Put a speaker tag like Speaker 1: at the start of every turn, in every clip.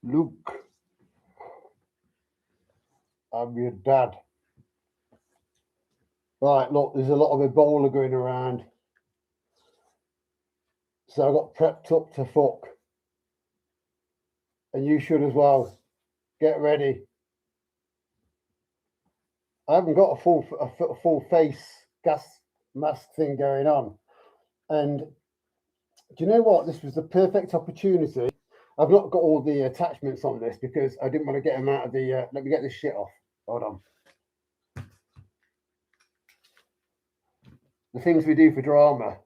Speaker 1: Luke, I'm your dad. Right, look, there's a lot of Ebola going around. So I got prepped up to fuck. And you should as well. Get ready. I haven't got a full face gas mask thing going on. And do you know what? This was the perfect opportunity. I've not got all the attachments on this because I didn't want to get them out of the... let me get this shit off. Hold on. The things we do for drama.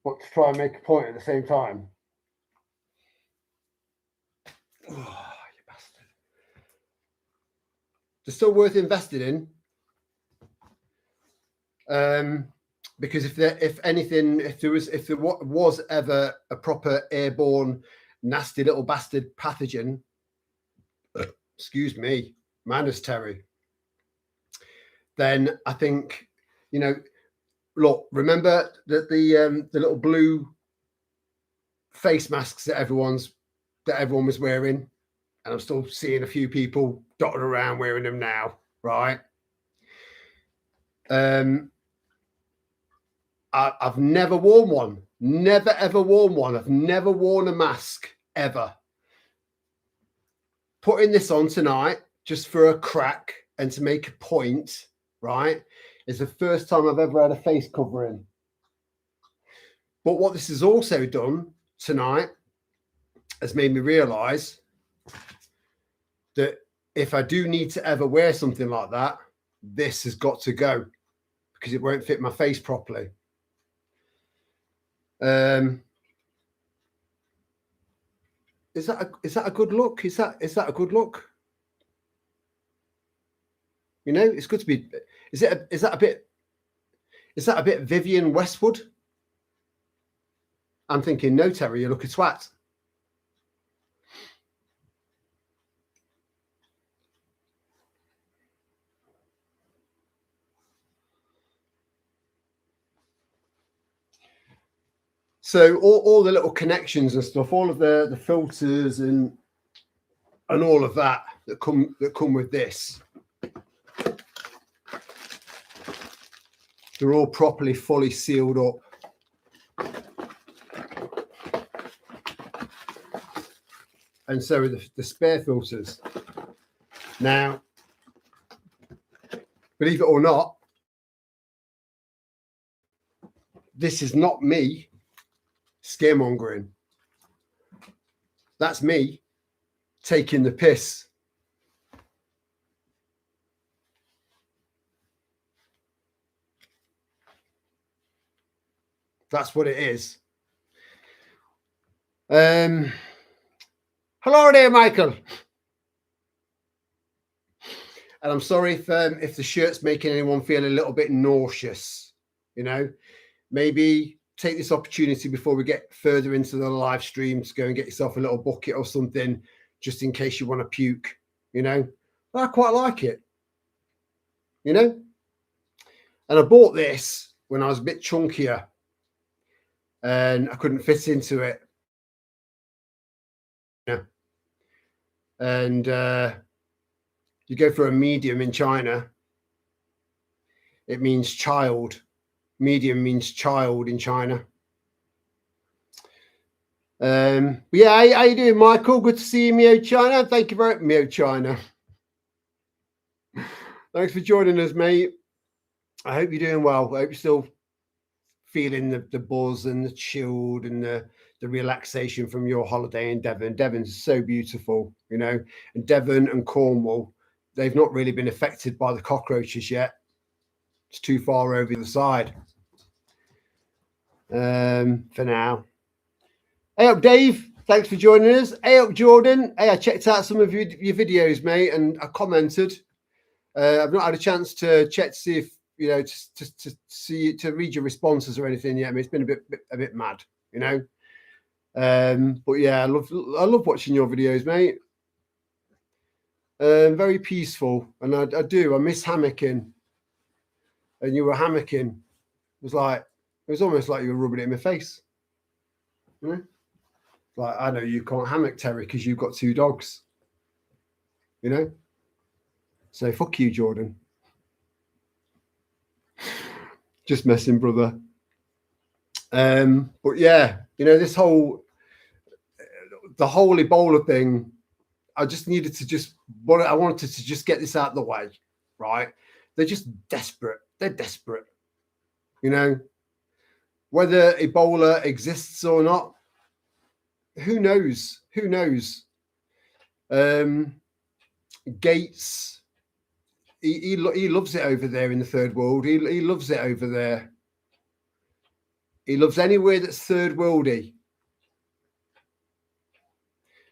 Speaker 1: But to try and make a point at the same time. Oh, you bastard. They're still worth investing in. Because if there was ever a proper airborne, nasty little bastard pathogen, excuse me, manners, Terry, then I think, you know, look, remember that the little blue face masks that everyone was wearing, and I'm still seeing a few people dotted around wearing them now, right? I've never worn one. Never, ever worn one. I've never worn a mask, ever. Putting this on tonight, just for a crack and to make a point, right, is the first time I've ever had a face covering. But what this has also done tonight has made me realise that if I do need to ever wear something like that, this has got to go because it won't fit my face properly. Is that a good look? Is that a good look? You know, it's good to be. Is that a bit Vivienne Westwood? I'm thinking, no, Terry, you look a twat. So all the little connections and stuff, all of the filters and all of that come with this, they're all properly, fully sealed up. And so are the spare filters. Now, believe it or not, this is not me scaremongering. That's me taking the piss. That's what it is. Hello there, Michael. And I'm sorry if the shirt's making anyone feel a little bit nauseous. You know, maybe take this opportunity before we get further into the live stream to go and get yourself a little bucket or something, just in case you want to puke. You know, but I quite like it. You know, and I bought this when I was a bit chunkier, and I couldn't fit into it. Yeah, and you go for a medium in China, it means child. Medium means child in China. But yeah, how you doing, Michael? Good to see you, Mio China. Thank you very much, Mio China. Thanks for joining us, mate. I hope you're doing well. I hope you're still feeling the buzz and the chilled and the relaxation from your holiday in Devon. Devon's so beautiful, you know, and Devon and Cornwall, they've not really been affected by the cockroaches yet. It's too far over the other side. For now. Hey up, Dave. Thanks for joining us. Hey up, Jordan. Hey, I checked out some of your videos, mate, and I commented. I've not had a chance to check to see if, you know, to read your responses or anything yet. I mean, it's been a bit mad, you know. But yeah, I love watching your videos, mate. Very peaceful, and I do. I miss hammocking, and you were hammocking. It was almost like you were rubbing it in my face, you know. Like, I know you can't hammock, Terry, because you've got 2 dogs. You know? So fuck you, Jordan. Just messing, brother. But yeah, you know, the whole Ebola thing, I just needed to I wanted to just get this out of the way, right? They're just desperate. They're desperate. You know, whether Ebola exists or not, who knows? Who knows? Gates, he loves it over there in the third world. He loves it over there. He loves anywhere that's third worldy.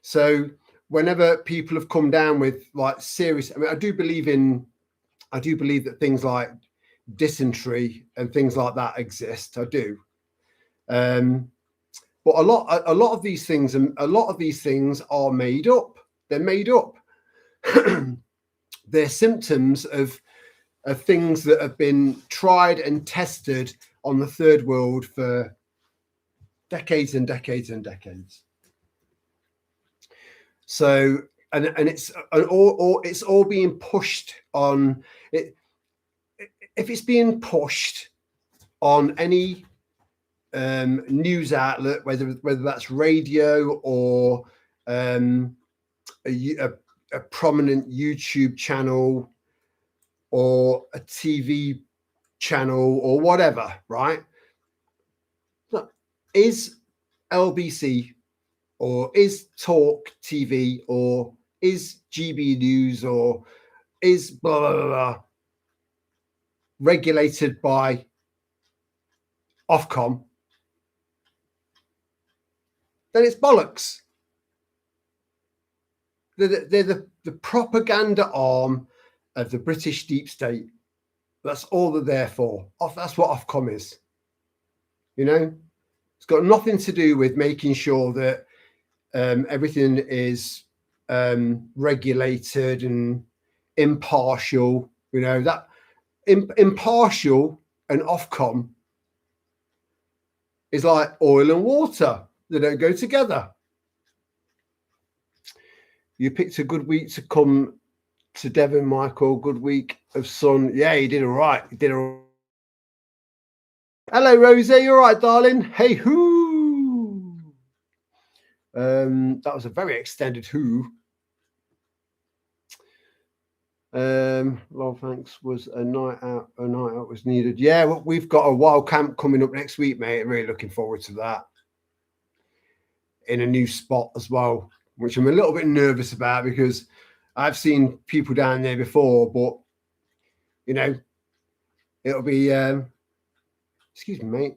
Speaker 1: So whenever people have come down with like serious, I mean, I do believe that things like dysentery and things like that exist. I do. But a lot of these things are made up. They're made up. They're symptoms of things that have been tried and tested on the third world for decades and decades and decades. So, and it's all being pushed on it. If it's being pushed on any news outlet, whether that's radio or a prominent YouTube channel or a TV channel or whatever, right? Look, is LBC or is Talk TV or is GB News or is blah, blah, blah, blah regulated by Ofcom, then it's bollocks. They're the propaganda arm of the British deep state. That's all they're there for. That's what Ofcom is. You know, it's got nothing to do with making sure that everything is regulated and impartial. You know, that impartial and Ofcom is like oil and water. They don't go together. You picked a good week to come to Devon, Michael. Good week of sun. Yeah, you did all right. You did all right. Hello, Rosie. You all right, darling? Hey, hoo. That was a very extended hoo. Well, thanks. Was a night out. A night out was needed. Yeah, well, we've got a wild camp coming up next week, mate. I'm really looking forward to that. In a new spot as well, which I'm a little bit nervous about because I've seen people down there before, but you know, it'll be. Excuse me, mate.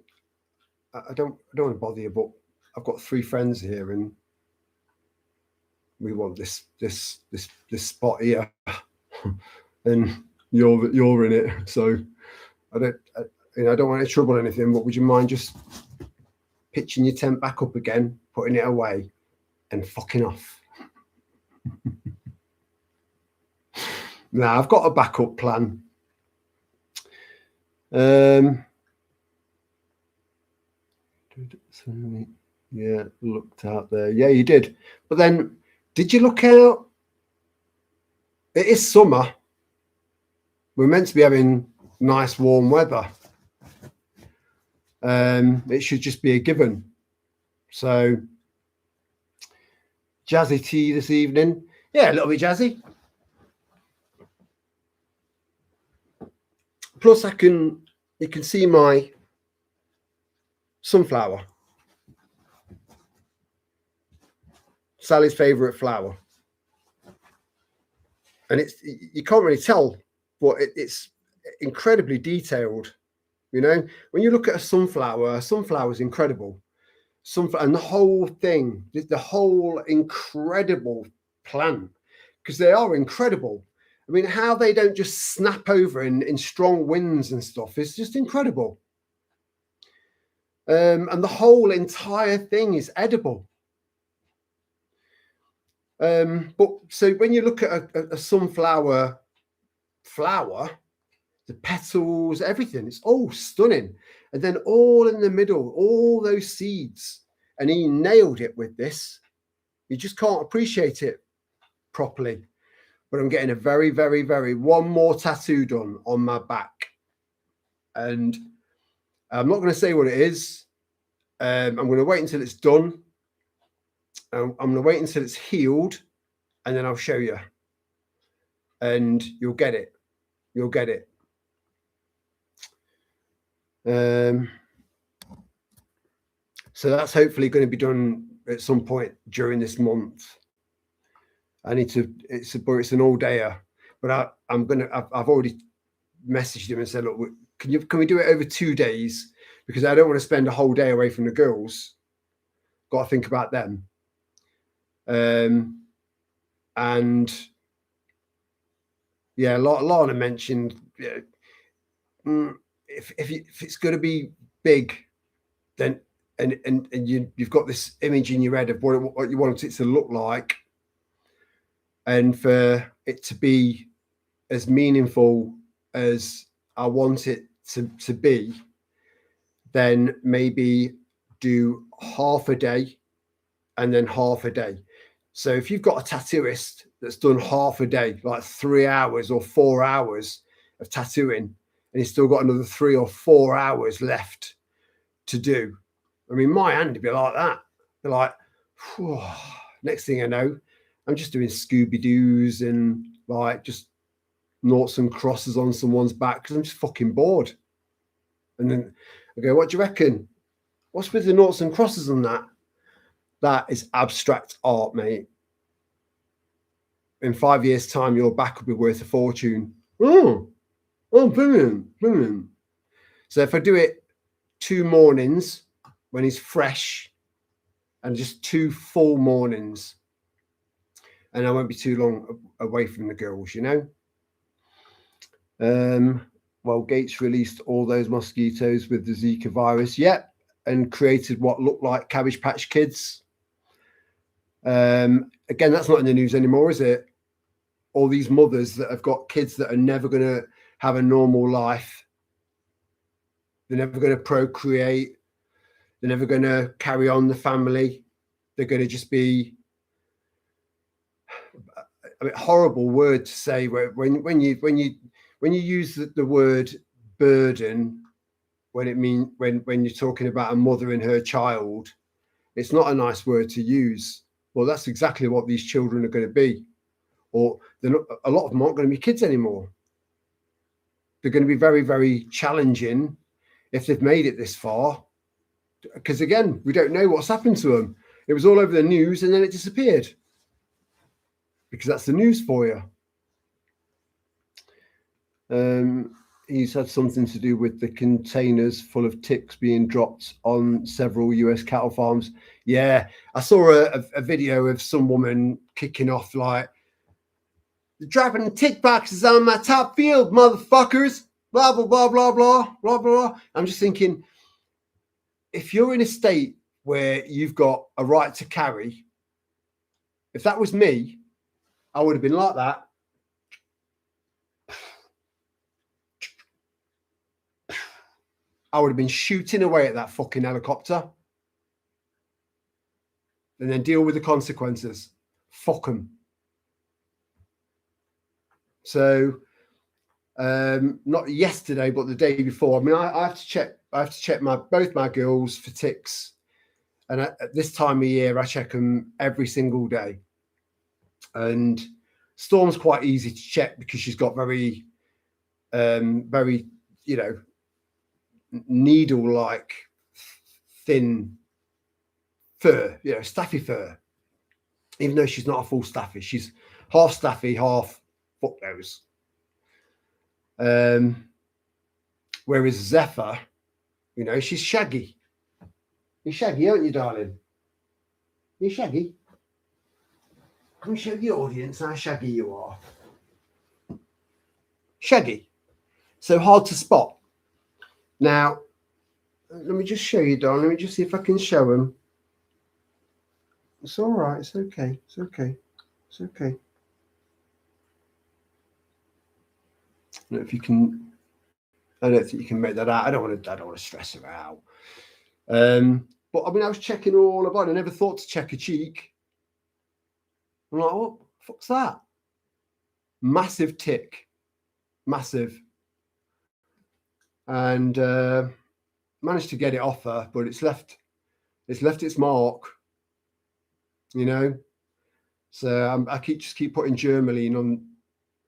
Speaker 1: I don't want to bother you, but I've got 3 friends here, and we want this spot here, and you're in it. So I don't want any trouble or anything. But would you mind just pitching your tent back up again, putting it away, and fucking off? Now I've got a backup plan. Yeah, looked out there. Yeah, you did. But then, did you look out? It is summer. We're meant to be having nice warm weather. It should just be a given. So, jazzy tea this evening. Yeah, a little bit jazzy. Plus, you can see my sunflower. Sally's favourite flower. And you can't really tell, but it's incredibly detailed. You know, when you look at a sunflower is incredible. And the whole thing, the whole incredible plant, because they are incredible. I mean, how they don't just snap over in strong winds and stuff is just incredible. And the whole entire thing is edible. But so when you look at a sunflower flower, the petals, everything, it's all stunning. And then all in the middle, all those seeds, and he nailed it with this. You just can't appreciate it properly. But I'm getting a very, very, very one more tattoo done on my back. And I'm not going to say what it is. I'm going to wait until it's done. I'm going to wait until it's healed, and then I'll show you. And you'll get it. You'll get it. So that's hopefully going to be done at some point during this month. I need to. It's an all-dayer, but I've already messaged him and said, look, can we do it over 2 days? Because I don't want to spend a whole day away from the girls. Got to think about them. And yeah, Lana mentioned if it's going to be big, then and you've got this image in your head of what you want it to look like, and for it to be as meaningful as I want it to be, then maybe do half a day and then half a day. So if you've got a tattooist that's done half a day, like 3 hours or 4 hours of tattooing, and he's still got another 3 or 4 hours left to do, I mean, my hand would be like that. Be like, whew, next thing I know, I'm just doing Scooby-Doos and like just noughts and crosses on someone's back because I'm just fucking bored. And then I go, what do you reckon? What's with the noughts and crosses on that? That is abstract art, mate. In 5 years' time, your back will be worth a fortune. Oh, brilliant, brilliant. So if I do it 2 mornings when he's fresh and just 2 full mornings, and I won't be too long away from the girls, you know. Well, Gates released all those mosquitoes with the Zika virus, yep, and created what looked like Cabbage Patch Kids. Again, that's not in the news anymore, is it? All these mothers that have got kids that are never going to have a normal life. They're never going to procreate. They're never going to carry on the family. They're going to just be a horrible word to say when you use the word burden, when you're talking about a mother and her child, it's not a nice word to use. Well, that's exactly what these children are going to be. Or a lot of them aren't going to be kids anymore. They're going to be very, very challenging if they've made it this far. Because again, we don't know what's happened to them. It was all over the news and then it disappeared. Because that's the news for you. He's had something to do with the containers full of ticks being dropped on several US cattle farms. Yeah, I saw a video of some woman kicking off like, "They're dropping tick boxes on my top field, motherfuckers, blah, blah, blah, blah, blah, blah, blah." I'm just thinking, if you're in a state where you've got a right to carry, if that was me, I would have been like that. I would have been shooting away at that fucking helicopter and then deal with the consequences. Fuck them. So, not yesterday, but the day before. I mean, I have to check. I have to check both my girls for ticks, and at this time of year, I check them every single day. And Storm's quite easy to check because she's got very, very, needle-like thin fur, staffy fur. Even though she's not a full staffy, she's half staffy, half fuck nose. Whereas Zephyr, she's shaggy. You're shaggy, aren't you, darling? You're shaggy. Let me show the audience how shaggy you are. Shaggy. So hard to spot. Now, let me just show you, darling. Let me just see if I can show them. It's all right. It's okay. It's okay. It's okay. I don't know if you can. I don't think you can make that out. I don't want to stress her out. But I mean, I was checking all about it. I never thought to check a cheek. I'm like, what the fuck's that? Massive tick. Massive. And managed to get it off her, but it's left its mark, you know. So I keep putting Germaline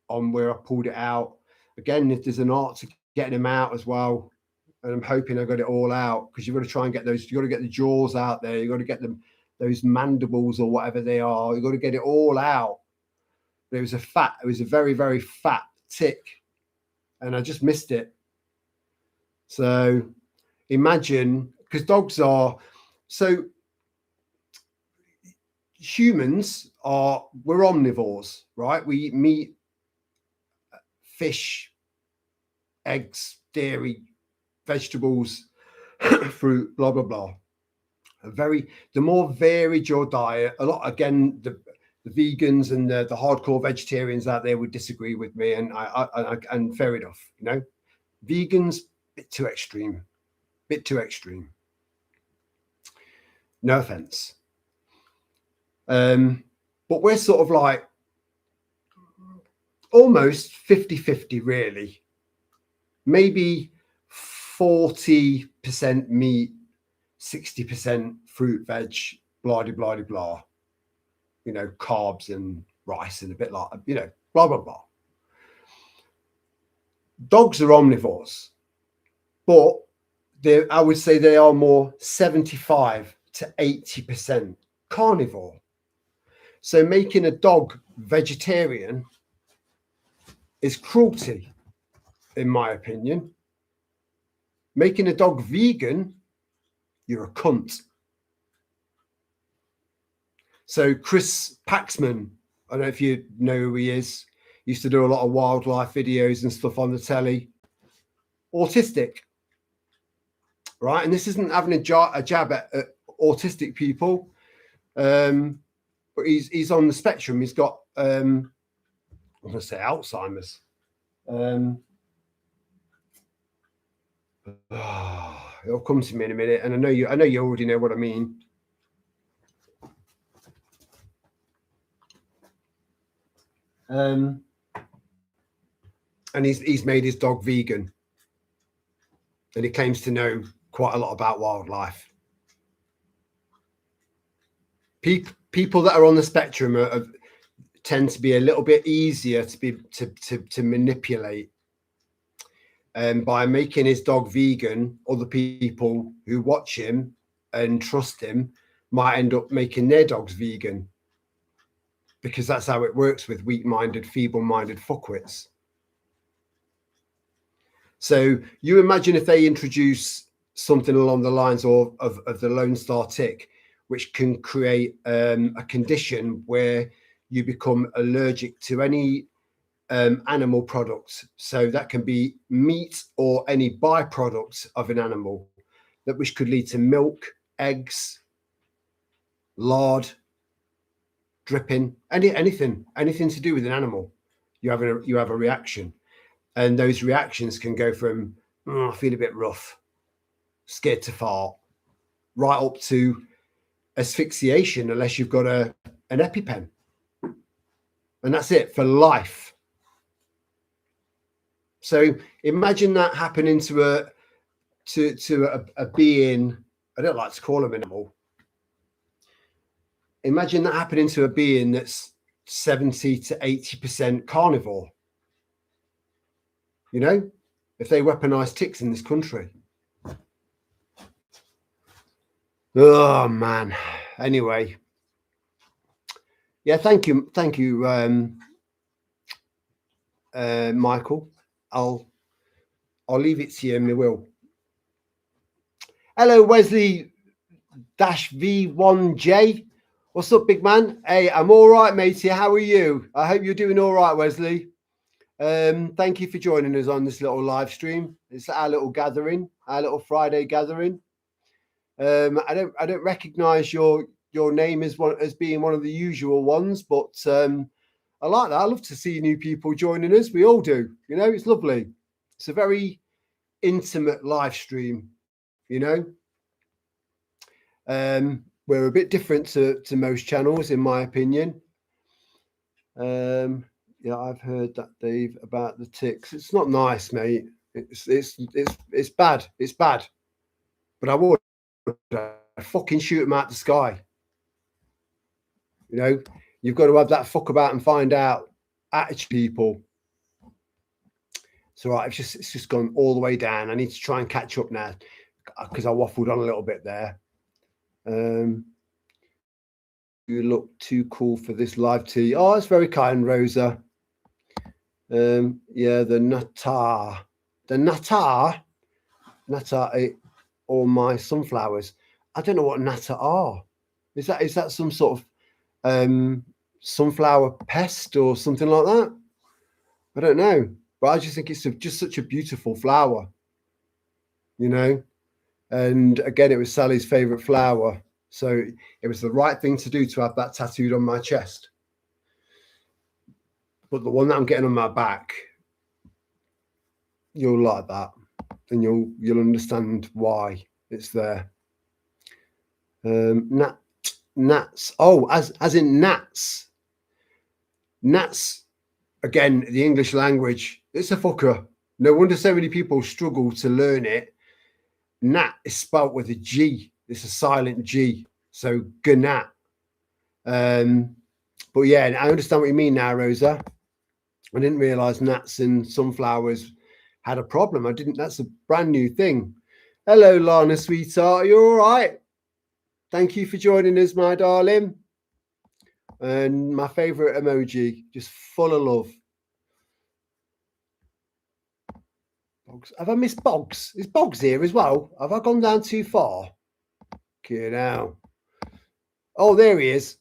Speaker 1: on where I pulled it out. Again, if there's an art to getting them out as well, and I'm hoping I got it all out, because you've got to try and get those. You got to get the jaws out there. You got to get them, those mandibles or whatever they are. You got to get it all out. But it was a very, very fat tick, and I just missed it. So imagine, because dogs are so. Humans we're omnivores, right? We eat meat, fish, eggs, dairy, vegetables, fruit, blah blah blah. The more varied your diet, a lot, again, the vegans and the hardcore vegetarians out there would disagree with me, and and fair enough, you know. Vegans, bit too extreme. No offense. But we're sort of like almost 50-50, really. Maybe 40% meat, 60% fruit, veg, blah, blah, blah, blah. You know, carbs and rice and a bit like, you know, blah, blah, blah. Dogs are omnivores, but I would say they are more 75 to 80% carnivore. So making a dog vegetarian is cruelty, in my opinion. Making a dog vegan, you're a cunt. So Chris Paxman, I don't know if you know who he is, used to do a lot of wildlife videos and stuff on the telly. Autistic, right? And this isn't having a jab at autistic people. But he's on the spectrum. He's got I'm going to say Alzheimer's. It'll come to me in a minute, and I know you already know what I mean. And he's made his dog vegan, and he claims to know quite a lot about wildlife. People that are on the spectrum tend to be a little bit easier to manipulate. And by making his dog vegan, other people who watch him and trust him might end up making their dogs vegan, because that's how it works with weak-minded, feeble-minded fuckwits. So you imagine if they introduce something along the lines of the Lone Star tick, which can create a condition where you become allergic to any animal products. So that can be meat or any byproduct of an animal, which could lead to milk, eggs, lard, dripping, anything to do with an animal. You have a reaction, and those reactions can go from I feel a bit rough, scared to fart, right up to asphyxiation, unless you've got an EpiPen, and that's it for life. So imagine that happening to a being. I don't like to call them animal. Imagine that happening to a being that's 70 to 80% carnivore. You know, if they weaponize ticks in this country. Oh man. Anyway, yeah. Thank you, Michael. I'll leave it to you, and we will. Hello, Wesley -V1J. What's up, big man? Hey, I'm all right, matey. How are you? I hope you're doing all right, Wesley. Thank you for joining us on this little live stream. It's our little gathering, our little Friday gathering. I don't recognize your name as being one of the usual ones, but I like that. I love to see new people joining us. We all do, you know. It's lovely. It's a very intimate live stream, you know. We're a bit different to most channels, in my opinion. Yeah, I've heard that, Dave, about the ticks. It's not nice, mate. It's bad. It's bad. But I would fucking shoot them out the sky. You know, you've got to have that fuck about and find out attitude, people. So right, it's just gone all the way down. I need to try and catch up now because I waffled on a little bit there. You look too cool for this live tea. Oh, that's very kind, Rosa. Yeah, the natar, or my sunflowers. I don't know what natter are. Is that some sort of sunflower pest or something like that? I don't know, but I just think it's just such a beautiful flower, you know. And again, it was Sally's favorite flower, so it was the right thing to do to have that tattooed on my chest. But the one that I'm getting on my back, you'll like that, and you'll understand why it's there. Gnats. Oh, as in gnats. Gnats. Again, the English language. It's a fucker. No wonder so many people struggle to learn it. Gnat is spelt with a G. It's a silent G. So gnat. But yeah, I understand what you mean now, Rosa. I didn't realize gnats and sunflowers had a problem. I didn't. That's a brand new thing. Hello, Lana, sweetheart. Are you all right? Thank you for joining us, my darling. And my favorite emoji, just full of love. Boggs. Have I missed Boggs? Is Boggs here as well? Have I gone down too far? Okay, now. Oh, there he is.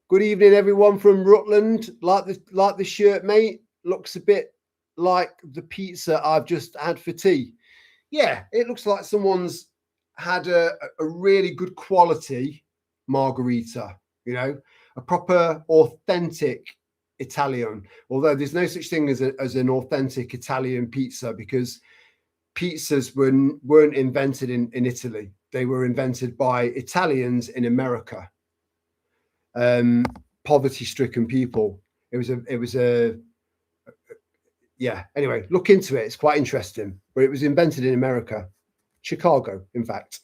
Speaker 1: Good evening, everyone from Rutland. Like the shirt, mate. Looks a bit like the pizza I've just had for tea. Yeah, it looks like someone's had a really good quality margarita, you know, a proper authentic Italian. Although there's no such thing as an authentic Italian pizza, because pizzas weren't invented in Italy. They were invented by Italians in America. Poverty-stricken people. It was a yeah. Anyway, look into it. It's quite interesting. But it was invented in America, Chicago, in fact.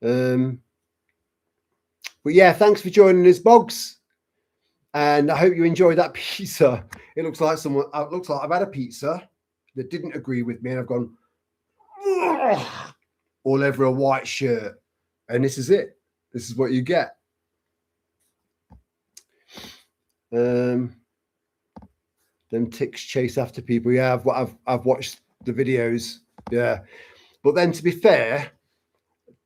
Speaker 1: But yeah, thanks for joining us, Boggs. And I hope you enjoyed that pizza. It looks like I've had a pizza that didn't agree with me, and I've gone all over a white shirt. And this is it. This is what you get. Them ticks chase after people. Yeah, I've watched the videos. Yeah, but then to be fair,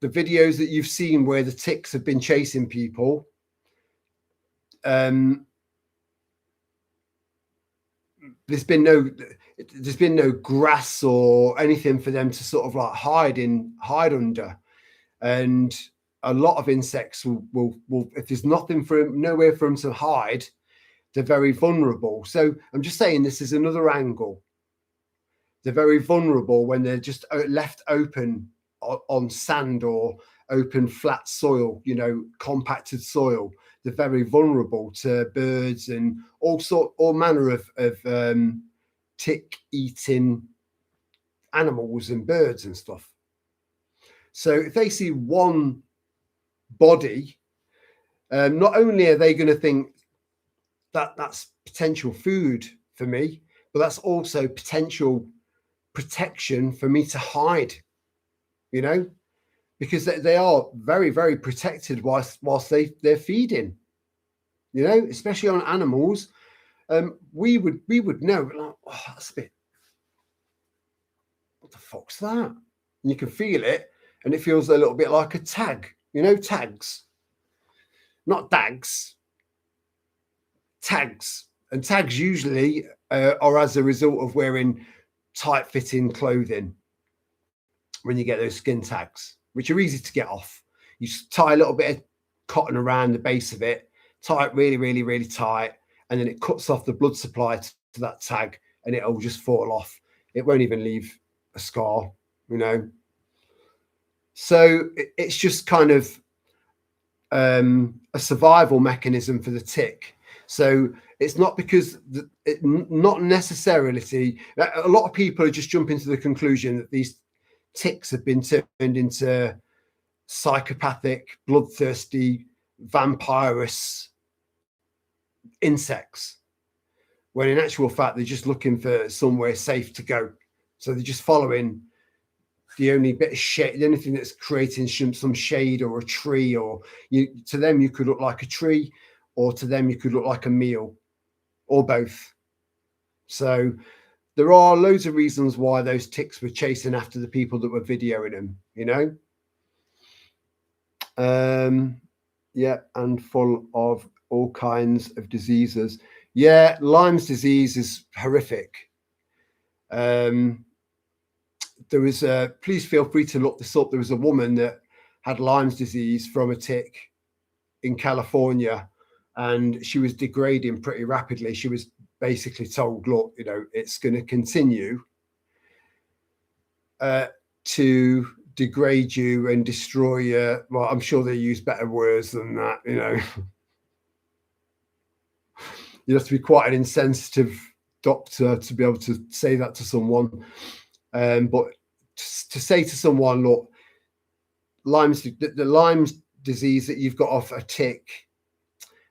Speaker 1: the videos that you've seen where the ticks have been chasing people, there's been no grass or anything for them to sort of like hide under, and a lot of insects will if there's nowhere for them to hide, they're very vulnerable. So I'm just saying, this is another angle. They're very vulnerable when they're just left open on sand or open flat soil, you know, compacted soil. They're very vulnerable to birds and all manner of tick-eating animals and birds and stuff. So if they see one body, not only are they going to think that's potential food for me, but that's also potential protection for me to hide, you know, because they are very, very protected whilst they're feeding, you know, especially on animals. We would know, like, oh, that's a bit, what the fuck's that? And you can feel it, and it feels a little bit like a tag, you know, tags, not dags, tags. And tags usually are as a result of wearing tight-fitting clothing. When you get those skin tags, which are easy to get off, you just tie a little bit of cotton around the base of it, tie it really, really, really tight, and then it cuts off the blood supply to that tag, and it'll just fall off. It won't even leave a scar, you know. So it's just kind of a survival mechanism for the tick. So it's not because not necessarily. A lot of people are just jumping to the conclusion that these ticks have been turned into psychopathic, bloodthirsty, vampirous insects, when in actual fact they're just looking for somewhere safe to go. So they're just following the only bit of shade, the only thing that's creating some shade, or a tree, or to them you could look like a tree, or to them you could look like a meal, or both. So there are loads of reasons why those ticks were chasing after the people that were videoing them, you know. Yeah, and full of all kinds of diseases. Yeah, Lyme's disease is horrific. There was please feel free to look this up. There was a woman that had Lyme's disease from a tick in California, and she was degrading pretty rapidly. She was basically told, look, you know, it's going to continue to degrade you and destroy you. Well, I'm sure they use better words than that, you know. You have to be quite an insensitive doctor to be able to say that to someone. But to say to someone, look, the Lyme's disease that you've got off a tick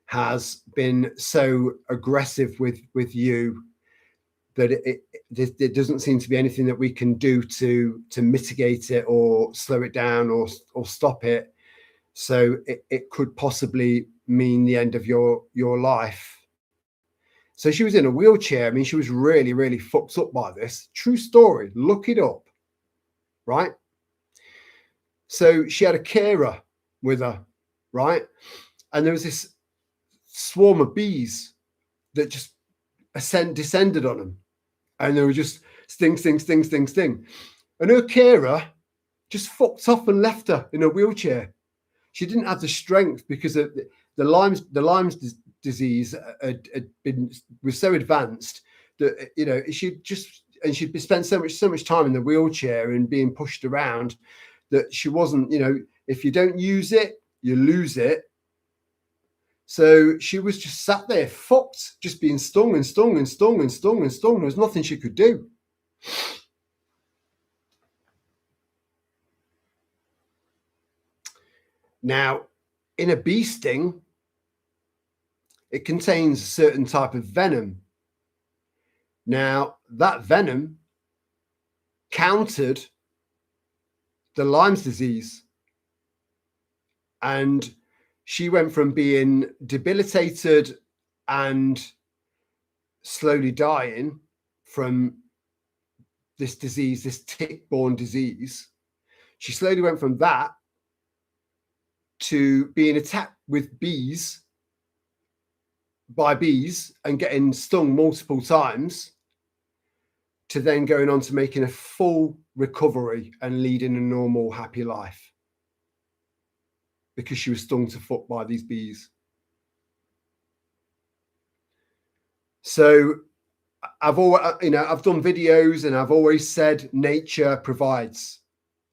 Speaker 1: has been so aggressive with you that it doesn't seem to be anything that we can do to mitigate it or slow it down or stop it. So it could possibly mean the end of your life. So she was in a wheelchair. I mean, she was really, really fucked up by this. True story. Look it up. Right? So she had a carer with her, right? And there was this swarm of bees that just descended on them. And they were just sting, sting, sting, sting, sting. And her carer just fucked off and left her in a wheelchair. She didn't have the strength because of the Lyme's disease was so advanced that, you know, she'd spent so much time in the wheelchair and being pushed around that she wasn't, you know, if you don't use it, you lose it. So she was just sat there, fucked, just being stung and stung and stung and stung and stung. There was nothing she could do. Now, in a bee sting, it contains a certain type of venom. Now, that venom countered the Lyme's disease. And she went from being debilitated and slowly dying from this disease, this tick-borne disease. She slowly went from that to being attacked with bees, by bees, and getting stung multiple times, to then going on to making a full recovery and leading a normal, happy life, because she was stung to fuck by these bees. So I've done videos and I've always said nature provides.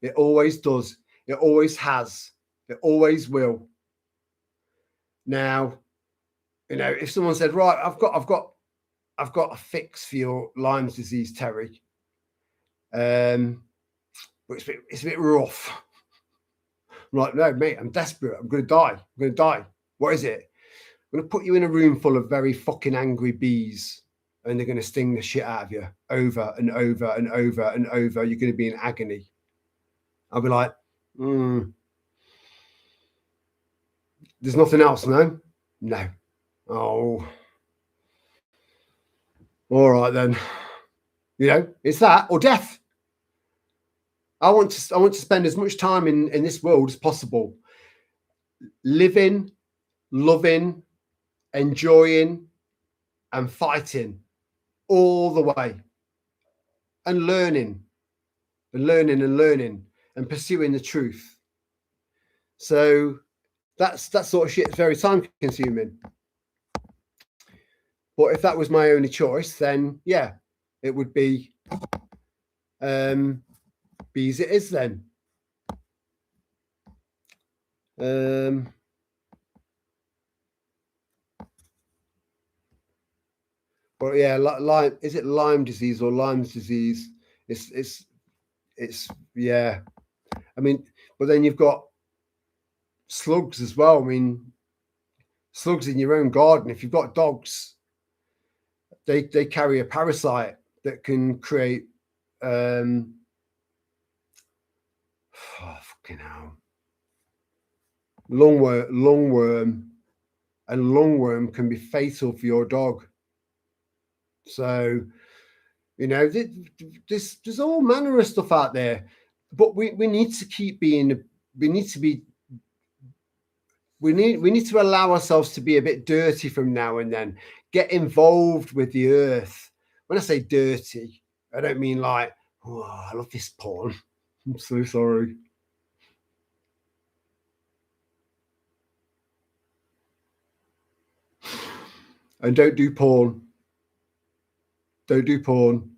Speaker 1: It always does. It always has. It always will. Now, you know, if someone said, right, I've got a fix for your Lyme's disease, Terry, but it's a bit rough. I'm like, no, mate, I'm desperate. I'm going to die. I'm going to die. What is it? I'm going to put you in a room full of very fucking angry bees, and they're going to sting the shit out of you over and over and over and over. You're going to be in agony. I'll be like, there's nothing else, no? No. Oh. All right, then. You know, it's that or death. I want to spend as much time in this world as possible, living, loving, enjoying, and fighting all the way, and learning and pursuing the truth. So that sort of shit is very time consuming. But if that was my only choice, then yeah, it would be bees it is then. But yeah, Lyme, is it Lyme disease or Lyme's disease? It's yeah. I mean, but then you've got slugs as well. I mean, slugs in your own garden. If you've got dogs, they carry a parasite that can create oh, fucking hell, lungworm, and lungworm can be fatal for your dog. So, you know, there's all manner of stuff out there, but we need to keep being. We need to be. We need to allow ourselves to be a bit dirty from now and then. Get involved with the earth. When I say dirty, I don't mean like, oh, I love this porn. I'm so sorry. And don't do porn. Don't do porn.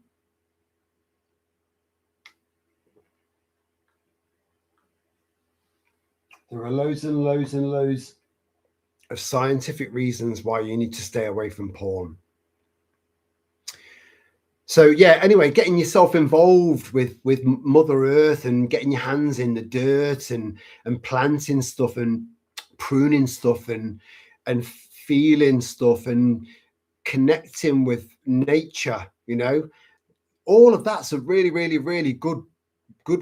Speaker 1: There are loads and loads and loads of scientific reasons why you need to stay away from porn. So yeah, anyway, getting yourself involved with Mother Earth and getting your hands in the dirt and planting stuff and pruning stuff and feeling stuff and connecting with nature, you know, all of that's a really, really, really good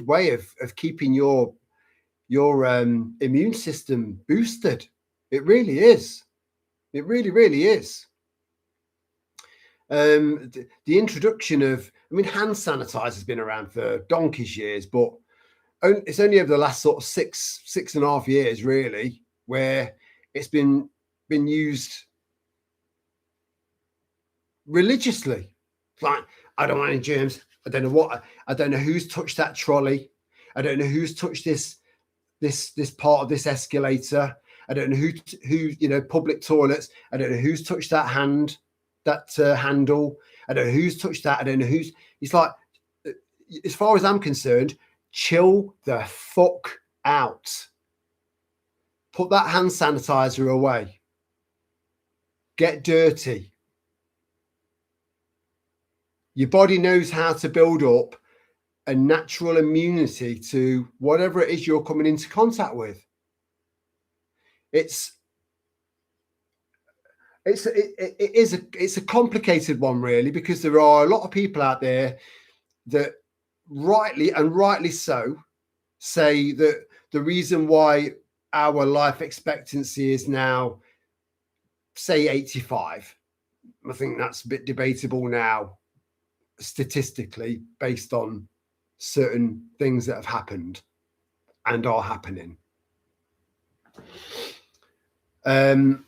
Speaker 1: way of keeping your immune system boosted. It really is. It really, really is. The introduction of, I mean, hand sanitizer has been around for donkey's years, but it's only over the last sort of six and a half years, really, where it's been used religiously. Like, I don't want any germs. I don't know who's touched that trolley. I don't know who's touched this part of this escalator. I don't know who you know, public toilets. I don't know who's touched that handle. I don't know who's touched that. I don't know who's. It's like, as far as I'm concerned, chill the fuck out. Put that hand sanitizer away. Get dirty. Your body knows how to build up a natural immunity to whatever it is you're coming into contact with. It's a complicated one, really, because there are a lot of people out there that rightly so say that the reason why our life expectancy is now, say, 85, I think that's a bit debatable now statistically based on certain things that have happened and are happening. The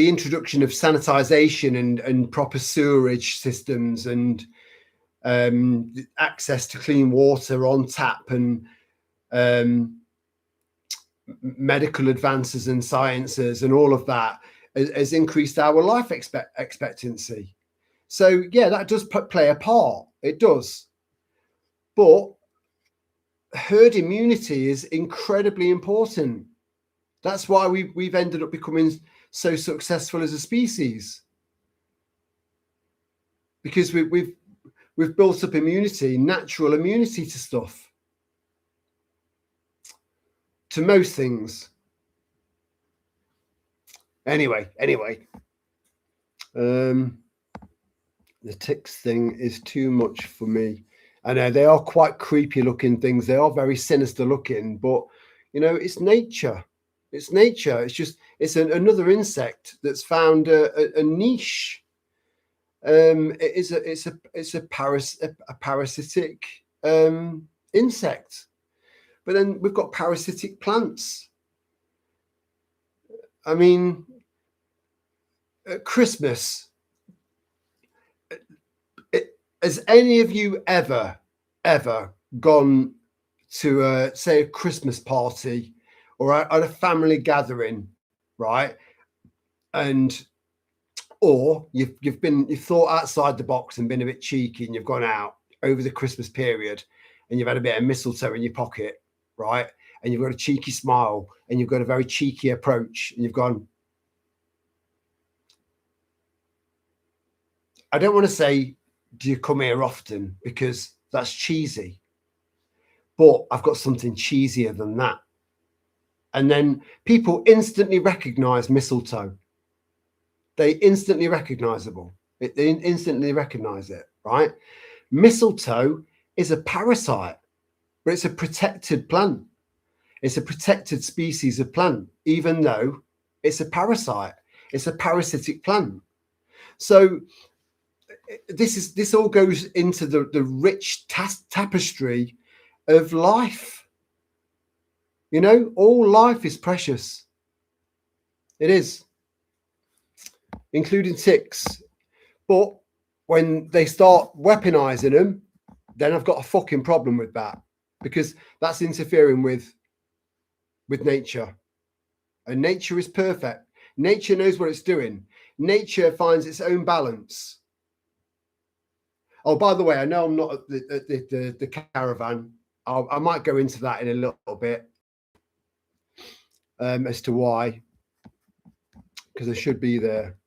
Speaker 1: introduction of sanitization and proper sewerage systems and access to clean water on tap and medical advances and sciences and all of that has increased our life expectancy. So yeah, that does play a part. It does. But herd immunity is incredibly important. That's why we've ended up becoming so successful as a species, because we've built up immunity, natural immunity to stuff, to most things. Anyway, the ticks thing is too much for me. I know they are quite creepy looking things. They are very sinister looking, but you know, it's nature. It's nature. It's just, it's another insect that's found a niche. It's a parasitic insect. But then we've got parasitic plants. I mean, at Christmas, has any of you ever gone to say a Christmas party or at a family gathering, right? Or you've thought outside the box and been a bit cheeky, and you've gone out over the Christmas period and you've had a bit of mistletoe in your pocket, right? and you've got a cheeky smile, and you've got a very cheeky approach, and you've gone, I don't want to say, do you come here often? Because that's cheesy. But I've got something cheesier than that. And then people instantly recognize mistletoe. They instantly recognizable. They instantly recognize it, right? Mistletoe is a parasite, but it's a protected plant. It's a protected species of plant, even though it's a parasite. It's a parasitic plant. So this all goes into the rich tapestry of life. You know, all life is precious. It is, including ticks. But when they start weaponizing them, then I've got a fucking problem with that, because that's interfering with nature. And nature is perfect. Nature knows what it's doing. Nature finds its own balance. Oh, by the way, I know I'm not at the caravan. I might go into that in a little bit as to why, because I should be there.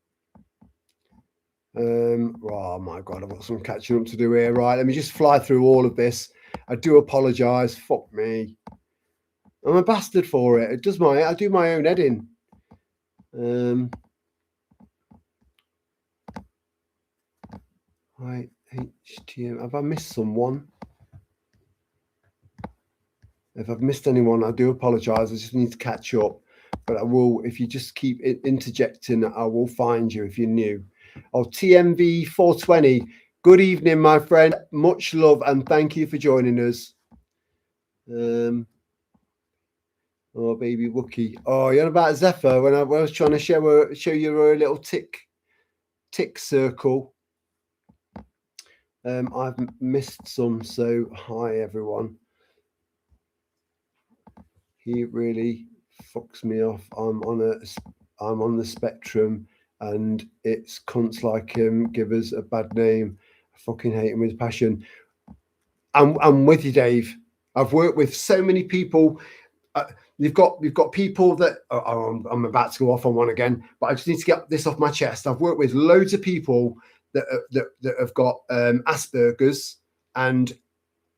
Speaker 1: Oh my God, I've got some catching up to do here. Right, let me just fly through all of this. I do apologise. Fuck me. I'm a bastard for it. I do my own editing. Right, HTM. Have I missed someone? If I've missed anyone, I do apologise. I just need to catch up. But I will, if you just keep interjecting, I will find you if you're new. Oh, TMV 420. Good evening, my friend. Much love and thank you for joining us. Oh, baby Wookie. Oh, you're on about Zephyr when I was trying to show you a little tick circle. I've missed some, so hi everyone. He really fucks me off. I'm on the spectrum, and it's cunts like him give us a bad name. I fucking hate him with passion. I'm with you, Dave. I've worked with so many people. You've got people that I'm about to go off on one again, but I just need to get this off my chest. I've worked with loads of people that have got Asperger's and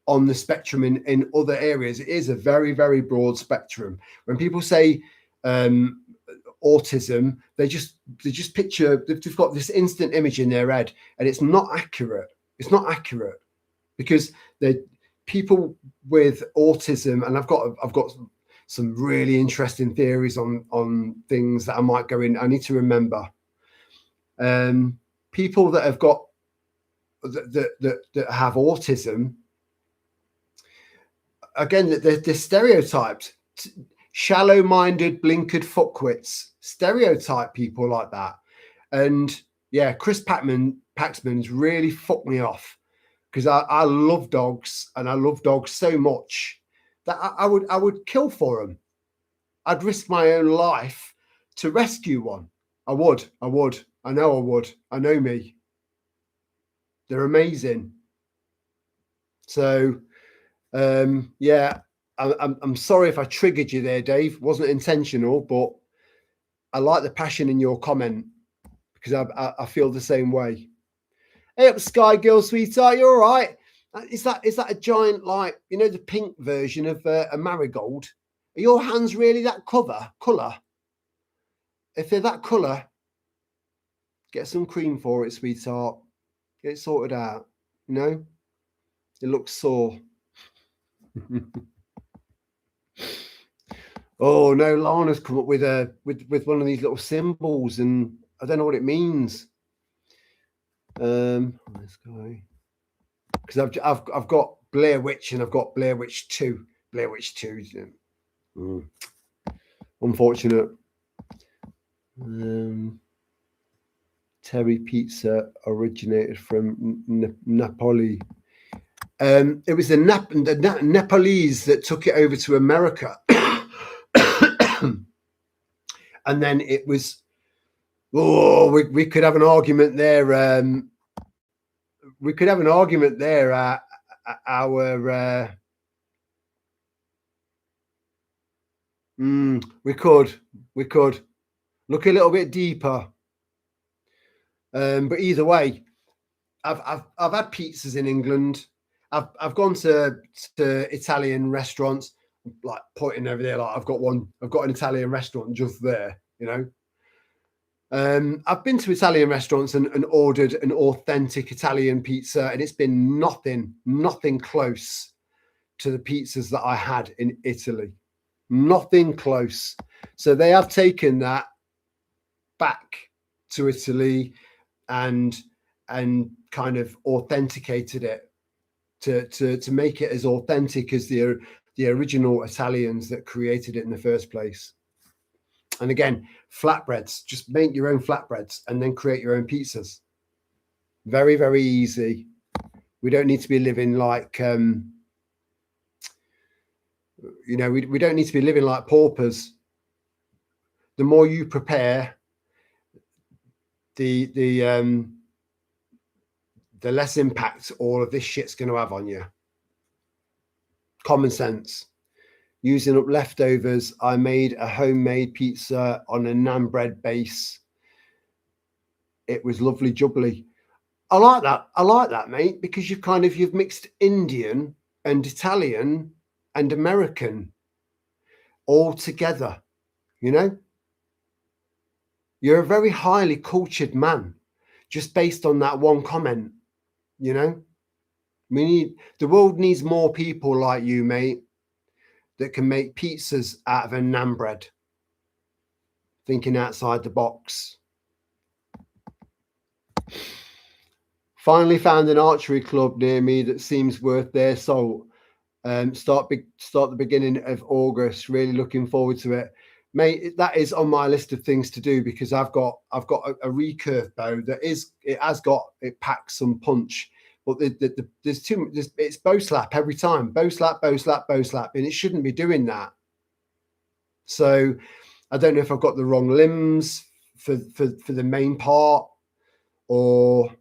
Speaker 1: on the spectrum in other areas. It is a very, very broad spectrum. When people say autism, they just picture, they've got this instant image in their head, and it's not accurate. It's not accurate, because they're people with autism, and I've got some really interesting theories on things that I might go in. I need to remember. People that have got that have autism, again, they're stereotyped, shallow-minded, blinkered fuckwits, stereotype people like that. And yeah, Chris Paxman's really fucked me off, because I love dogs, and I love dogs so much that I would kill for them. I'd risk my own life to rescue one. I would. I know I would. I know me. They're amazing. So yeah, I'm sorry if I triggered you there, Dave. It wasn't intentional, but I like the passion in your comment, because I feel the same way. Hey up, Sky Girl, sweetheart, you're all right. Is that a giant, like, you know, the pink version of a marigold? Are your hands really that colour? If they're that colour, get some cream for it, sweetheart. Get it sorted out. You know, it looks sore. Oh no, Lana's come up with one of these little symbols, and I don't know what it means. This guy, because I've got Blair Witch, and I've got Blair Witch 2. Blair Witch 2. Unfortunate. Terry Pizza originated from Napoli. It was the Nepalese that took it over to America. And then it was, we could have an argument there. We could have an argument there. We could look a little bit deeper. But either way, I've had pizzas in England. I've gone to Italian restaurants, like pointing over there, like I've got an Italian restaurant just there, you know. I've been to Italian restaurants and ordered an authentic Italian pizza, and it's been nothing close to the pizzas that I had in Italy. Nothing close. So they have taken that back to Italy and kind of authenticated it to make it as authentic as the original Italians that created it in the first place. And again, flatbreads, just make your own flatbreads and then create your own pizzas. Very, very easy. We don't need to be living like, you know, we don't need to be living like paupers. The more you prepare, the less impact all of this shit's going to have on you. Common sense. Using up leftovers, I made a homemade pizza on a naan bread base. It was lovely jubbly. I like that, mate, because you've mixed Indian and Italian and American all together, you know? You're a very highly cultured man, just based on that one comment, you know? The world needs more people like you, mate, that can make pizzas out of a naan bread. Thinking outside the box. Finally found an archery club near me that seems worth their salt. Start the beginning of August. Really looking forward to it, mate. That is on my list of things to do because I've got a recurve bow it packs some punch. But it's bow slap every time. Bow slap, and it shouldn't be doing that. So I don't know if I've got the wrong limbs for the main part, or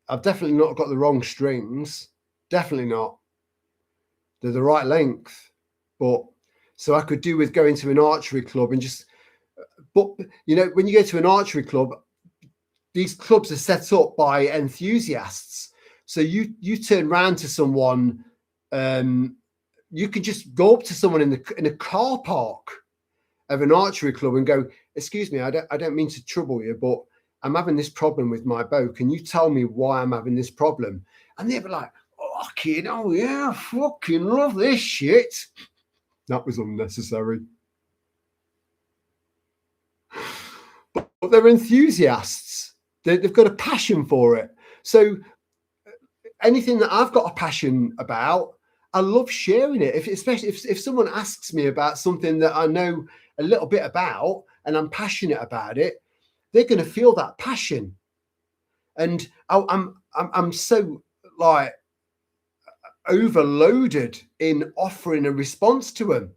Speaker 1: I've definitely not got the wrong strings. Definitely not. They're the right length. But so I could do with going to an archery club and but you know, when you go to an archery club, these clubs are set up by enthusiasts. So you turn around to someone, you could just go up to someone in a car park of an archery club and go, "Excuse me, I don't mean to trouble you, but I'm having this problem with my bow. Can you tell me why I'm having this problem?" And they'd be like, "Fucking oh yeah, fucking love this shit." That was unnecessary. But they're enthusiasts. They've got a passion for it. So anything that I've got a passion about, I love sharing it. Especially if someone asks me about something that I know a little bit about and I'm passionate about it, they're going to feel that passion. And I'm so like overloaded in offering a response to them.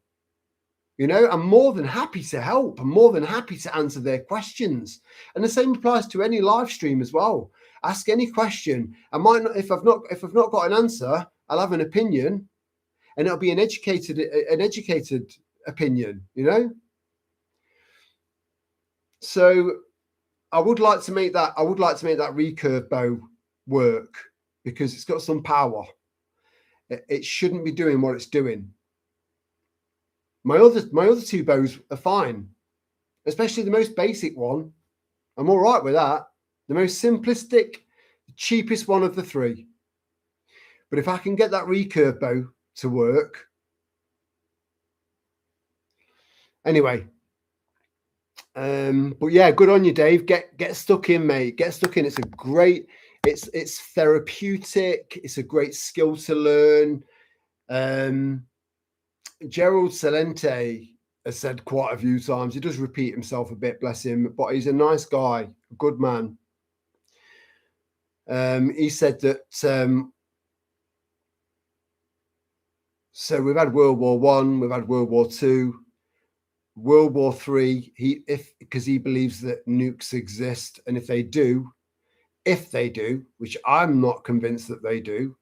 Speaker 1: You know, I'm more than happy to help. I'm more than happy to answer their questions. And the same applies to any live stream as well. Ask any question. I might not, if I've not got an answer, I'll have an opinion, and it'll be an educated opinion, you know. So I would like to make that recurve bow work because it's got some power. It shouldn't be doing what it's doing. My other two bows are fine, especially the most basic one. I'm all right with that. The most simplistic, cheapest one of the three. But if I can get that recurve bow to work. Anyway. But yeah, good on you, Dave. Get stuck in, mate. Get stuck in. It's a great, it's therapeutic. It's a great skill to learn. Gerald Celente has said quite a few times, he does repeat himself a bit, bless him, but he's a nice guy, a good man. He said that so we've had World War One, we've had World War Two, World War Three. Because he believes that nukes exist, and if they do, which I'm not convinced that they do,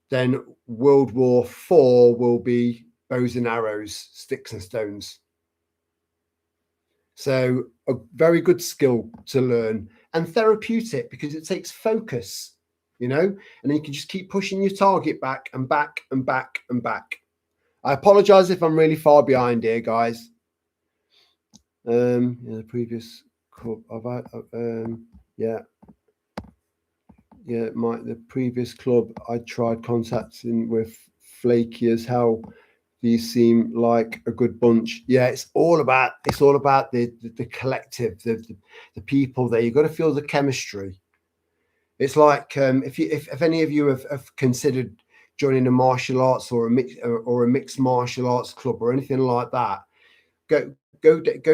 Speaker 1: then World War IV will be bows and arrows, sticks and stones. So a very good skill to learn, and therapeutic because it takes focus, and then you can just keep pushing your target back and back and back and back. I apologize if I'm really far behind here, guys. The previous club, the previous club I tried contacting with flaky as hell. These seem like a good bunch. Yeah, it's all about the collective, the people there. You've got to feel the chemistry. It's like if any of you have considered joining a martial arts or a mixed martial arts club or anything like that, go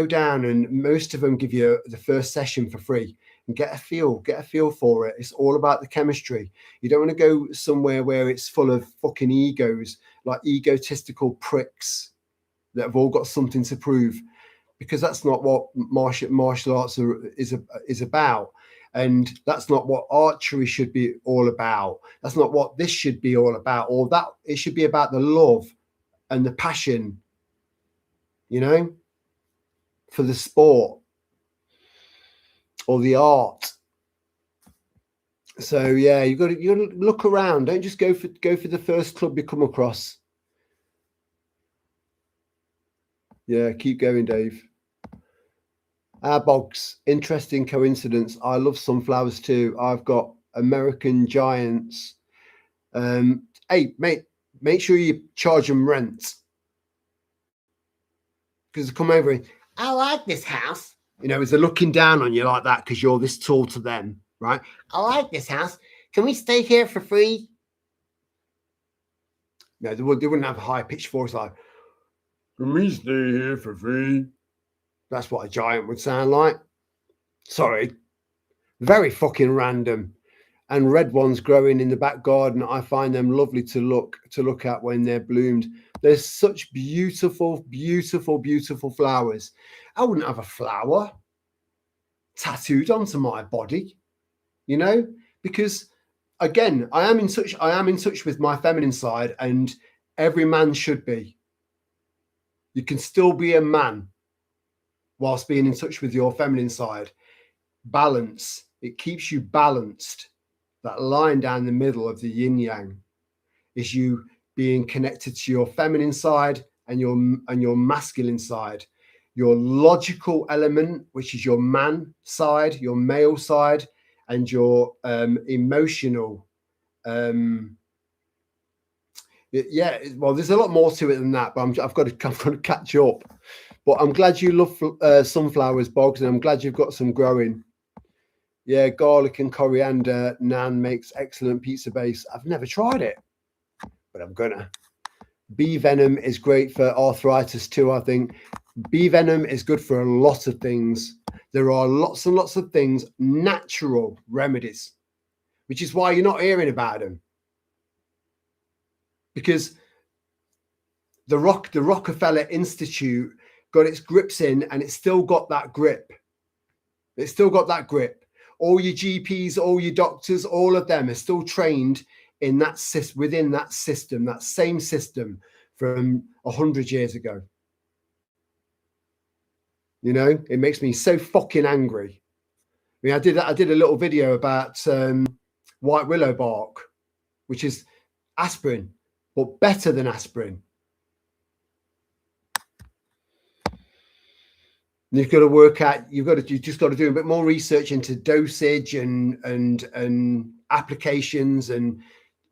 Speaker 1: down, and most of them give you the first session for free and get a feel for it. It's all about the chemistry. You don't want to go somewhere where it's full of fucking egos, like egotistical pricks that have all got something to prove, because that's not what martial arts is about. And that's not what archery should be all about. That's not what this should be all about. Or that it should be about the love and the passion, for the sport or the art. So yeah, you got to look around. Don't just go for the first club you come across. Yeah, keep going, Dave. Bogs, interesting coincidence. I love sunflowers too. I've got American Giants. Hey, mate, make sure you charge them rent, because they come over and, I like this house. As they're looking down on you like that because you're this tall to them, right? I like this house. Can we stay here for free? No, they wouldn't have a high-pitched voice like, can we stay here for free? That's what a giant would sound like. Sorry. Very fucking random. And red ones growing in the back garden, I find them lovely to look at when they're bloomed. There's such beautiful, beautiful, beautiful flowers. I wouldn't have a flower tattooed onto my body, because again, I am in touch with my feminine side, and every man should be. You can still be a man whilst being in touch with your feminine side. Balance. It keeps you balanced. That line down the middle of the yin yang is you being connected to your feminine side and your masculine side. Your logical element, which is your man side, your male side, and your emotional. There's a lot more to it than that, but I've got to catch up. But I'm glad you love sunflowers, Boggs, and I'm glad you've got some growing. Yeah, garlic and coriander naan makes excellent pizza base. I've never tried it, but I'm gonna. Bee venom is great for arthritis too, I think. Bee venom is good for a lot of things. There are lots and lots of things, natural remedies, which is why you're not hearing about them. Because the Rockefeller Institute got its grips in, and it's still got that grip. It's still got that grip. All your GPs, all your doctors, all of them are still trained in that within that system, that same system from 100 years ago. It makes me so fucking angry. I mean, I did a little video about white willow bark, which is aspirin, but better than aspirin. You've got to work out. You just got to do a bit more research into dosage and applications and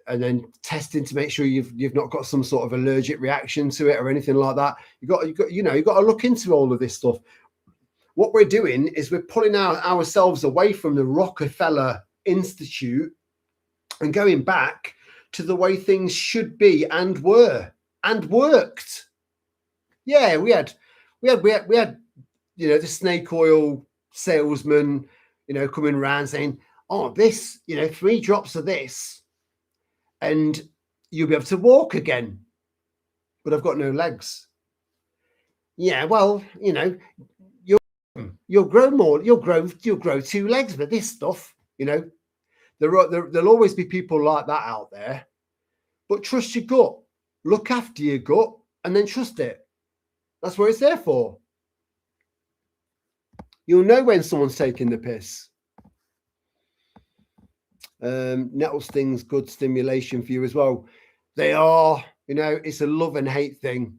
Speaker 1: then testing to make sure you've not got some sort of allergic reaction to it or anything like that. You've got to look into all of this stuff. What we're doing is we're pulling ourselves away from the Rockefeller Institute and going back to the way things should be and were and worked. Yeah, we had the snake oil salesman, coming around saying, oh, this, 3 drops of this and you'll be able to walk again. But I've got no legs. Yeah, well, you'll grow more, you'll grow 2 legs with this stuff, There'll always be people like that out there. But trust your gut. Look after your gut and then trust it. That's what it's there for. You'll know when someone's taking the piss. Nettle stings, good stimulation for you as well. They are, you know, it's a love and hate thing.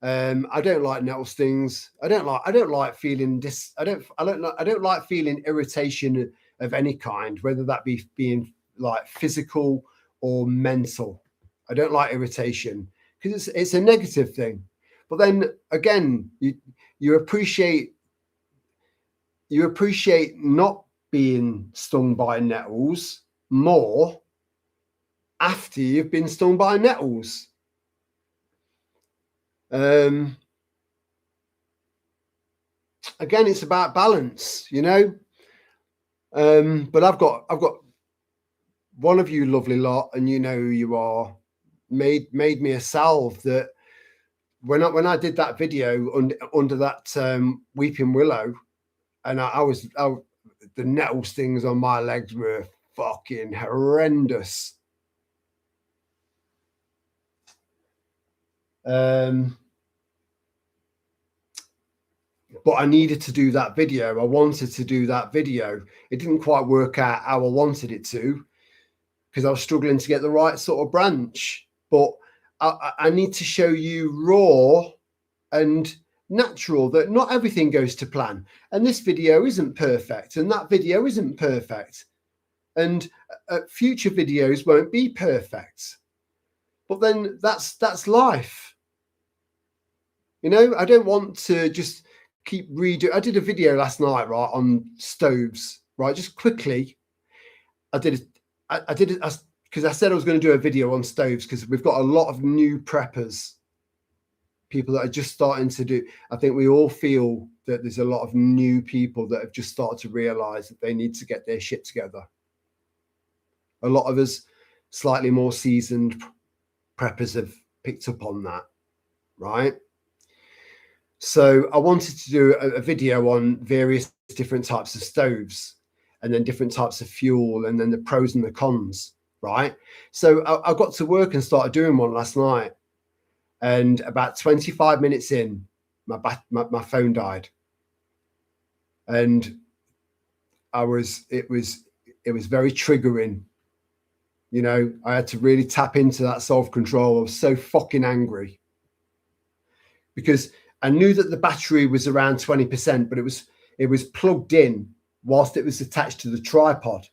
Speaker 1: I don't like nettle stings. I don't like feeling this. I don't like feeling irritation of any kind, whether that be being like physical or mental. I don't like irritation because it's a negative thing. But then again, you appreciate not being stung by nettles more after you've been stung by nettles. Again, it's about balance, you know. But I've got one of you lovely lot, and you know who you are, made me a salve that when I did that video under that weeping willow, and the nettle stings on my legs were fucking horrendous. But I needed to do that video. I wanted to do that video. It didn't quite work out how I wanted it to because I was struggling to get the right sort of branch. But I need to show you raw and natural that not everything goes to plan. And this video isn't perfect, and that video isn't perfect. And future videos won't be perfect. But then that's life. You know, I don't want to just keep redoing. I did a video last night, right, on stoves, right? Just quickly, I did it because I said I was going to do a video on stoves because we've got a lot of new preppers, people that are just starting to do. I think we all feel that there's a lot of new people that have just started to realize that they need to get their shit together. A lot of us, slightly more seasoned preppers, have picked up on that, right? So I wanted to do a video on various different types of stoves and then different types of fuel and then the pros and the cons, right? So I got to work and started doing one last night. And about 25 minutes in, my phone died. And it was very triggering. You know, I had to really tap into that self-control. I was so fucking angry because I knew that the battery was around 20%, but it was plugged in whilst it was attached to the tripod.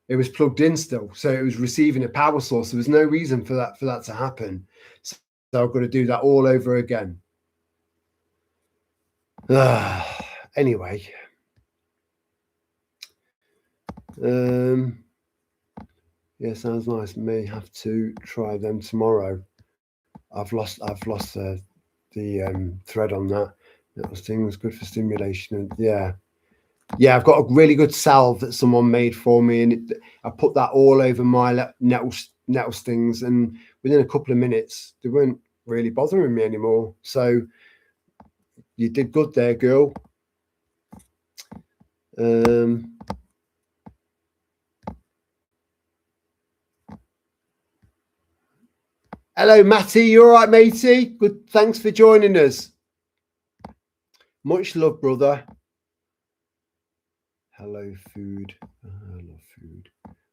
Speaker 1: It was plugged in still, so it was receiving a power source. There was no reason for that to happen. So I've got to do that all over again. Anyway, yeah, sounds nice. May have to try them tomorrow. I've lost the thread on that. That thing was good for stimulation, and yeah, I've got a really good salve that someone made for me, and I put that all over my nettle stings, and within a couple of minutes, they weren't really bothering me anymore. So you did good there, girl. Hello, Matty. You all right, matey? Good. Thanks for joining us. Much love, brother. Hello, food. I love food.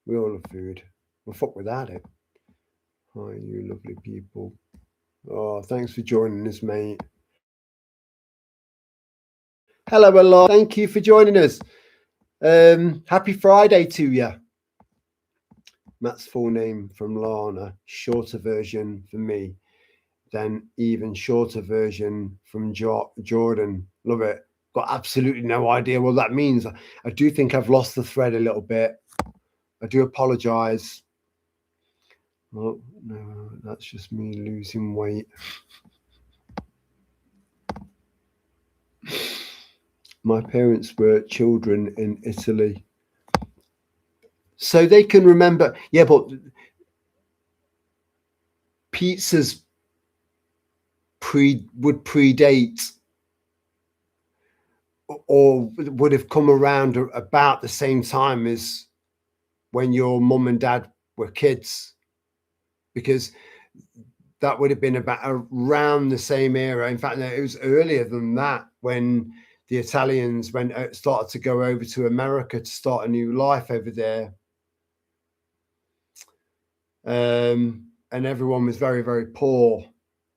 Speaker 1: We all love food. We'll fuck without it. Hi, you lovely people. Oh, thanks for joining us, mate. Hello, Allah. Thank you for joining us. Happy Friday to you. Matt's full name from Lana. Shorter version for me. Then even shorter version from Jordan. Love it. Got absolutely no idea what that means. I do think I've lost the thread a little bit. I do apologize. Oh, no, that's just me losing weight. My parents were children in Italy. So they can remember. Yeah, but pizzas would predate or would have come around about the same time as when your mum and dad were kids, because that would have been about around the same era. In fact, it was earlier than that when the Italians started to go over to America to start a new life over there. And everyone was very, very poor.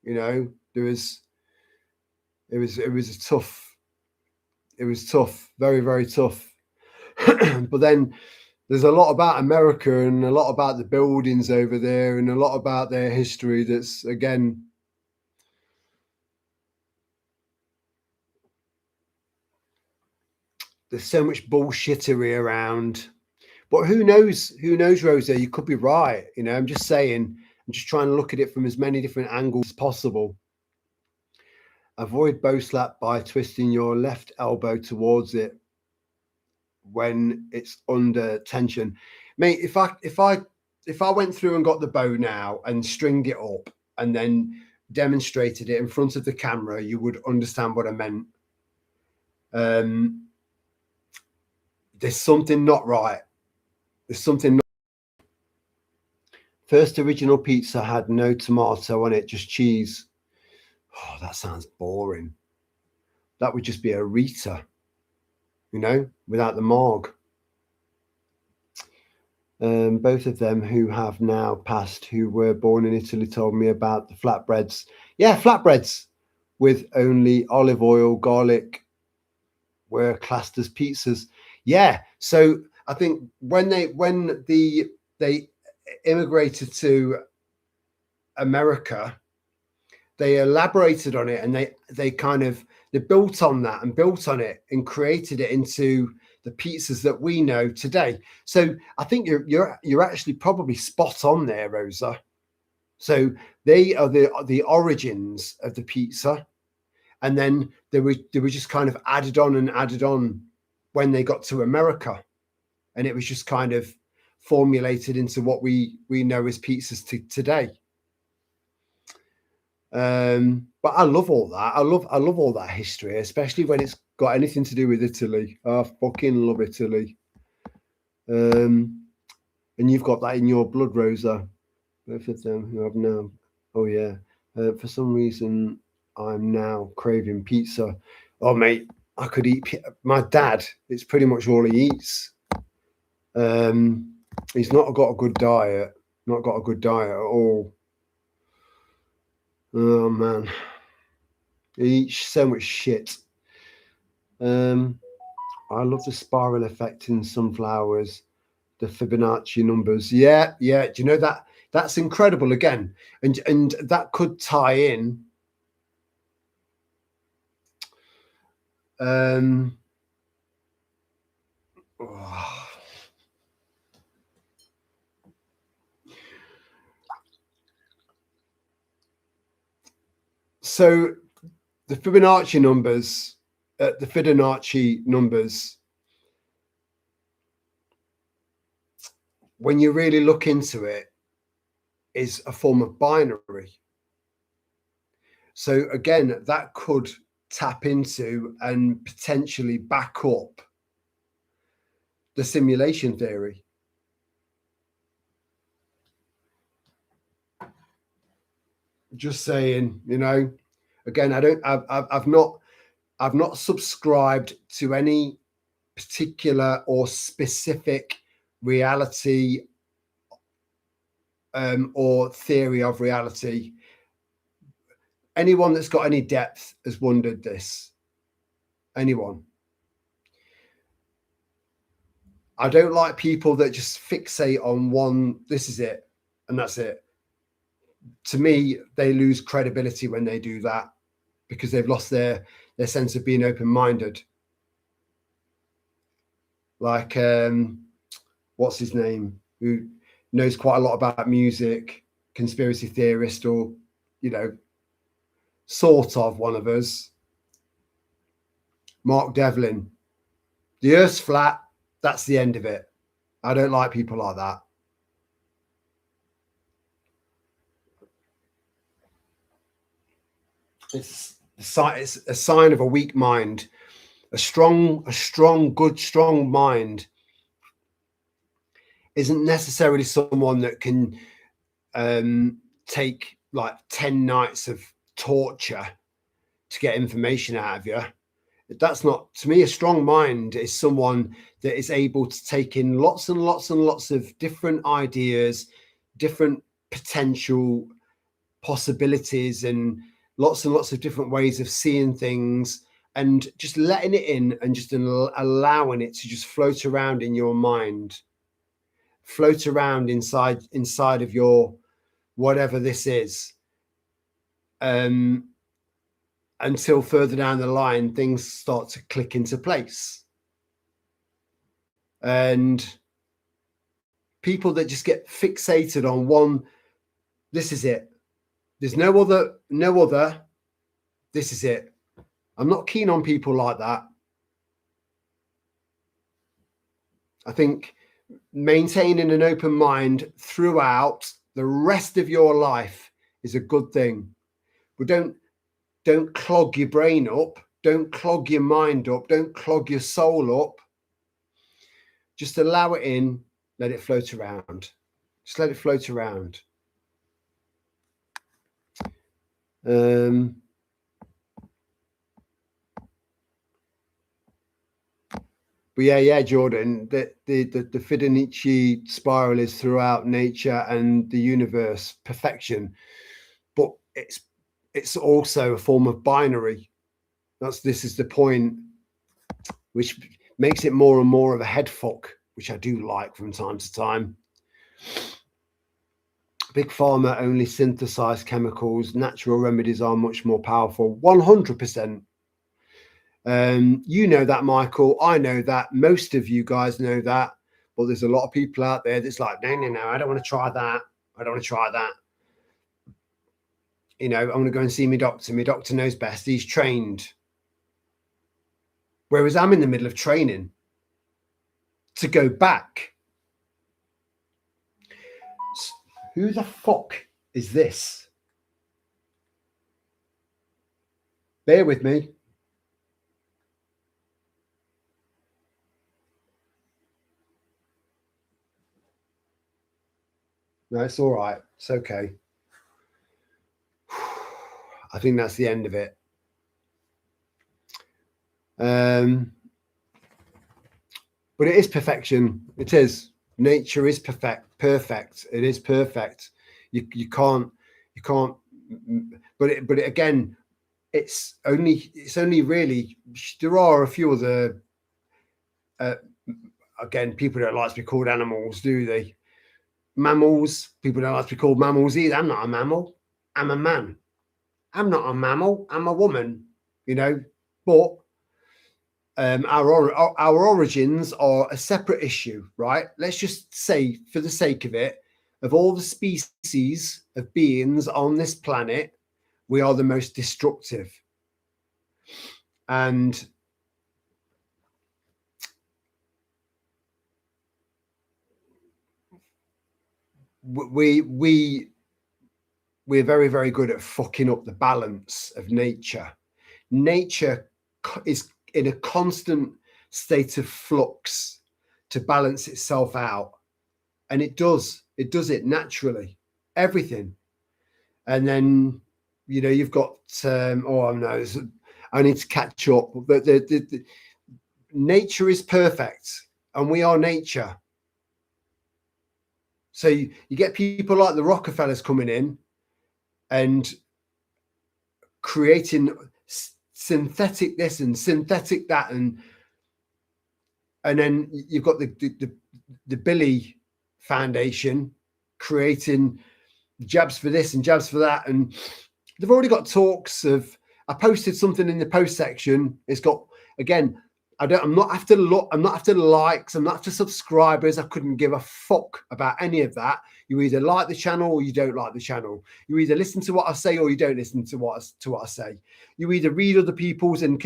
Speaker 1: You know, it was tough, very, very tough. But then there's a lot about America and a lot about the buildings over there and a lot about their history that's, again, there's so much bullshittery around. But who knows, Rosa? You could be right. You know, I'm just saying, I'm just trying to look at it from as many different angles as possible. Avoid bow slap by twisting your left elbow towards it when it's under tension. Mate, if I went through and got the bow now and stringed it up and then demonstrated it in front of the camera, you would understand what I meant. There's something not right. There's something not. First original pizza had no tomato on it, just cheese. Oh, that sounds boring. That would just be a Rita, you know, without the marg. Both of them who have now passed, who were born in Italy, told me about the flatbreads. Yeah, flatbreads with only olive oil, garlic, were classed as pizzas. Yeah, so I think when they immigrated to America, they elaborated on it and they built on that and built on it and created it into the pizzas that we know today. So I think you're actually probably spot on there, Rosa. So they are the origins of the pizza, and then they were just kind of added on when they got to America, and it was just kind of formulated into what we know as pizzas today. But I love all that. I love all that history, especially when it's got anything to do with Italy. I fucking love Italy. And you've got that in your blood, Rosa. Both of them who have now. Oh yeah. For some reason, I'm now craving pizza. Oh mate, I could eat. My dad, it's pretty much all he eats. He's not got a good diet. Not got a good diet at all. Oh man, he eats so much shit. I love the spiral effect in sunflowers, the Fibonacci numbers. Yeah. Do you know that? That's incredible again, and that could tie in. So the Fibonacci numbers, when you really look into it, is a form of binary. So again, that could tap into and potentially back up the simulation theory. Just saying, you know, again, I've not subscribed to any particular or specific reality or theory of reality. Anyone that's got any depth has wondered this. Anyone. I don't like people that just fixate on one, this is it, and that's it. To me, they lose credibility when they do that because they've lost their sense of being open-minded. Like, what's his name? Who knows quite a lot about music, conspiracy theorist, or, you know, sort of one of us. Mark Devlin. The Earth's flat. That's the end of it. I don't like people like that. It's a sign of a weak mind. A strong, good mind isn't necessarily someone that can take like 10 nights of torture to get information out of you. That's not, to me, a strong mind is someone that is able to take in lots and lots and lots of different ideas, different potential possibilities, and lots of different ways of seeing things, and just letting it in and just allowing it to just float around in your mind, float around inside of your whatever this is, until further down the line things start to click into place. And people that just get fixated on one, this is it, there's no other, this is it. I'm not keen on people like that. I think maintaining an open mind throughout the rest of your life is a good thing. But don't clog your brain up. Don't clog your mind up. Don't clog your soul up. Just allow it in. Let it float around. Just let it float around. But yeah, Jordan, the Fibonacci spiral is throughout nature and the universe, perfection. But it's also a form of binary. This is the point, which makes it more and more of a head fuck, which I do like from time to time. Big Pharma only synthesize chemicals. Natural remedies are much more powerful. 100%. You know that, Michael. I know that. Most of you guys know that. But there's a lot of people out there that's like, no, I don't want to try that. I don't want to try that. You know, I'm going to go and see my doctor. My doctor knows best. He's trained. Whereas I'm in the middle of training to go back. Who the fuck is this? Bear with me. No, it's all right. It's okay. I think that's the end of it. But it is perfection. It is. Nature is perfect. It is perfect. You can't. But again, it's only really. There are a few other. Again, people don't like to be called animals, do they? Mammals. People don't like to be called mammals either. I'm not a mammal. I'm a man. I'm not a mammal. I'm a woman. You know, but. Our origins are a separate issue, right? Let's just say, for the sake of it, of all the species of beings on this planet, we are the most destructive. And we're very, very good at fucking up the balance of nature. Nature is in a constant state of flux to balance itself out, and it does it naturally, everything. And then, you know, you've got I need to catch up, but the nature is perfect and we are nature. So you get people like the Rockefellers coming in and creating synthetic this and synthetic that, and then you've got the Billy Foundation creating jabs for this and jabs for that, and they've already got talks of. I posted something in the post section. It's got, again, I'm not after likes, I'm not after subscribers. I couldn't give a fuck about any of that. You either like the channel or you don't like the channel. You either listen to what I say or you don't listen to what I say. You either read other people's and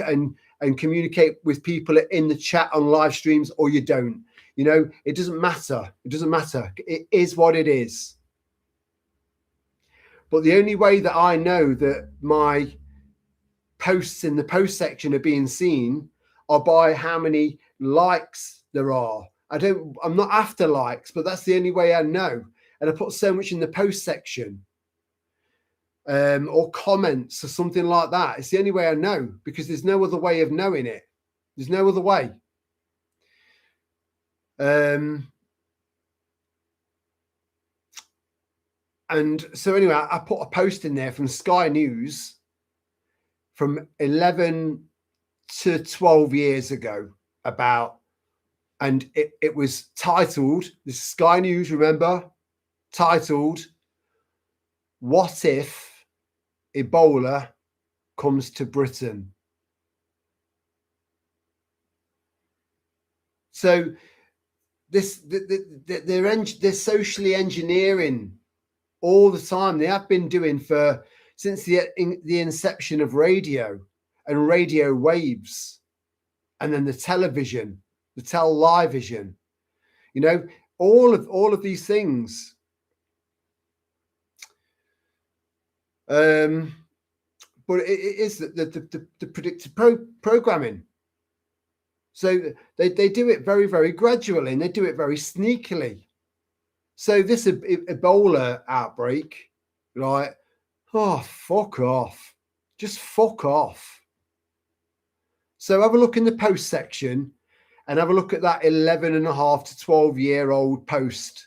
Speaker 1: communicate with people in the chat on live streams, or you don't. You know, it doesn't matter. It doesn't matter. It is what it is. But the only way that I know that my posts in the post section are being seen are by how many likes there are. I'm not after likes, but that's the only way I know. And I put so much in the post section. or comments or something like that. It's the only way I know, because there's no other way of knowing it. There's no other way. And so anyway, I put a post in there from Sky News from 11 to 12 years ago about, and it was titled, this is Sky News, remember, titled, "What if Ebola comes to Britain?" So they're socially engineering all the time. They have been doing since the inception of radio and radio waves, and then the television, the television. You know, all of these things. But it is the predicted programming. So they do it very, very gradually, and they do it very sneakily. So this Ebola outbreak, right? Oh, fuck off. Just fuck off. So have a look in the post section and have a look at that 11.5 to 12-year-old post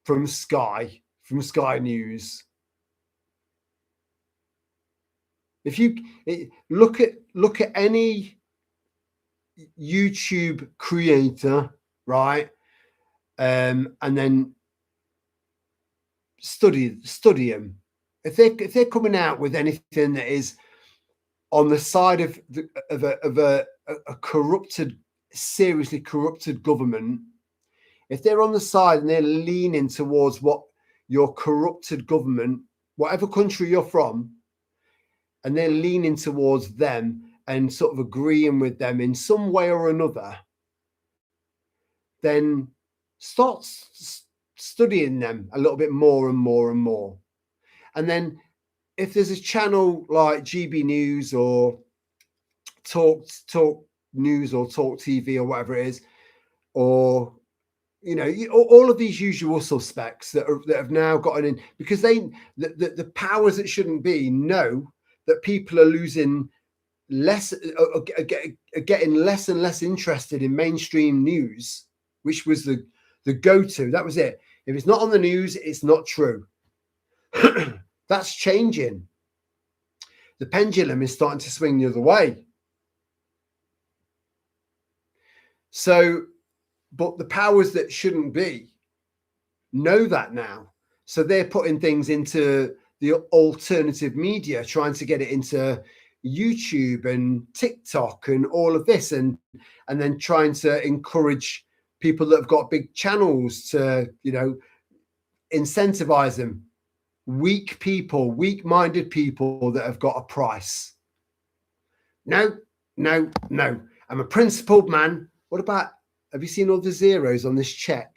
Speaker 1: from Sky News. If you look at any YouTube creator, right, and then study them. If they're coming out with anything that is on the side of a corrupted, seriously corrupted government, if they're on the side and they're leaning towards what your corrupted government, whatever country you're from, and they're leaning towards them and sort of agreeing with them in some way or another, then start studying them a little bit more and more and more. And then if there's a channel like GB News or Talk News or Talk TV or whatever it is, or all of these usual suspects that have now gotten in, because the powers that shouldn't be know that people are losing less, are getting less and less interested in mainstream news, which was the go-to. That was it. If it's not on the news, it's not true. That's changing. The pendulum is starting to swing the other way. So, but the powers that shouldn't be know that now. So they're putting things into the alternative media, trying to get it into YouTube and TikTok and all of this, and then trying to encourage people that have got big channels to, incentivize them. Weak people, weak-minded people that have got a price. No. I'm a principled man. What about, have you seen all the zeros on this check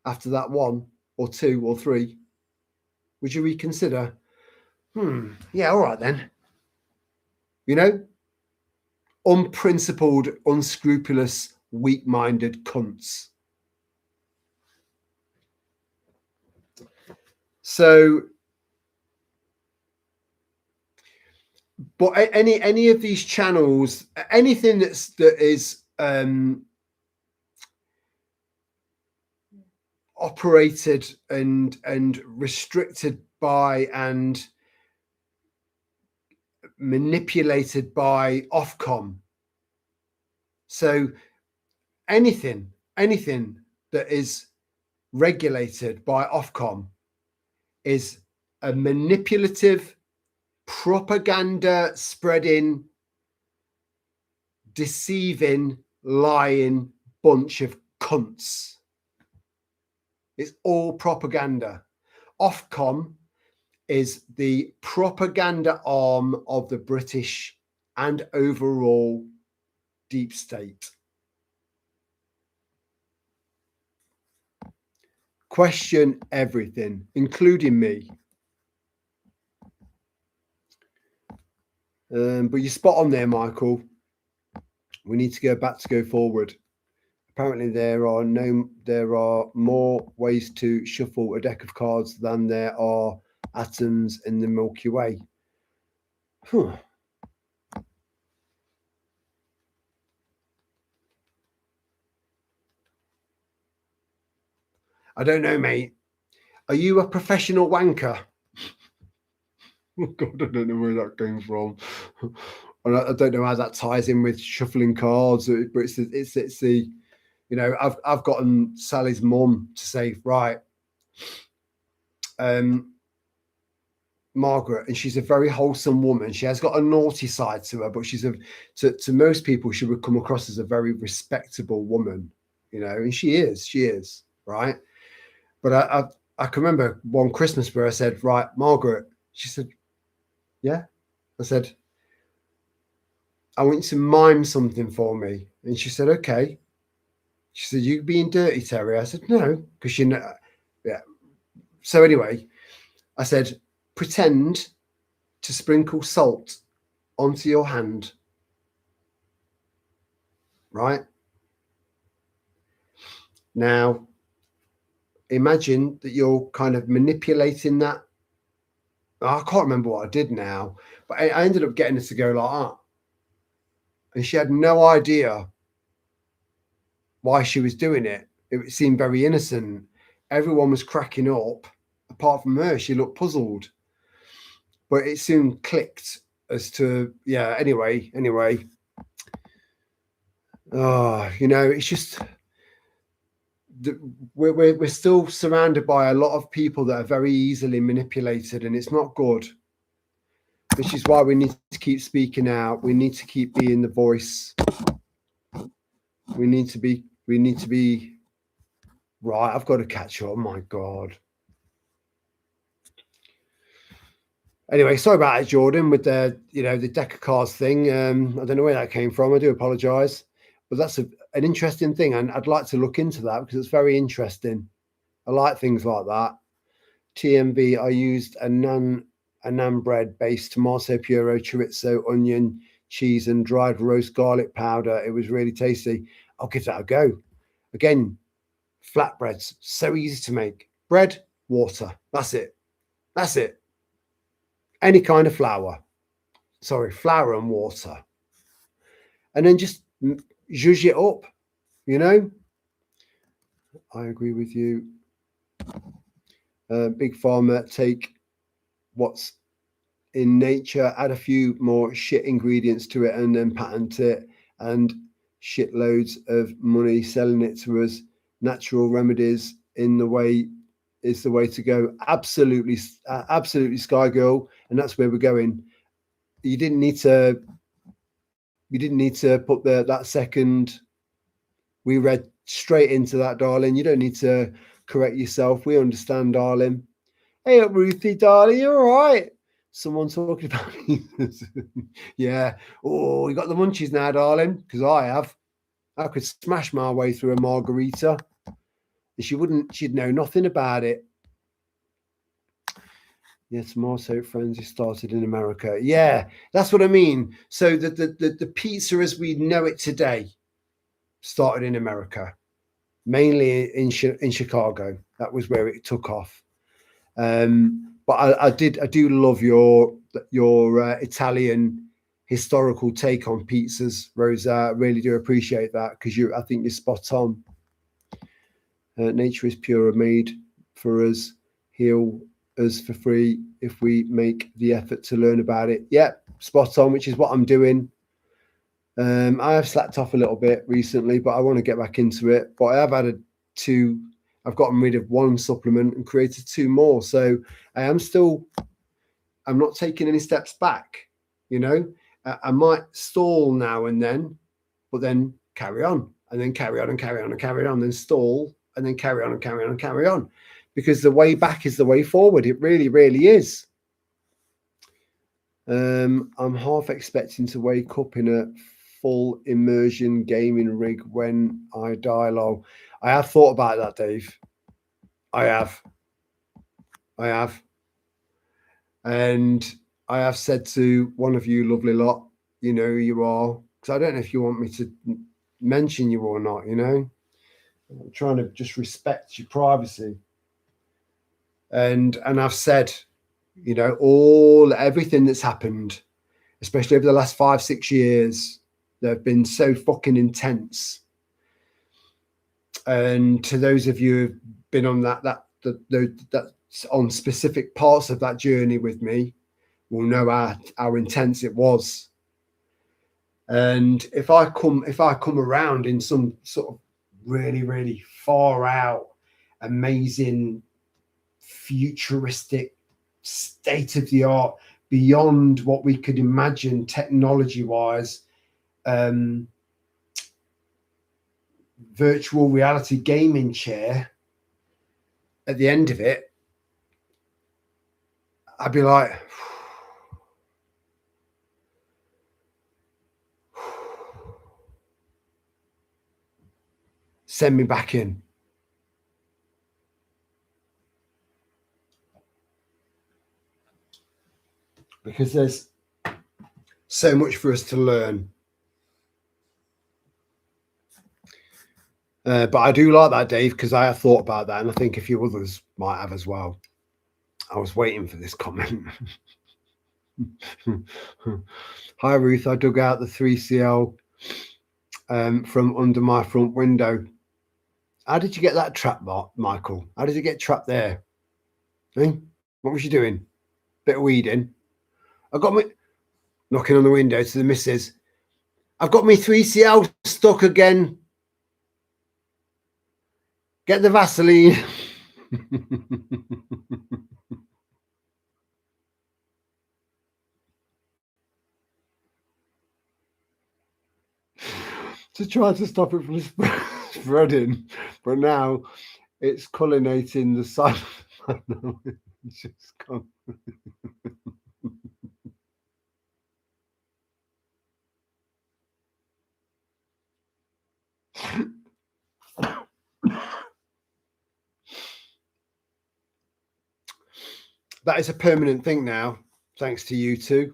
Speaker 1: after that 1 or 2 or 3? Would you reconsider? Yeah, all right then. Unprincipled, unscrupulous, weak-minded cunts. So, but any of these channels, anything that is operated and restricted by and manipulated by Ofcom. So anything that is regulated by Ofcom is a manipulative, propaganda spreading, deceiving, lying bunch of cunts. It's all propaganda. Ofcom is the propaganda arm of the British and overall deep state. Question everything, including me. But you're spot on there, Michael. We need to go forward. Apparently, there are more ways to shuffle a deck of cards than there are atoms in the Milky Way. Huh. I don't know, mate. Are you a professional wanker? Oh God, I don't know where that came from. And I don't know how that ties in with shuffling cards, but it's the, you know, I've gotten Sally's mum to say, right, Margaret, and she's a very wholesome woman. She has got a naughty side to her, but she's to most people she would come across as a very respectable woman, you know, and she is, right? But I can remember one Christmas where I said, right, Margaret, she said, yeah. I said, I want you to mime something for me. And she said, okay. She said, you being dirty, Terry? I said, no, because you know, yeah. So anyway, I said, pretend to sprinkle salt onto your hand, right? Now, imagine that you're kind of manipulating that. I can't remember what I did now, but I ended up getting her to go like that. And she had no idea why she was doing it. It seemed very innocent. Everyone was cracking up, apart from her. She looked puzzled, but it soon clicked as to, yeah. Anyway, you know, it's just we're still surrounded by a lot of people that are very easily manipulated, and it's not good. Which is why we need to keep speaking out. We need to keep being the voice. We need to be right. I've got to catch up. Oh my God. Anyway, sorry about it, Jordan, with the, you know, the deck of cards thing. I don't know where that came from. I do apologise, but that's an interesting thing, and I'd like to look into that because it's very interesting. I like things like that. TMV, I used a naan bread based tomato puree, chorizo, onion, cheese, and dried roast garlic powder. It was really tasty. I'll give that a go. Again, flatbreads, so easy to make. Bread, water. That's it. That's it. Any kind of flour. Sorry, flour and water. And then just zhuzh it up, you know? I agree with you. Big Pharma, take what's in nature, add a few more shit ingredients to it, and then patent it, and shitloads of money selling it to us. Natural remedies in the way is the way to go. Absolutely, absolutely, Sky Girl, and that's where we're going. You didn't need to put that second. We read straight into that, darling. You don't need to correct yourself. We understand, darling. Hey up, Ruthie, darling, you're all right. Someone talking about me. Yeah. Oh, you got the munchies now, darling, because I have. I could smash my way through a margarita. And she'd know nothing about it. Yeah, tomato frenzy started in America. Yeah, that's what I mean. So the pizza as we know it today started in America, mainly in Chicago. That was where it took off. But I do love your Italian historical take on pizzas, Rosa. I really do appreciate that because I think you're spot on. Nature is pure, made for us, heal us for free if we make the effort to learn about it. Yeah, spot on, which is what I'm doing. I have slacked off a little bit recently, but I want to get back into it. But I have added two. I've gotten rid of one supplement and created two more. So I'm not taking any steps back. You know, I might stall now and then, but then carry on and then carry on and carry on and carry on, then stall and then carry on and carry on and carry on, because the way back is the way forward. It really, really is. I'm half expecting to wake up in a full immersion gaming rig when I die. Lol. I have thought about that, Dave. I have. And I have said to one of you lovely lot, you know who you are, because I don't know if you want me to mention you or not, you know. I'm trying to just respect your privacy. And I've said, You know, everything that's happened, especially over the last 5-6 years, they've been so fucking intense. And to those of you who've been on that's on specific parts of that journey with me, will know how intense it was. And if I come around in some sort of really, really far out, amazing, futuristic, state of the art, beyond what we could imagine technology wise, virtual reality gaming chair, at the end of it, I'd be like, send me back in. Because there's so much for us to learn. But I do like that, Dave, because I have thought about that, and I think a few others might have as well. I was waiting for this comment. Hi, Ruth. I dug out the 3CL from under my front window. How did you get that trap, Michael? How did you get trapped there? Hey? What was you doing? Bit of weeding. I got me knocking on the window to the missus. I've got me 3CL stuck again. Get the Vaseline. To try to stop it from spreading, but now it's cullinating the sun. It's just gone. That is a permanent thing now, thanks to you two.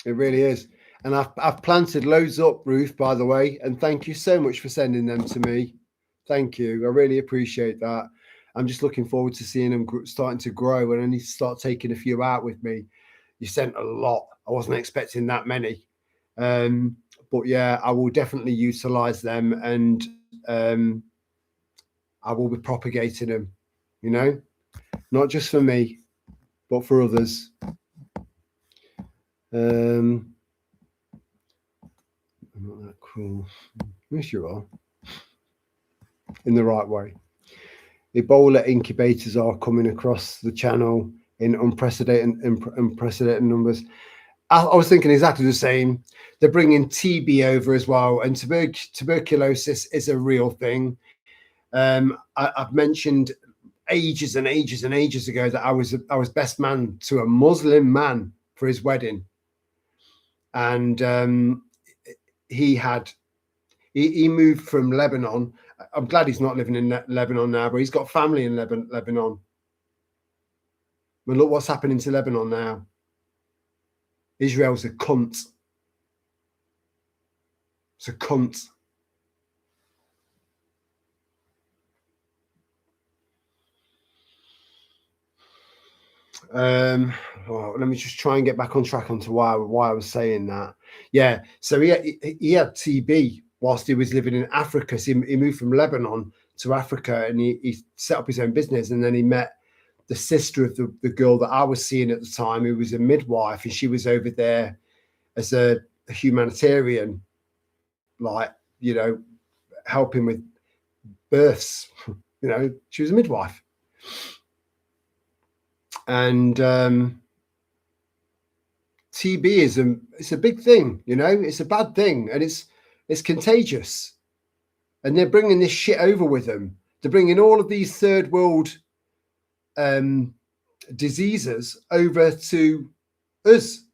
Speaker 1: It really is. And I've planted loads up, Ruth, by the way, and thank you so much for sending them to me. Thank you. I really appreciate that. I'm just looking forward to seeing them starting to grow, and I need to start taking a few out with me. You sent a lot. I wasn't expecting that many. But yeah, I will definitely utilize them, and I will be propagating them, you know, not just for me, but for others. I'm not that cool. Yes, you are. In the right way. Ebola incubators are coming across the channel in unprecedented numbers. I was thinking exactly the same. They're bringing TB over as well, and tuberculosis is a real thing. I've mentioned ages and ages and ages ago that I was best man to a Muslim man for his wedding, and he moved from Lebanon. I'm glad he's not living in Lebanon now, but he's got family in Lebanon. But look what's happening to Lebanon now. Israel's a cunt. It's a cunt. Let me just try and get back on track onto why I was saying that. Yeah, so he had TB whilst he was living in Africa. So he moved from Lebanon to Africa, and he set up his own business, and then he met the sister of the girl that I was seeing at the time, who was a midwife, and she was over there as a humanitarian, like, you know, helping with births. You know, she was a midwife. And TB it's a big thing, you know, it's a bad thing, and it's contagious. And they're bringing this shit over with them. They're bringing all of these third world diseases over to us,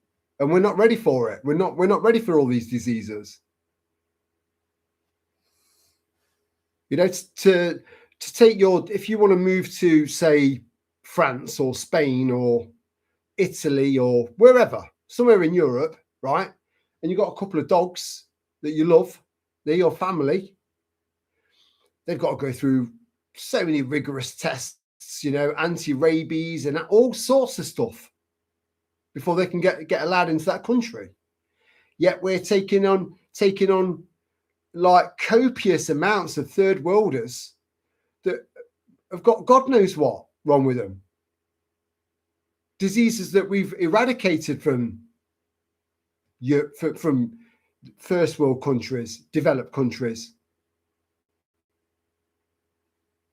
Speaker 1: and we're not ready for it. We're not ready for all these diseases. You know, to take if you want to move to, say, France or Spain or Italy or wherever, somewhere in Europe, right? And you've got a couple of dogs that you love, they're your family. They've got to go through so many rigorous tests tests, you know, anti-rabies and all sorts of stuff before they can get allowed into that country. Yet we're taking on like copious amounts of third worlders that have got God knows what wrong with them. Diseases that we've eradicated from first world countries, developed countries.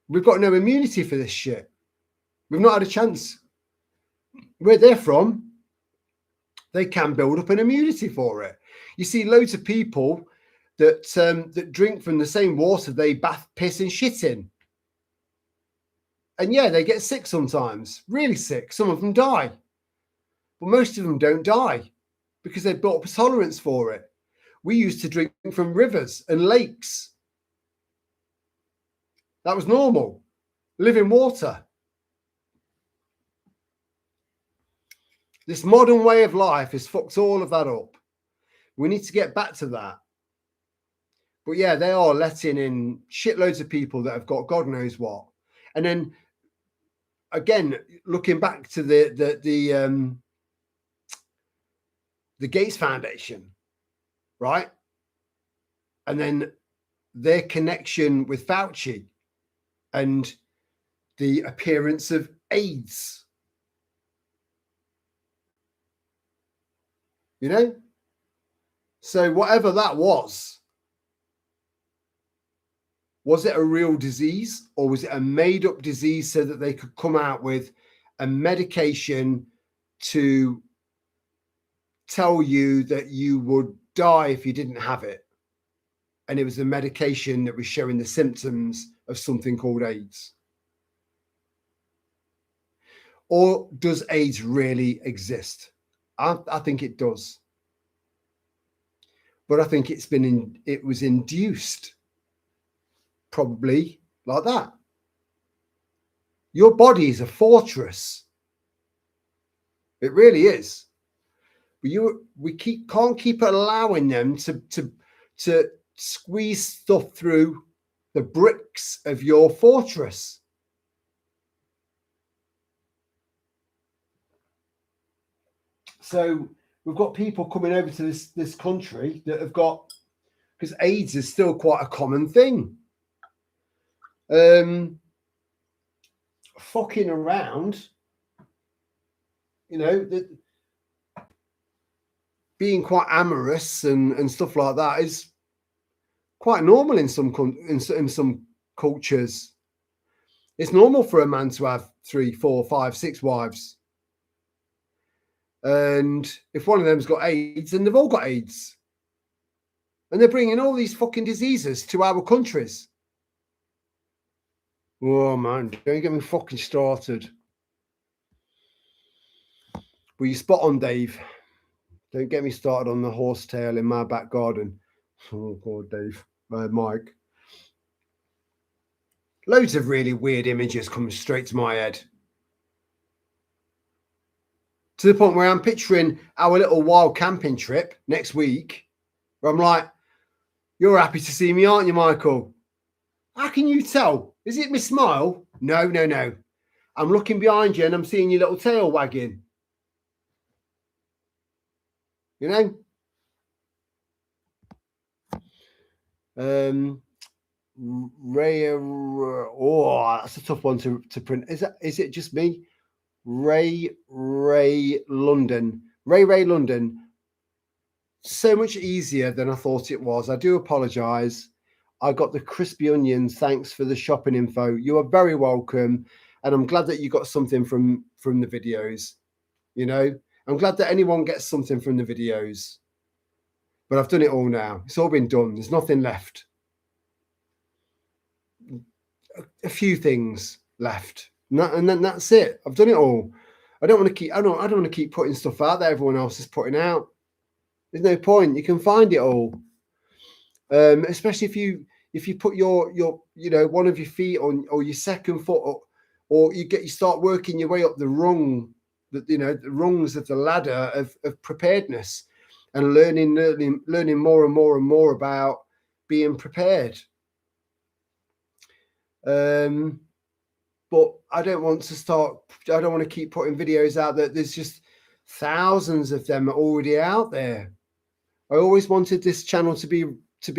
Speaker 1: We've got no immunity for this shit. We've not had a chance. Where they're from, they can build up an immunity for it. You see loads of people that drink from the same water they bath, piss and shit in. And yeah, they get sick sometimes, really sick. Some of them die. But most of them don't die because they've built up a tolerance for it. We used to drink from rivers and lakes. That was normal. Living water. This modern way of life has fucked all of that up. We need to get back to that. But yeah, they are letting in shitloads of people that have got God knows what. And then again, looking back to the Gates Foundation, right? And then their connection with Fauci and the appearance of AIDS. You know? So whatever that was it a real disease or was it a made-up disease so that they could come out with a medication to tell you that you would die if you didn't have it? And it was a medication that was showing the symptoms of something called AIDS. Or does AIDS really exist? I think it does. But I think it was induced probably like that. Your body is a fortress. It really is. But we can't keep allowing them to squeeze stuff through the bricks of your fortress. So we've got people coming over to this country that have got, because AIDS is still quite a common thing. Fucking around, you know, being quite amorous and stuff like that is quite normal in some cultures. It's normal for a man to have 3, 4, 5, 6 wives. And if one of them's got AIDS, then they've all got AIDS. And they're bringing all these fucking diseases to our countries. Oh, man, don't get me fucking started. Well, you're spot on, Dave. Don't get me started on the horsetail in my back garden. Oh, God, Dave. Mike. Loads of really weird images come straight to my head. To the point where I'm picturing our little wild camping trip next week, where I'm like, you're happy to see me, aren't you, Michael? How can you tell? Is it my smile? No. I'm looking behind you and I'm seeing your little tail wagging. You know? That's a tough one to print. Is it just me? Ray London. Ray London. So much easier than I thought it was. I do apologize. I got the crispy onions. Thanks for the shopping info. You are very welcome. And I'm glad that you got something from the videos. You know, I'm glad that anyone gets something from the videos. But I've done it all now. It's all been done. There's nothing left. A few things left. And then that's it. I've done it all. I don't want to keep putting stuff out that everyone else is putting out. There's no point. You can find it all. Especially if you put your one of your feet on, or your second foot up, or you start working your way up the rungs of the ladder of preparedness, and learning more and more and more about being prepared. But but I don't want to keep putting videos out that there's just thousands of them already out there. I always wanted this channel to be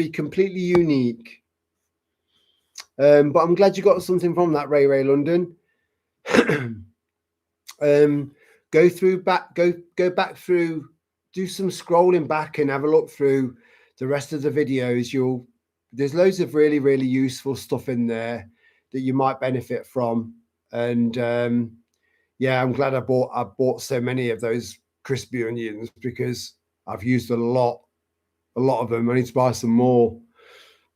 Speaker 1: completely unique. But I'm glad you got something from that, Ray London. Go back through, do some scrolling back and have a look through the rest of the videos. There's loads of really, really useful stuff in there that you might benefit from. And yeah, I'm glad I bought so many of those crispy onions, because I've used a lot of them. I need to buy some more.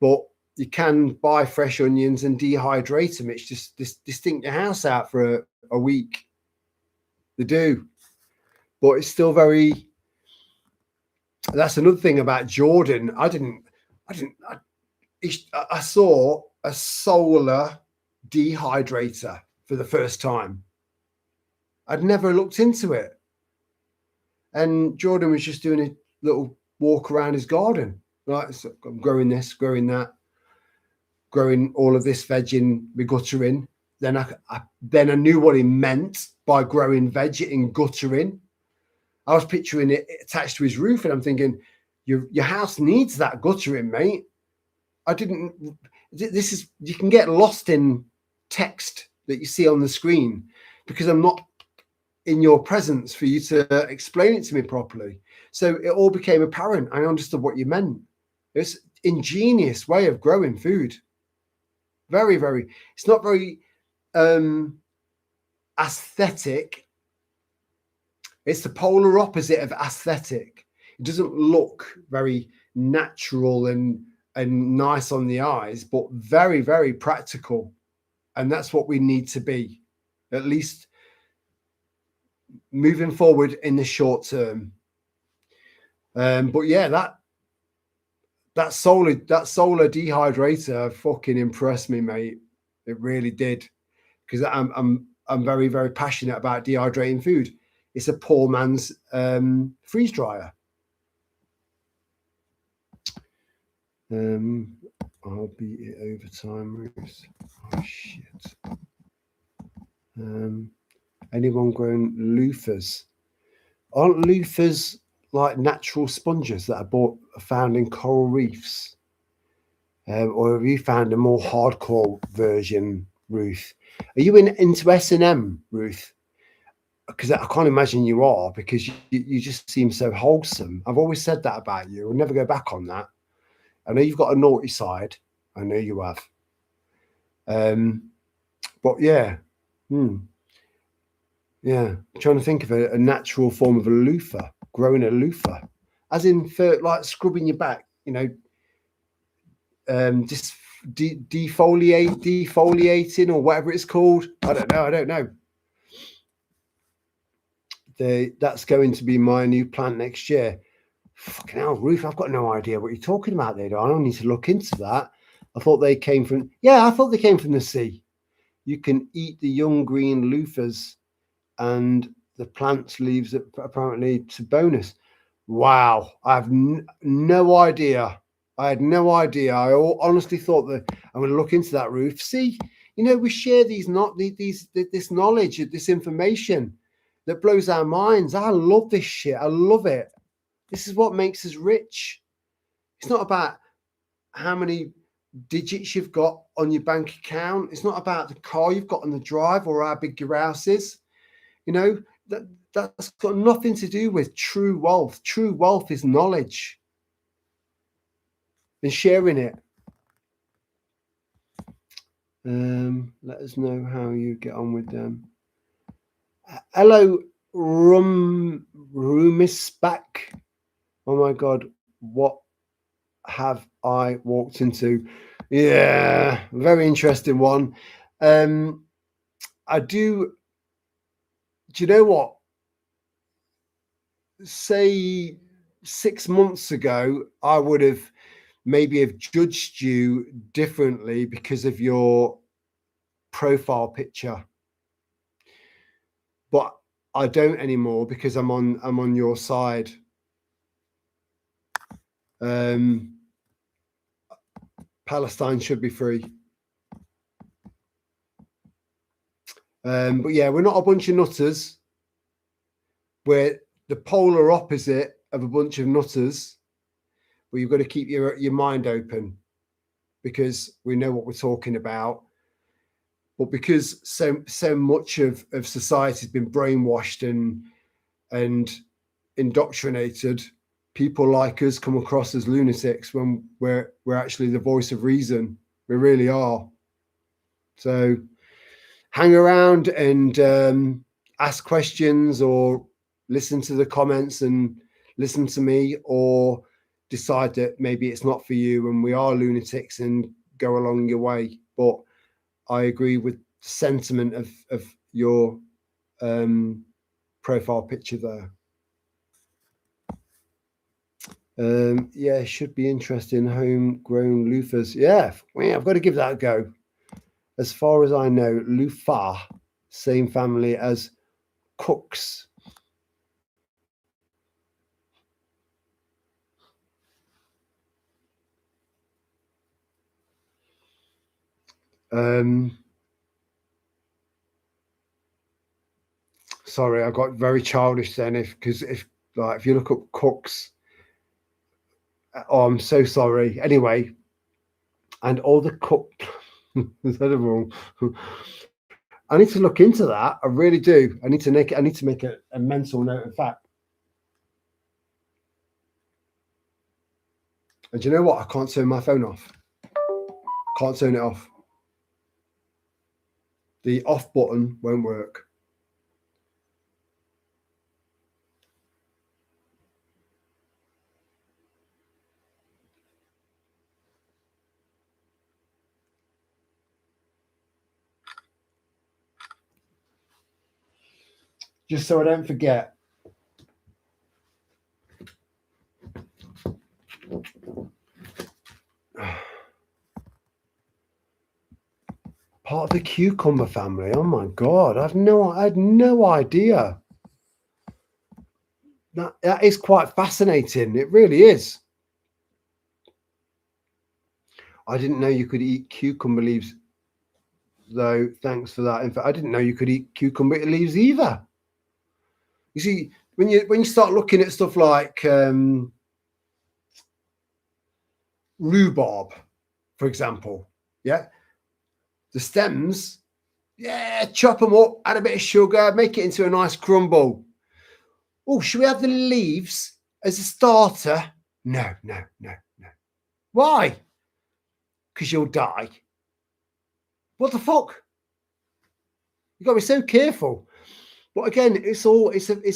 Speaker 1: But you can buy fresh onions and dehydrate them. It's just stink your house out for a week. They do, but it's still very. That's another thing about Jordan. I saw a solar dehydrator for the first time. I'd never looked into it, and Jordan was just doing a little walk around his garden. Right, so I'm growing this, growing that, growing all of this veg in the guttering. Then I knew what he meant by growing veg in guttering. I was picturing it attached to his roof, and I'm thinking, your house needs that guttering, mate. You can get lost in text that you see on the screen because I'm not in your presence for you to explain it to me properly. So it all became apparent. I understood what you meant. It's an ingenious way of growing food. Very, very. It's not very aesthetic. It's the polar opposite of aesthetic. It doesn't look very natural and nice on the eyes, but very, very practical. And that's what we need to be, at least moving forward in the short term. But yeah, that solar dehydrator fucking impressed me, mate. It really did, because I'm very, very passionate about dehydrating food. It's a poor man's freeze dryer. I'll be at overtime, Ruth. Oh shit. Anyone growing loofahs? Aren't loofahs like natural sponges that are found in coral reefs? Or have you found a more hardcore version, Ruth? Are you into S&M, Ruth? Because I can't imagine you are, because you just seem so wholesome. I've always said that about you. I'll never go back on that. I know you've got a naughty side. I know you have. But yeah. Yeah. I'm trying to think of a natural form of a loofah, growing a loofah. As in for like scrubbing your back, just defoliating or whatever it's called. I don't know. That's going to be my new plant next year. Fucking hell, Ruth, I've got no idea what you're talking about there. I don't need to look into that. I thought they came from the sea. You can eat the young green loofahs and the plant's leaves apparently to bonus. Wow, I have no idea. I had no idea. I honestly thought that I'm going to look into that, Ruth. See, we share this knowledge, this information that blows our minds. I love this shit. I love it. This is what makes us rich. It's not about how many digits you've got on your bank account. It's not about the car you've got on the drive or how big your house is. That's got nothing to do with true wealth. True wealth is knowledge and sharing it. Let us know how you get on with them. Hello, Rumisback. Oh my God, what have I walked into? Yeah, very interesting one. Do you know what? Say 6 months ago, I would have maybe judged you differently because of your profile picture, but I don't anymore because I'm on your side. Palestine should be free. But yeah, we're not a bunch of nutters. We're the polar opposite of a bunch of nutters. But you've got to keep your mind open, because we know what we're talking about. But because so much of society has been brainwashed and indoctrinated, people like us come across as lunatics when we're actually the voice of reason. We really are. So hang around and ask questions, or listen to the comments and listen to me, or decide that maybe it's not for you and we are lunatics and go along your way. But I agree with the sentiment of your profile picture there. Yeah, should be interesting. Homegrown loofahs. Yeah, I've got to give that a go. As far as I know, loofah, same family as xXx. Sorry, I got very childish then. If you look up cooks, oh, I'm so sorry. Anyway, and all the cook. Is that wrong? I need to look into that. I really do. I need to make a mental note of that. And do you know what? I can't turn my phone off. Can't turn it off. The off button won't work. Just so I don't forget. Part of the cucumber family. Oh my God. I had no idea. That is quite fascinating. It really is. I didn't know you could eat cucumber leaves, though. Thanks for that. In fact, I didn't know you could eat cucumber leaves either. You see, when you start looking at stuff like rhubarb, for example, yeah, the stems, yeah, chop them up, add a bit of sugar, make it into a nice crumble. Oh, should we have the leaves as a starter? No. Why? Because you'll die. What the fuck? You've got to be so careful. But again, it's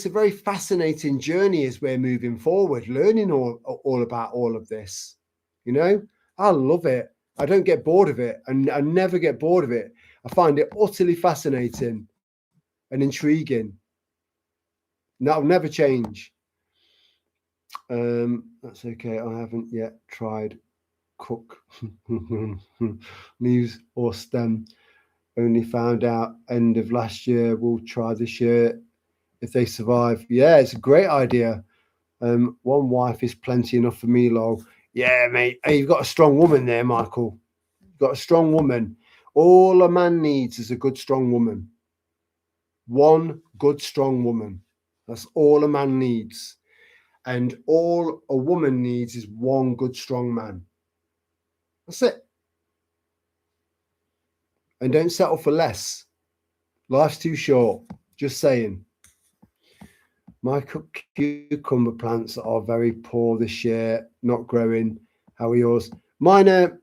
Speaker 1: a very fascinating journey as we're moving forward, learning all about all of this. You know, I love it. I don't get bored of it, and I never get bored of it. I find it utterly fascinating and intriguing. That'll never change. That's okay. I haven't yet tried cook leaves or stem. Only found out end of last year. We'll try this year if they survive. Yeah, it's a great idea. One wife is plenty enough for me, lol. Yeah, mate. Hey, you've got a strong woman there, Michael. You've got a strong woman. All a man needs is a good, strong woman. One good, strong woman. That's all a man needs. And all a woman needs is one good, strong man. That's it. And don't settle for less. Life's too short. Just saying. My cucumber plants are very poor this year, not growing. How are yours? Mine are,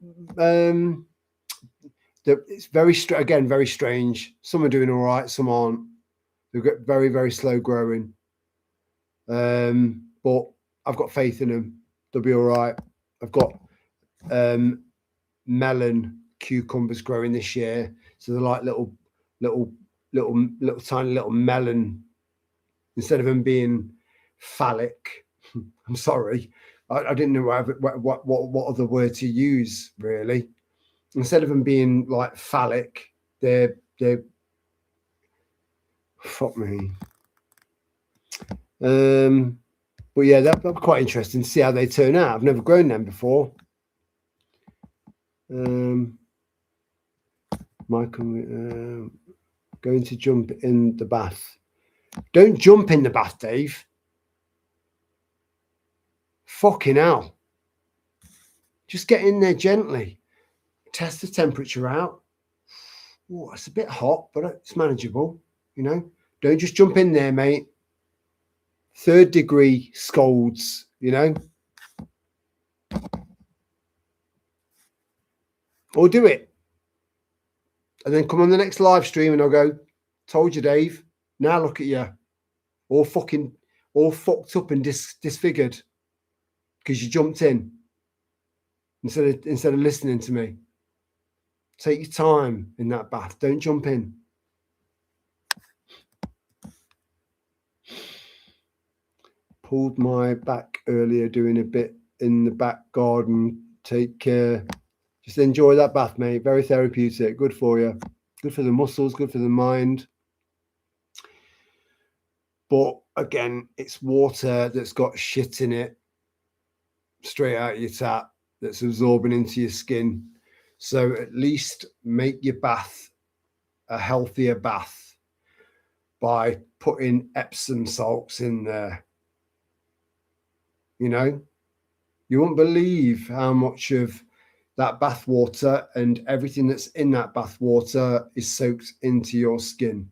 Speaker 1: it's very strange. Some are doing all right, some aren't. They're very, very slow growing. But I've got faith in them. They'll be all right. I've got melon cucumbers growing this year. So they're like little tiny little melon. Instead of them being phallic, I'm sorry, I didn't know what other word to use really. Instead of them being like phallic, they're fuck me. But yeah, that'd be quite interesting to see how they turn out. I've never grown them before. Michael, Going to jump in the bath. Don't jump in the bath, Dave. Fucking hell. Just get in there gently. Test the temperature out. Oh, it's a bit hot, but it's manageable. You know, don't just jump in there, mate. 3rd degree scalds, you know. Or do it. And then come on the next live stream and I'll go, told you, Dave. Now look at you. All fucked up and disfigured. Because you jumped in. Instead of listening to me. Take your time in that bath. Don't jump in. Pulled my back earlier doing a bit in the back garden. Take care. Just enjoy that bath, mate. Very therapeutic. Good for you. Good for the muscles. Good for the mind. But again, it's water that's got shit in it. Straight out of your tap. That's absorbing into your skin. So at least make your bath a healthier bath by putting Epsom salts in there. You know, you won't believe how much of that bath water and everything that's in that bath water is soaked into your skin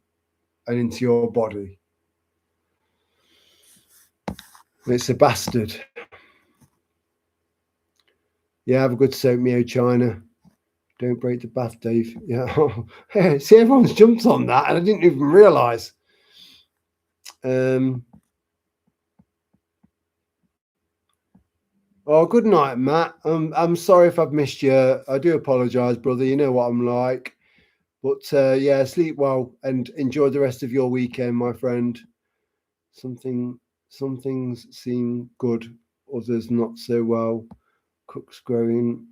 Speaker 1: and into your body. It's a bastard. Yeah, have a good soak, Mio China. Don't break the bath, Dave. Yeah. See, everyone's jumped on that and I didn't even realise. Oh, good night, Matt. I'm sorry if I've missed you. I do apologise, brother. You know what I'm like. But yeah, sleep well and enjoy the rest of your weekend, my friend. Some things seem good, others not so well. Cook's growing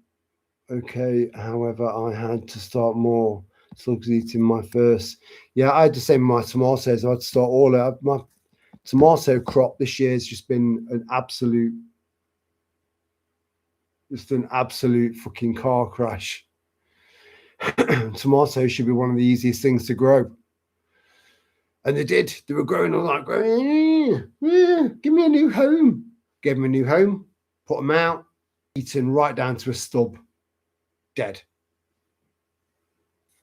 Speaker 1: okay. However, I had to start more. Slugs eating my first. Yeah, I had the same with my tomatoes. I had to start all out. My tomato crop this year has just been an absolute fucking car crash. Tomatoes should be one of the easiest things to grow. And they did. They were growing. I was like, give me a new home. Gave them a new home, put them out, eaten right down to a stub, dead.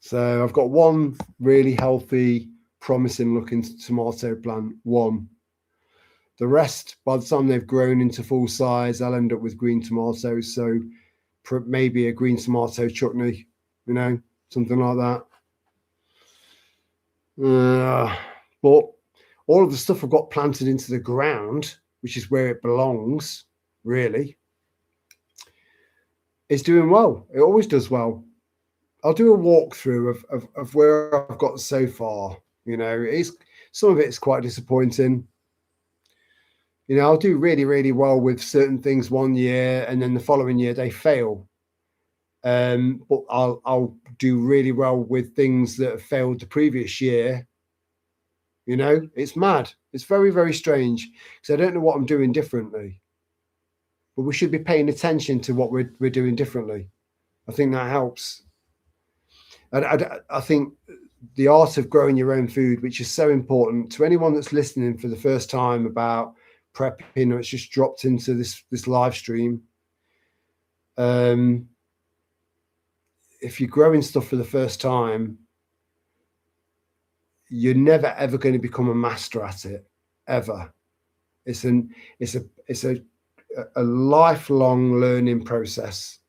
Speaker 1: So I've got one really healthy, promising looking tomato plant, one. The rest, by the time they've grown into full size, I'll end up with green tomatoes. So maybe a green tomato chutney, you know, something like that. But all of the stuff I've got planted into the ground, which is where it belongs, really, is doing well. It always does well. I'll do a walkthrough of where I've got so far. You know, some of it's quite disappointing. You know, I'll do really, really well with certain things one year, and then the following year they fail. But I'll do really well with things that have failed the previous year. You know, it's mad. It's very, very strange because I don't know what I'm doing differently. But we should be paying attention to what we're doing differently. I think that helps. I think the art of growing your own food, which is so important to anyone that's listening for the first time about prepping, or it's just dropped into this live stream. If you're growing stuff for the first time, you're never ever going to become a master at it, ever. It's a lifelong learning process,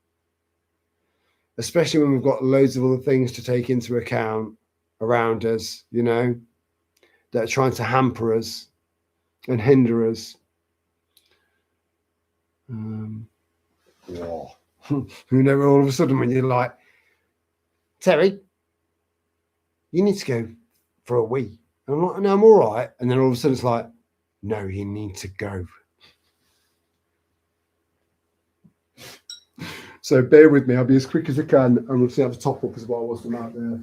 Speaker 1: especially when we've got loads of other things to take into account around us, you know, that are trying to hamper us and hinder us. You know, all of a sudden when you're like, Terry, you need to go for a wee. And I'm like, no, I'm all right. And then all of a sudden it's like, no, you need to go. So bear with me. I'll be as quick as I can. And we'll see how the top up as well. What's the out there?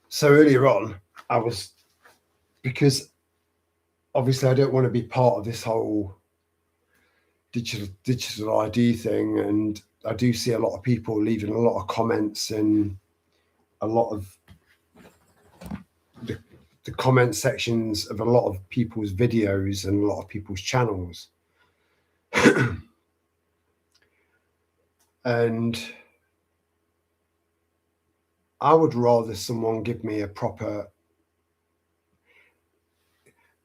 Speaker 1: So earlier on, because obviously I don't want to be part of this whole digital ID thing, and I do see a lot of people leaving a lot of comments and a lot of the comment sections of a lot of people's videos and a lot of people's channels. And I would rather someone give me a proper.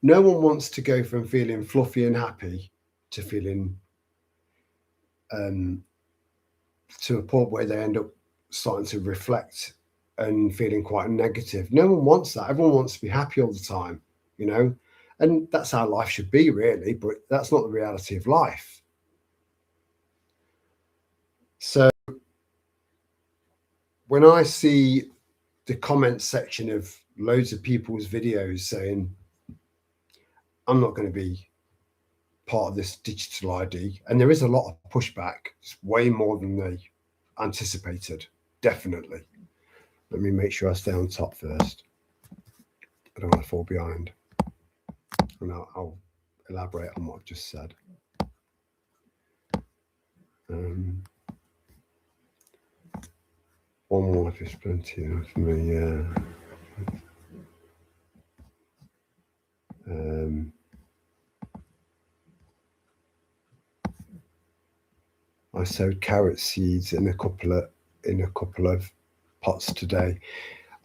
Speaker 1: No one wants to go from feeling fluffy and happy to feeling to a point where they end up starting to reflect and feeling quite negative. No one wants that. Everyone wants to be happy all the time, you know, and that's how life should be, really, but that's not the reality of life. So when I see the comment section of loads of people's videos saying, I'm not going to be part of this digital ID, and there is a lot of pushback, it's way more than they anticipated, definitely. Let me make sure I stay on top first. I don't want to fall behind. And I'll elaborate on what I've just said. One wife is plenty for me, yeah. I sowed carrot seeds in a couple of pots today.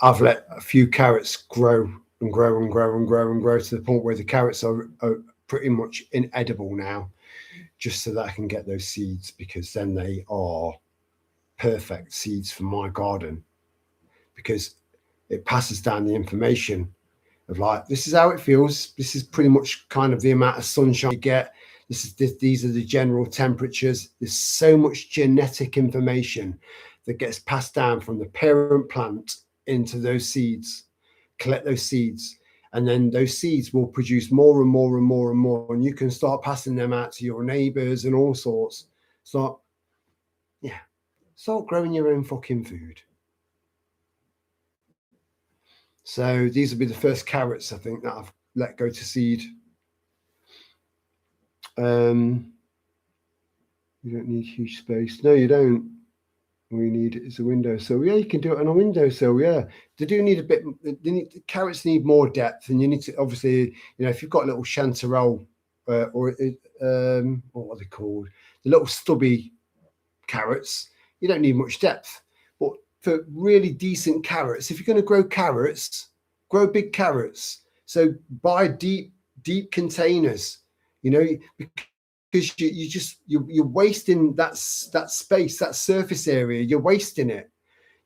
Speaker 1: I've let a few carrots grow and grow and grow and grow and grow to the point where the carrots are pretty much inedible now, just so that I can get those seeds, because then they are perfect seeds for my garden, because it passes down the information of like, this is how it feels. This is pretty much kind of the amount of sunshine you get. These are the general temperatures. There's so much genetic information that gets passed down from the parent plant into those seeds. Collect those seeds, and then those seeds will produce more and more and more and more, and you can start passing them out to your neighbors and all sorts. Start growing your own fucking food. So these will be the first carrots, I think, that I've let go to seed. You don't need huge space. No, you don't. We need is a windowsill. Yeah, you can do it on a windowsill. Yeah, they do need a bit. Carrots need more depth, and you need to obviously, if you've got a little chanterelle or what are they called? The little stubby carrots, you don't need much depth. But for really decent carrots, if you're going to grow carrots, grow big carrots. So buy deep containers. Because you're wasting that space, that surface area. You're wasting it.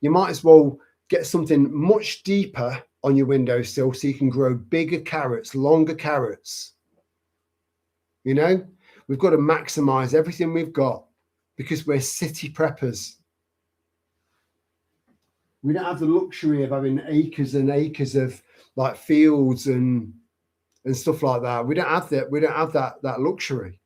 Speaker 1: You might as well get something much deeper on your windowsill so you can grow bigger carrots, longer carrots. We've got to maximize everything we've got, because we're city preppers. We don't have the luxury of having acres and acres of like fields and stuff like that. We don't have that. We don't have that luxury.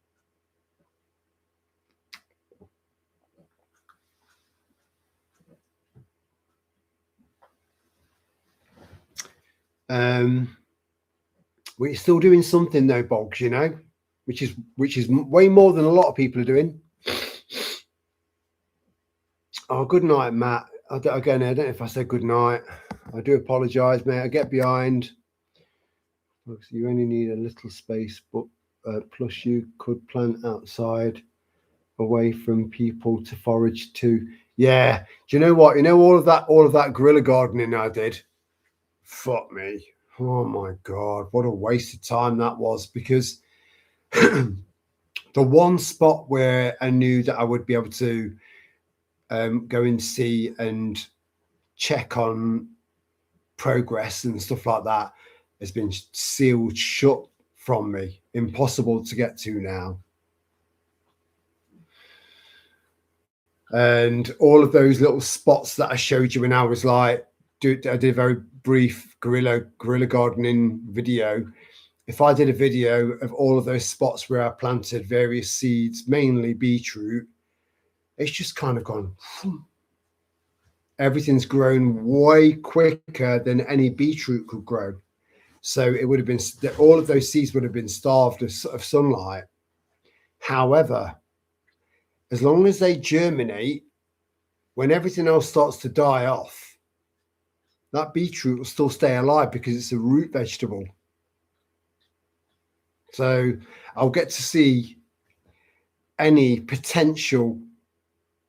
Speaker 1: We're still doing something though, Boggs, which is way more than a lot of people are doing. Oh, good night, Matt. Again, I don't know if I said good night. I do apologise, mate. I get behind. You only need a little space, but plus you could plant outside, away from people to forage to. Yeah. Do you know what? All of that guerrilla gardening I did. Fuck me. Oh my God, what a waste of time that was, because the one spot where I knew that I would be able to go and see and check on progress and stuff like that has been sealed shut from me. Impossible to get to now. And all of those little spots that I showed you when I was like, I did a very brief guerrilla gardening video. if I did a video of all of those spots where I planted various seeds, mainly beetroot, it's just kind of gone. Everything's grown way quicker than any beetroot could grow. So it would have been, all of those seeds would have been starved of sunlight. However, as long as they germinate, when everything else starts to die off, that beetroot will still stay alive because it's a root vegetable. So I'll get to see any potential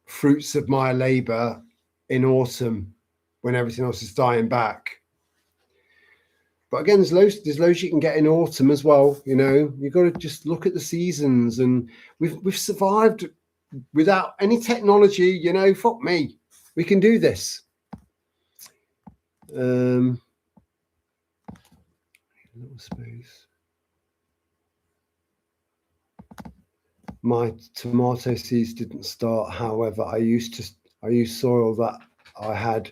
Speaker 1: fruits of my labor in autumn when everything else is dying back. But again, there's loads you can get in autumn as well. You know, you've got to just look at the seasons, and we've survived without any technology. You know, fuck me, we can do this. Little space. My tomato seeds didn't start. However, I used soil that I had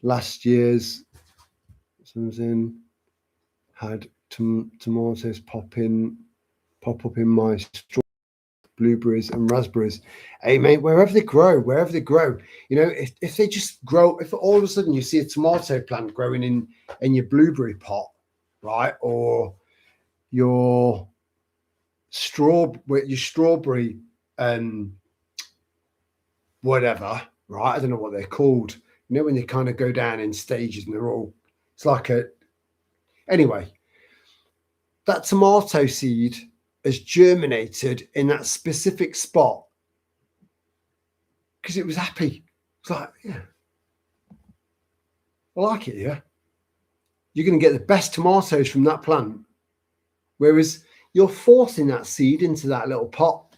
Speaker 1: last year's. Something had tomatoes pop up in my straw, blueberries and raspberries. Hey mate, wherever they grow, you know, if they just grow, if all of a sudden you see a tomato plant growing in your blueberry pot, right, or your strawberry whatever, right, I don't know what they're called, you know, when they kind of go down in stages and they're all, it's like anyway, that tomato seed has germinated in that specific spot because it was happy. It's like, yeah, I like it, yeah. You're going to get the best tomatoes from that plant. Whereas you're forcing that seed into that little pot.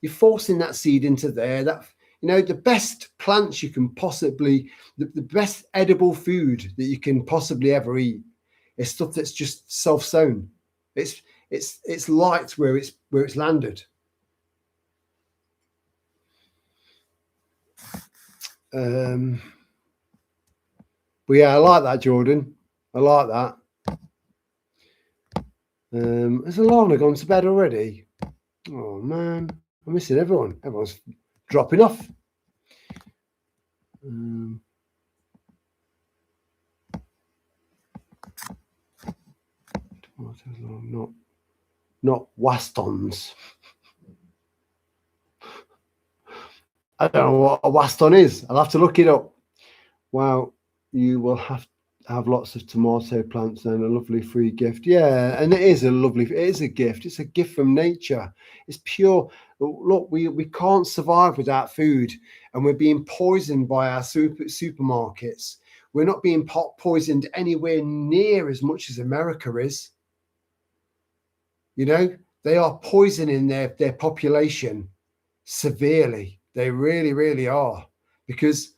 Speaker 1: You're forcing that seed into there. That, you know, the best plants you can possibly, the best edible food that you can possibly ever eat is stuff that's just self-sown. It's light where it's landed. But yeah, I like that, Jordan. I like that. Has Alana gone to bed already? Oh man, I'm missing everyone. Everyone's dropping off. Not wastons. I don't know what a waston is. I'll have to look it up. Wow, you will have to have lots of tomato plants and a lovely free gift. Yeah, and it is a gift. It's a gift from nature. It's pure. Look, we can't survive without food, and we're being poisoned by our supermarkets. We're not being poisoned anywhere near as much as America is. You know, they are poisoning their population severely. They really, really are. Because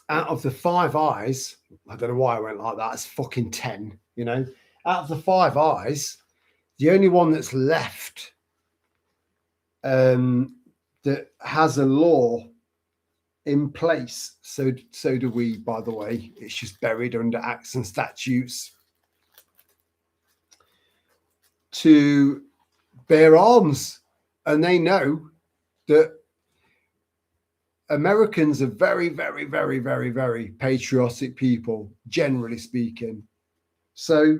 Speaker 1: out of the 5 eyes, I don't know why I went like that, it's fucking 10, you know. Out of the 5 eyes, the only one that's left that has a law in place, so do we, by the way. It's just buried under acts and statutes to bear arms. And they know that Americans are very, very, very, very, very patriotic people, generally speaking. So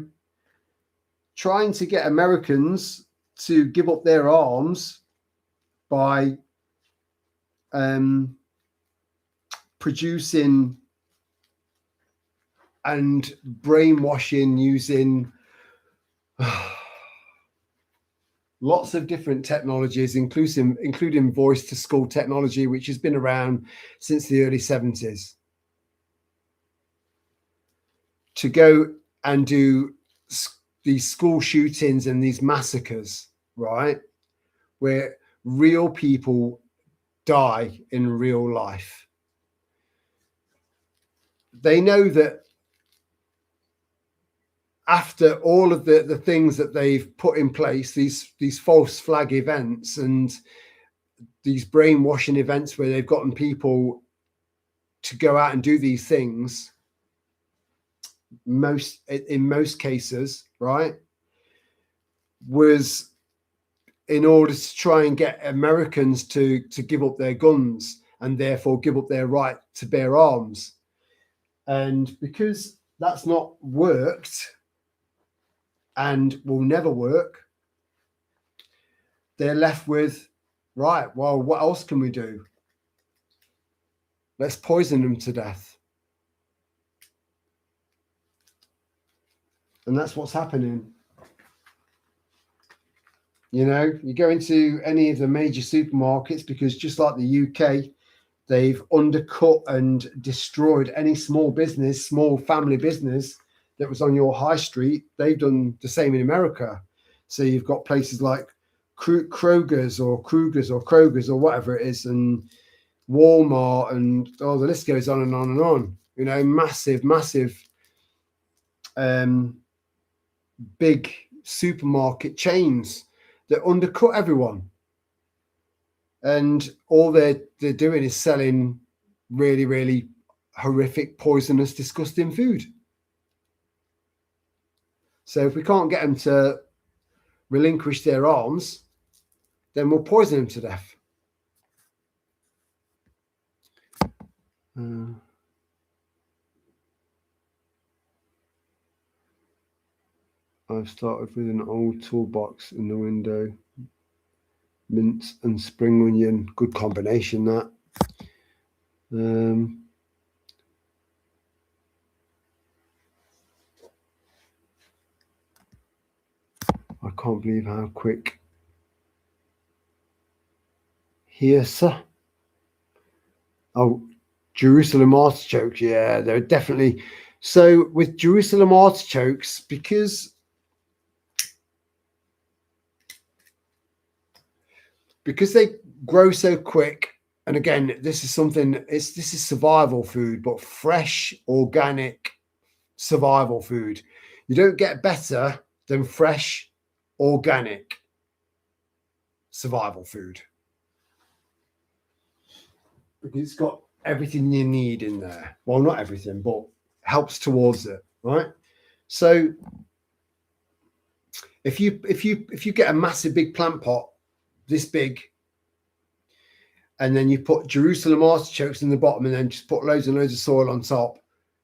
Speaker 1: trying to get Americans to give up their arms by producing and brainwashing using lots of different technologies, including voice to school technology, which has been around since the early 70s, to go and do these school shootings and these massacres, right, where real people die in real life. They know that after all of the things that they've put in place, these false flag events and these brainwashing events where they've gotten people to go out and do these things, in most cases, right, was in order to try and get Americans to give up their guns and therefore give up their right to bear arms. And because that's not worked and will never work, they're left with, right, well, what else can we do? Let's poison them to death. And that's what's happening. You know, you go into any of the major supermarkets, because just like the UK, they've undercut and destroyed any small business, small family business that was on your high street. They've done the same in America. So you've got places like Kroger's or whatever it is, and Walmart, and the list goes on and on and on. You know, massive big supermarket chains that undercut everyone, and all they're doing is selling really horrific, poisonous, disgusting food. So if we can't get them to relinquish their arms, then we'll poison them to death. I've started with an old toolbox in the window. Mint and spring onion, good combination that. I can't believe how quick. Here, sir. Oh, Jerusalem artichokes. Yeah, they're definitely. So with Jerusalem artichokes, because they grow so quick, and again, this is survival food, but fresh, organic survival food. You don't get better than fresh, organic survival food, because it's got everything you need in there. Well, not everything, but helps towards it, right? So if you get a massive big plant pot this big, and then you put Jerusalem artichokes in the bottom, and then just put loads and loads of soil on top,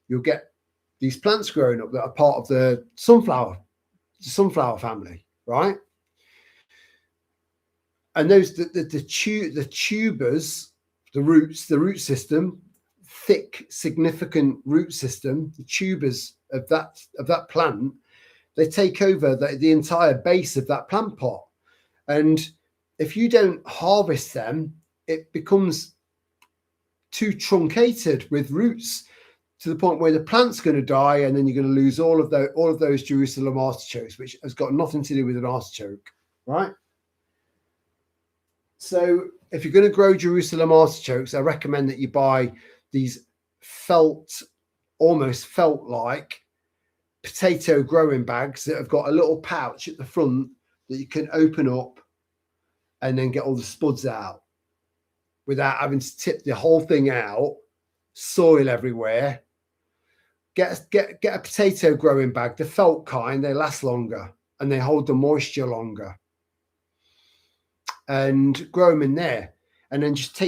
Speaker 1: you'll get these plants growing up that are part of the sunflower family, right? And those the tubers, the root system, thick, significant root system, the tubers of that plant, they take over the entire base of that plant pot. And if you don't harvest them, it becomes too truncated with roots to the point where the plant's going to die, and then you're going to lose all of those Jerusalem artichokes, which has got nothing to do with an artichoke, right? So if you're going to grow Jerusalem artichokes, I recommend that you buy these almost felt-like potato growing bags that have got a little pouch at the front that you can open up and then get all the spuds out without having to tip the whole thing out, soil everywhere. Get a potato growing bag, the felt kind. They last longer and they hold the moisture longer. And grow them in there, and then just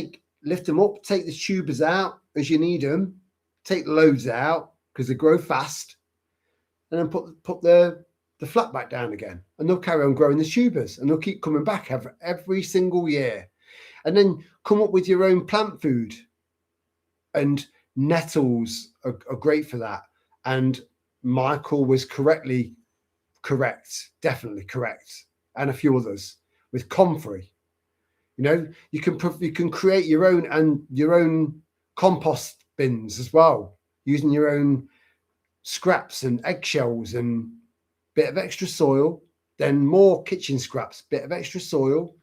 Speaker 1: lift them up, take the tubers out as you need them, take the loads out because they grow fast, and then put the flat back down again, and they'll carry on growing the tubers, and they'll keep coming back every single year. And then come up with your own plant food, and nettles are great for that. And Michael was definitely correct, and a few others with comfrey. You know, you can create your own compost bins as well, using your own scraps and eggshells and bit of extra soil, then more kitchen scraps, bit of extra soil.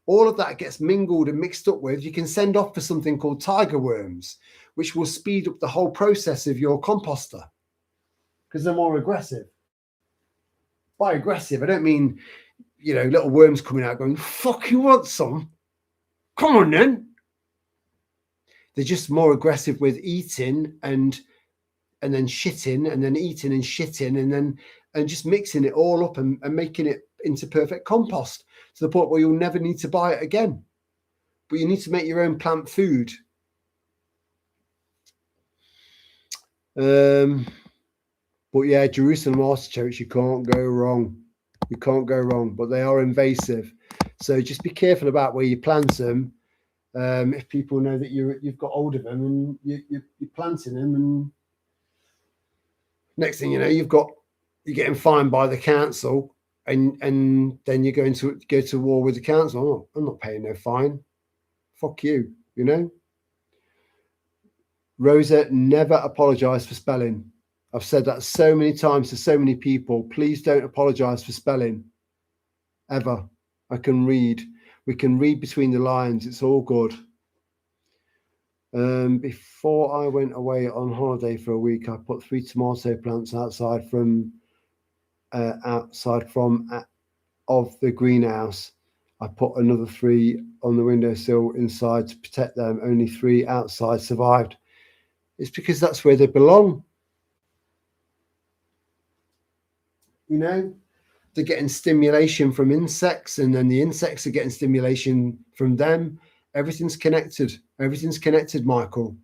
Speaker 1: All of that gets mingled and mixed up with. You can send off for something called tiger worms, which will speed up the whole process of your composter because they're more aggressive. By aggressive, I don't mean, you know, little worms coming out going, fuck, you want some? Come on then. They're just more aggressive with eating and and then shitting and then eating and shitting and just mixing it all up and making it into perfect compost to the point where you'll never need to buy it again. But you need to make your own plant food. But yeah, Jerusalem artichokes, you can't go wrong. You can't go wrong, but they are invasive. So just be careful about where you plant them. If people know that you've got hold of them and you're planting them, and next thing you know, you're getting fined by the council, and then you're going to go to war with the council. Oh, I'm not paying no fine. Fuck you, you know. Rosa, never apologise for spelling. I've said that so many times to so many people. Please don't apologise for spelling. Ever. I can read. We can read between the lines. It's all good. Before I went away on holiday for a week, I put 3 tomato plants outside of the greenhouse. I put another 3 on the windowsill inside to protect them. Only 3 outside survived. It's because that's where they belong. You know, they're getting stimulation from insects, and then the insects are getting stimulation from them. Everything's connected. Everything's connected, Michael.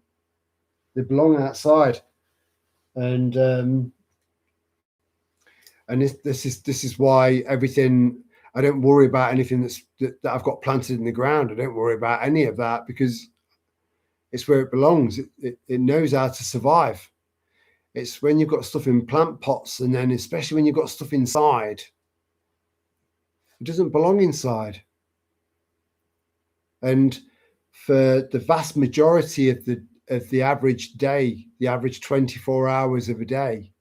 Speaker 1: They belong outside, and this is why everything. I don't worry about anything that I've got planted in the ground. I don't worry about any of that because it's where it belongs. It knows how to survive. It's when you've got stuff in plant pots, and then especially when you've got stuff inside, it doesn't belong inside. And for the vast majority of the average day, the average 24 hours of a day,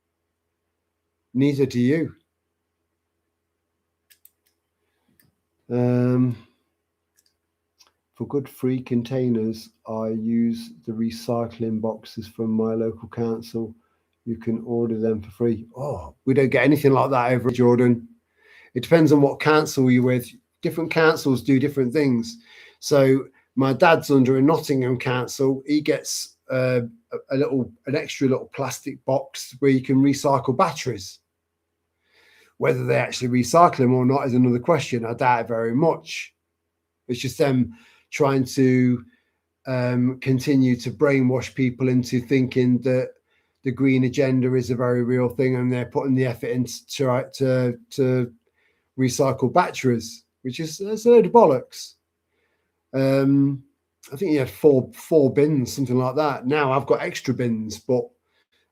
Speaker 1: neither do you. For good free containers, I use the recycling boxes from my local council. You can order them for free. Oh, we don't get anything like that over Jordan. It depends on what council you're with. Different councils do different things. So my dad's under a Nottingham council. He gets an extra little plastic box where you can recycle batteries. Whether they actually recycle them or not is another question. I doubt it very much. It's just them trying to continue to brainwash people into thinking that the green agenda is a very real thing, and they're putting the effort into to recycle batteries, which is a load of bollocks. I think you had four bins, something like that. Now I've got extra bins, but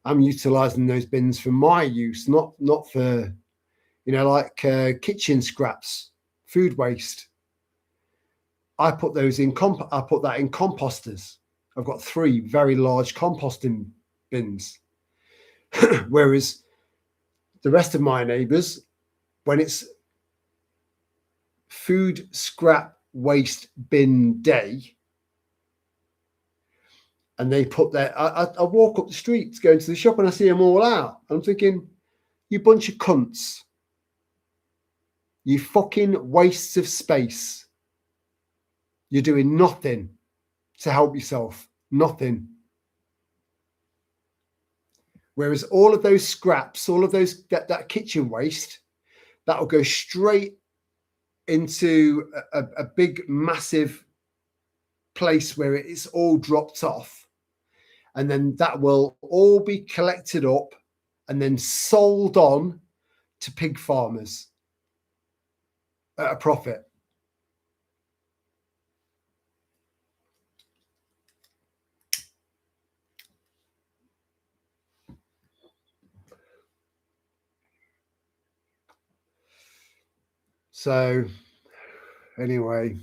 Speaker 1: I'm utilising those bins for my use, not for, like kitchen scraps, food waste. I put those in I put that in composters. I've got 3 very large composting bins. Whereas the rest of my neighbours, when it's food scrap waste bin day, and they put their, I walk up the streets going to the shop and I see them all out. I'm thinking, you bunch of cunts. You fucking wastes of space. You're doing nothing to help yourself. Nothing. Whereas all of those scraps, all of those that kitchen waste, that will go straight into a big, massive place where it's all dropped off. And then that will all be collected up and then sold on to pig farmers at a profit. So anyway,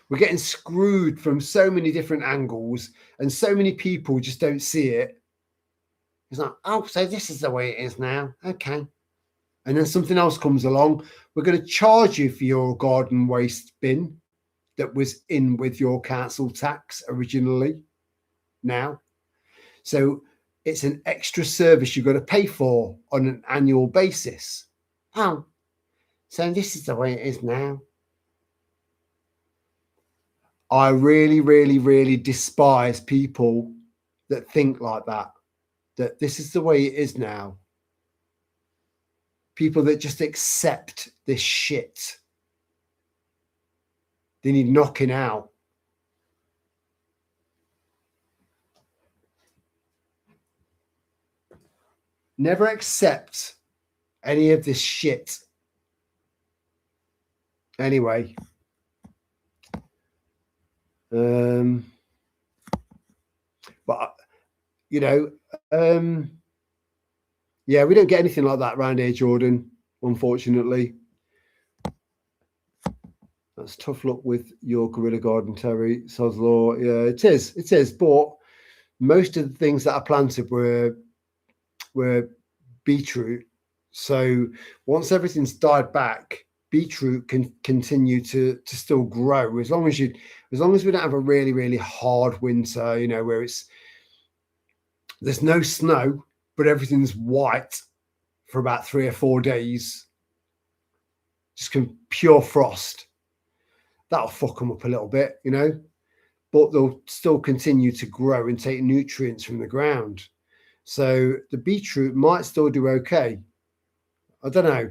Speaker 1: we're getting screwed from so many different angles, and so many people just don't see it. It's like, oh, so this is the way it is now. Okay. And then something else comes along. We're going to charge you for your garden waste bin that was in with your council tax originally now. So it's an extra service you've got to pay for on an annual basis. Oh, so this is the way it is now. I really, really, really despise people that think like that. that this is the way it is now. People that just accept this shit, they need knocking out. Never accept any of this shit. Anyway, but you know, yeah, we don't get anything like that around here, Jordan, unfortunately. That's tough luck with your guerrilla garden, Terry. Sod's Law. Yeah, it is. It is. But most of the things that I planted were beetroot. So once everything's died back, beetroot can continue to still grow as long as we don't have a really, really hard winter, you know, where there's no snow, but everything's white for about 3 or 4 days. Just pure frost. That'll fuck them up a little bit, you know, but they'll still continue to grow and take nutrients from the ground. So the beetroot might still do okay. I don't know.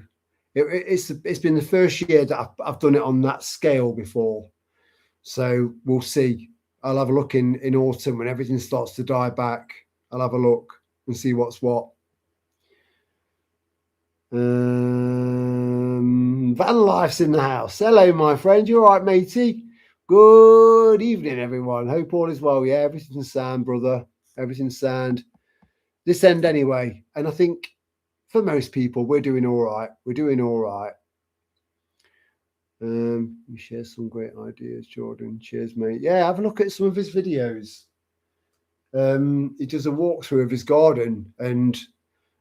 Speaker 1: It's been the first year that I've done it on that scale before. So we'll see. I'll have a look in autumn when everything starts to die back. I'll have a look and see what's what. Van Life's in the house. Hello, my friend. You all right, matey? Good evening, everyone. Hope all is well. Yeah, everything's sound, brother. Everything's sound. This end anyway. And I think for most people, we're doing all right. We're doing all right. You share some great ideas, Jordan. Cheers, mate. Yeah, have a look at some of his videos. He does a walkthrough of his garden and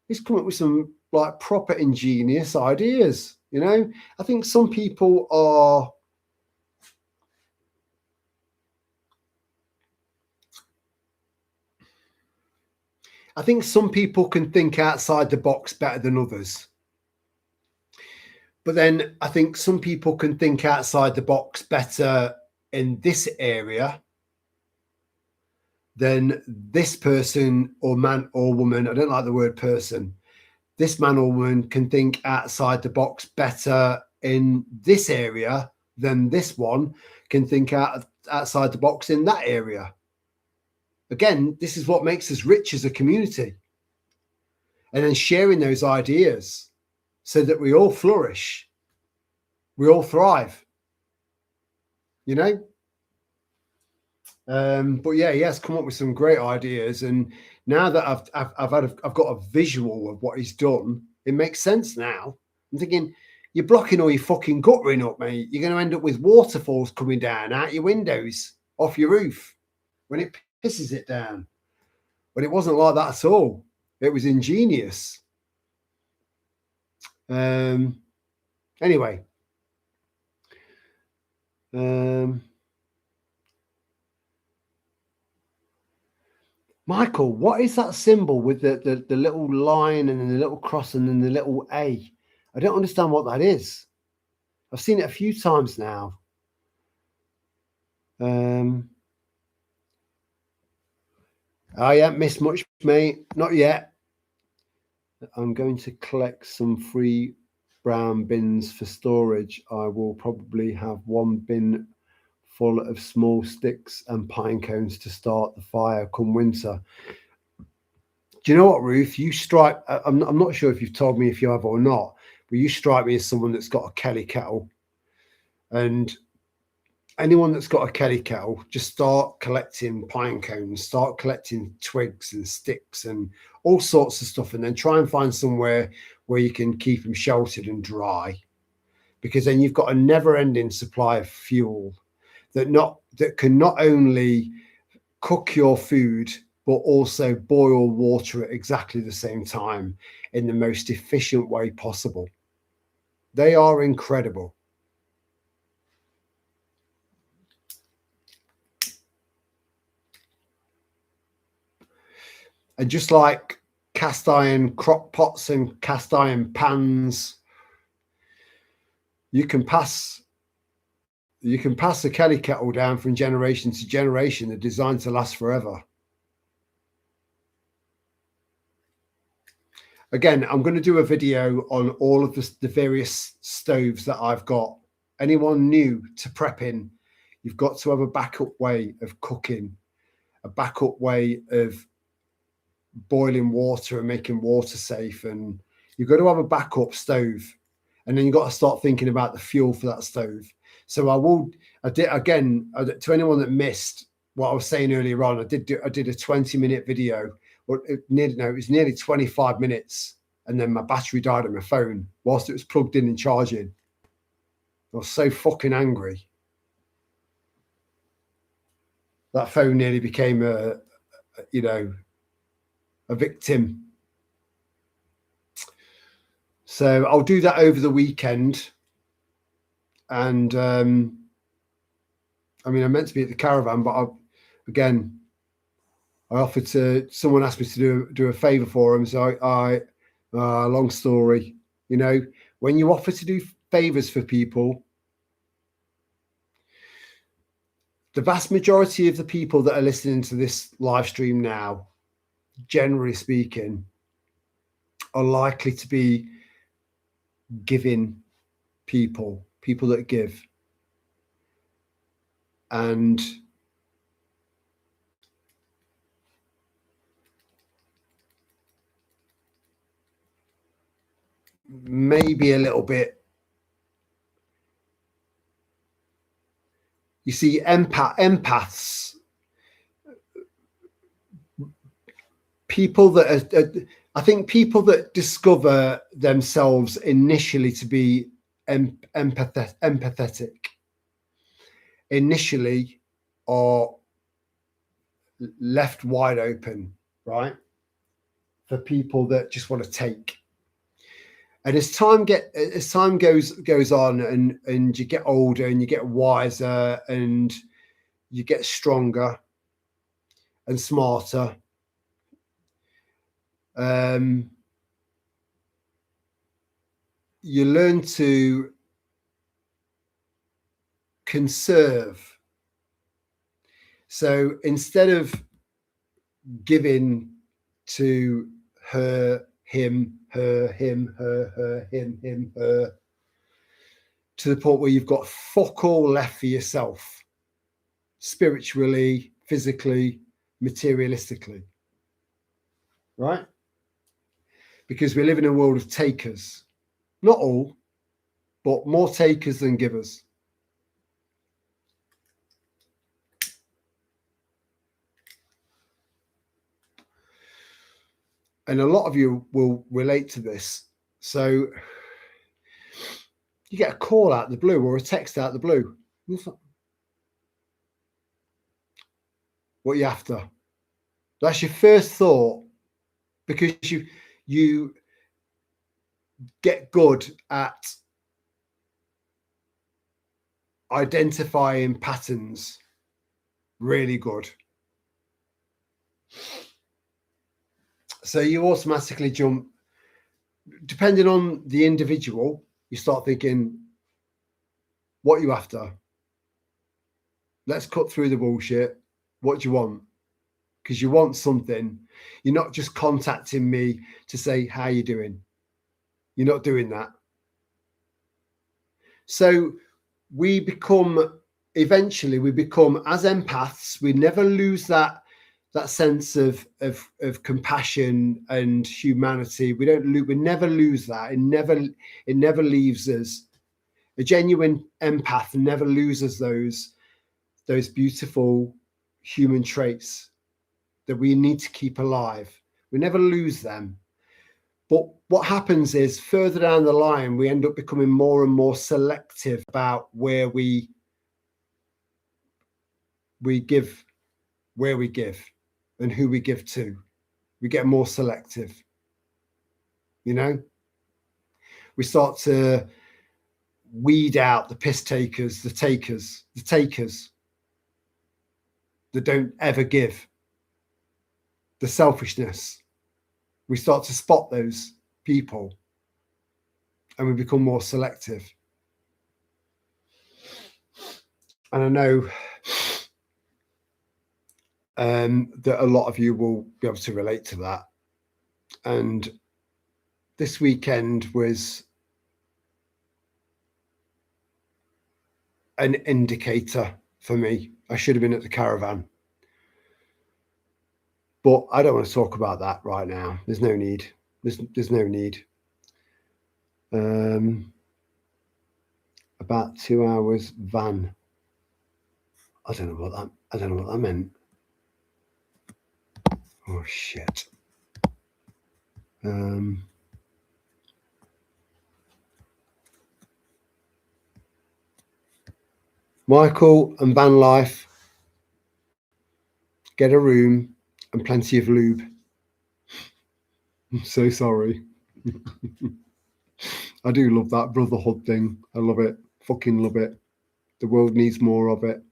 Speaker 1: he's come up with some like proper ingenious ideas. You know, I think some people are can think outside the box better than others. But then I think some people can think outside the box better in this area than this person or man or woman. I don't like the word person. This man or woman can think outside the box better in this area than this one can think outside the box in that area. Again, this is what makes us rich as a community. And then sharing those ideas so that we all flourish. We all thrive. You know? But yeah, he has come up with some great ideas. And now that I've got a visual of what he's done, it makes sense now. I'm thinking, you're blocking all your fucking guttering up, mate. You're going to end up with waterfalls coming down out your windows, off your roof, when it pisses it down. But it wasn't like that at all. It was ingenious. Anyway. Michael, what is that symbol with the little line and then the little cross and then the little A? I don't understand what that is. I've seen it a few times now. I haven't missed much, mate. Not yet. I'm going to collect some free brown bins for storage. I will probably have one bin full of small sticks and pine cones to start the fire come winter. Do you know what, Ruth? You strike. I'm not sure if you've told me if you have or not, but you strike me as someone that's got a Kelly kettle. And anyone that's got a Kelly kettle, just start collecting pine cones, start collecting twigs and sticks and all sorts of stuff, and then try and find somewhere where you can keep them sheltered and dry, because then you've got a never-ending supply of fuel that can not only cook your food but also boil water at exactly the same time in the most efficient way possible. They are incredible. And just like cast iron crock pots and cast iron pans, you can pass a Kelly kettle down from generation to generation. They're designed to last forever. Again, I'm going to do a video on all of the various stoves that I've got. Anyone new to prepping, you've got to have a backup way of cooking, a backup way of boiling water and making water safe. And you've got to have a backup stove. And then you've got to start thinking about the fuel for that stove. So I did again, to anyone that missed what I was saying earlier on, I did a 20-minute video. Well, it was nearly 25 minutes. And then my battery died on my phone whilst it was plugged in and charging. I was so fucking angry. That phone nearly became a victim. So I'll do that over the weekend. And I mean, I meant to be at the caravan, but I offered to, someone asked me to do a favor for him. So long story, when you offer to do favors for people, the vast majority of the people that are listening to this live stream now, generally speaking, are likely to be giving people that give. And maybe a little bit, you see, empaths, people that are, I think people that discover themselves initially to be empathetic initially are left wide open, right, for people that just want to take. And as time goes on, and you get older and you get wiser and you get stronger and smarter, you learn to conserve. So instead of giving to her, him, her, him, her, him, her, to the point where you've got fuck all left for yourself, spiritually, physically, materialistically, right? Because we live in a world of takers. Not all, but more takers than givers. And a lot of you will relate to this. So you get a call out of the blue or a text out of the blue. What are you after? That's your first thought, because you get good at identifying patterns. Really good. So you automatically jump, depending on the individual, you start thinking, what are you after? Let's cut through the bullshit. What do you want? Because you want something. You're not just contacting me to say, how you doing? You're not doing that. So eventually we become, as empaths, we never lose that sense of compassion and humanity. We never lose that. It never leaves us. A genuine empath never loses those beautiful human traits that we need to keep alive. We never lose them. But what happens is, further down the line, we end up becoming more and more selective about where we give, and who we give to. We get more selective. We start to weed out the piss takers, the takers that don't ever give, the selfishness. We start to spot those people and we become more selective. And I know that a lot of you will be able to relate to that. And this weekend was an indicator for me. I should have been at the caravan, but I don't want to talk about that right now. There's no need. There's no need. About 2 hours van. I don't know what that meant. Oh shit. Michael and van life, get a room and plenty of lube. I'm so sorry. I do love that brotherhood thing. I love it. Fucking love it. The world needs more of it.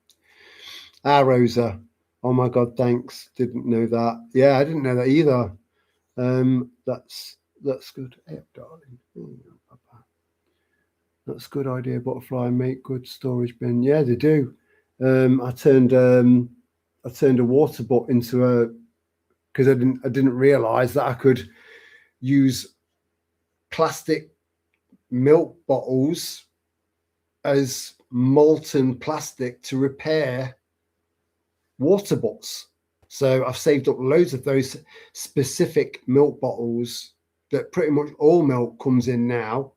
Speaker 1: Rosa. Oh my God, thanks. Didn't know that. Yeah, I didn't know that either. That's good. Hey, darling. That's a good idea. Butterfly make good storage bin. Yeah, they do. I turned a water butt into a, because I didn't realise that I could use plastic milk bottles as molten plastic to repair water butts. So I've saved up loads of those specific milk bottles that pretty much all milk comes in now.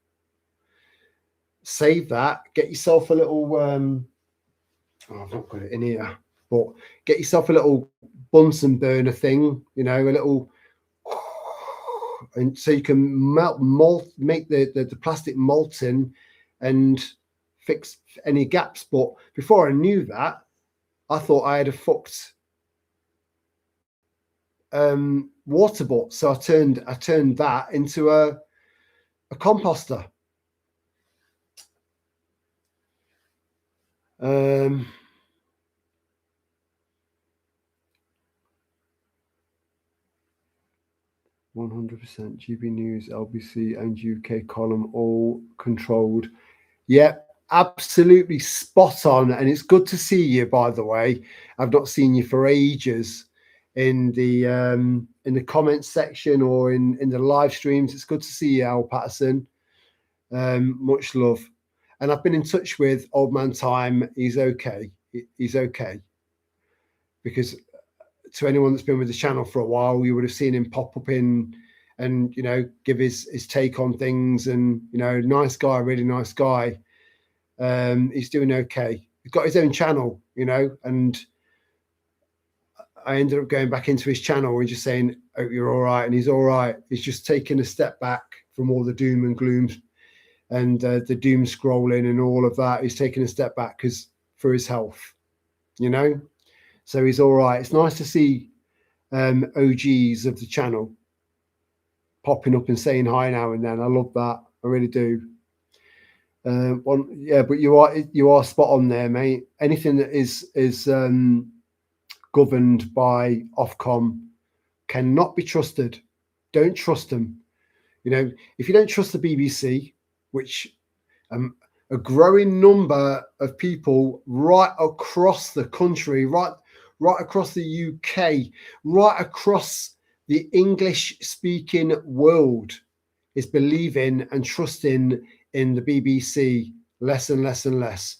Speaker 1: Save that, get yourself a little I've not got it in here, but get yourself a little Bunsen burner thing, you know, a little, and so you can make the plastic molten and fix any gaps. But before I knew that, I thought I had a fucked water butt. So I turned that into a composter. 100% GB News, LBC and UK column all controlled. Yep, absolutely spot on. And it's good to see you, by the way. I've not seen you for ages in the comments section or in the live streams. It's good to see you, Al Patterson. Much love. And I've been in touch with Old Man Time. He's okay. He's okay. Because to anyone that's been with the channel for a while, you would have seen him pop up in and, you know, give his take on things. And, you know, nice guy, really nice guy. He's doing okay. He's got his own channel, you know, and I ended up going back into his channel and just saying, hope you're all right. And he's all right. He's just taking a step back from all the doom and gloom and the doom scrolling and all of that. He's taking a step back because for his health, you know. So he's all right. It's nice to see OGs of the channel popping up and saying hi now and then. I love that. I really do. Yeah, but you are spot on there, mate. Anything that is governed by Ofcom cannot be trusted. Don't trust them. You know, if you don't trust the BBC, which a growing number of people right across the country, right across the UK, right across the English-speaking world is believing and trusting in the BBC less and less and less.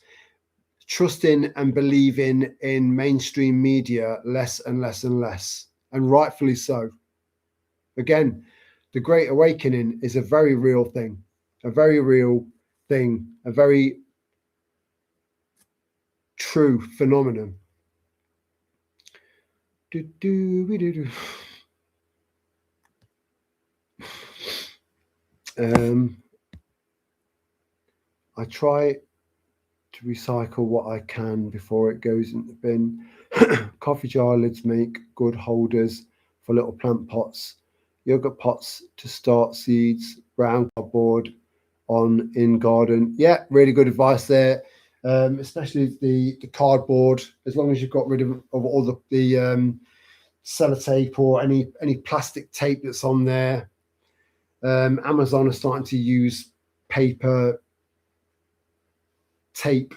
Speaker 1: Trusting and believing in mainstream media less and less and less, and rightfully so. Again, the Great Awakening is a very real thing, a very real thing, a very true phenomenon. I try to recycle what I can before it goes in the bin. Coffee jar lids make good holders for little plant pots. Yogurt pots to start seeds. Brown cardboard on in garden. Yeah, really good advice there. Especially the cardboard. As long as you've got rid of all the sellotape or any plastic tape that's on there. Amazon are starting to use paper tape,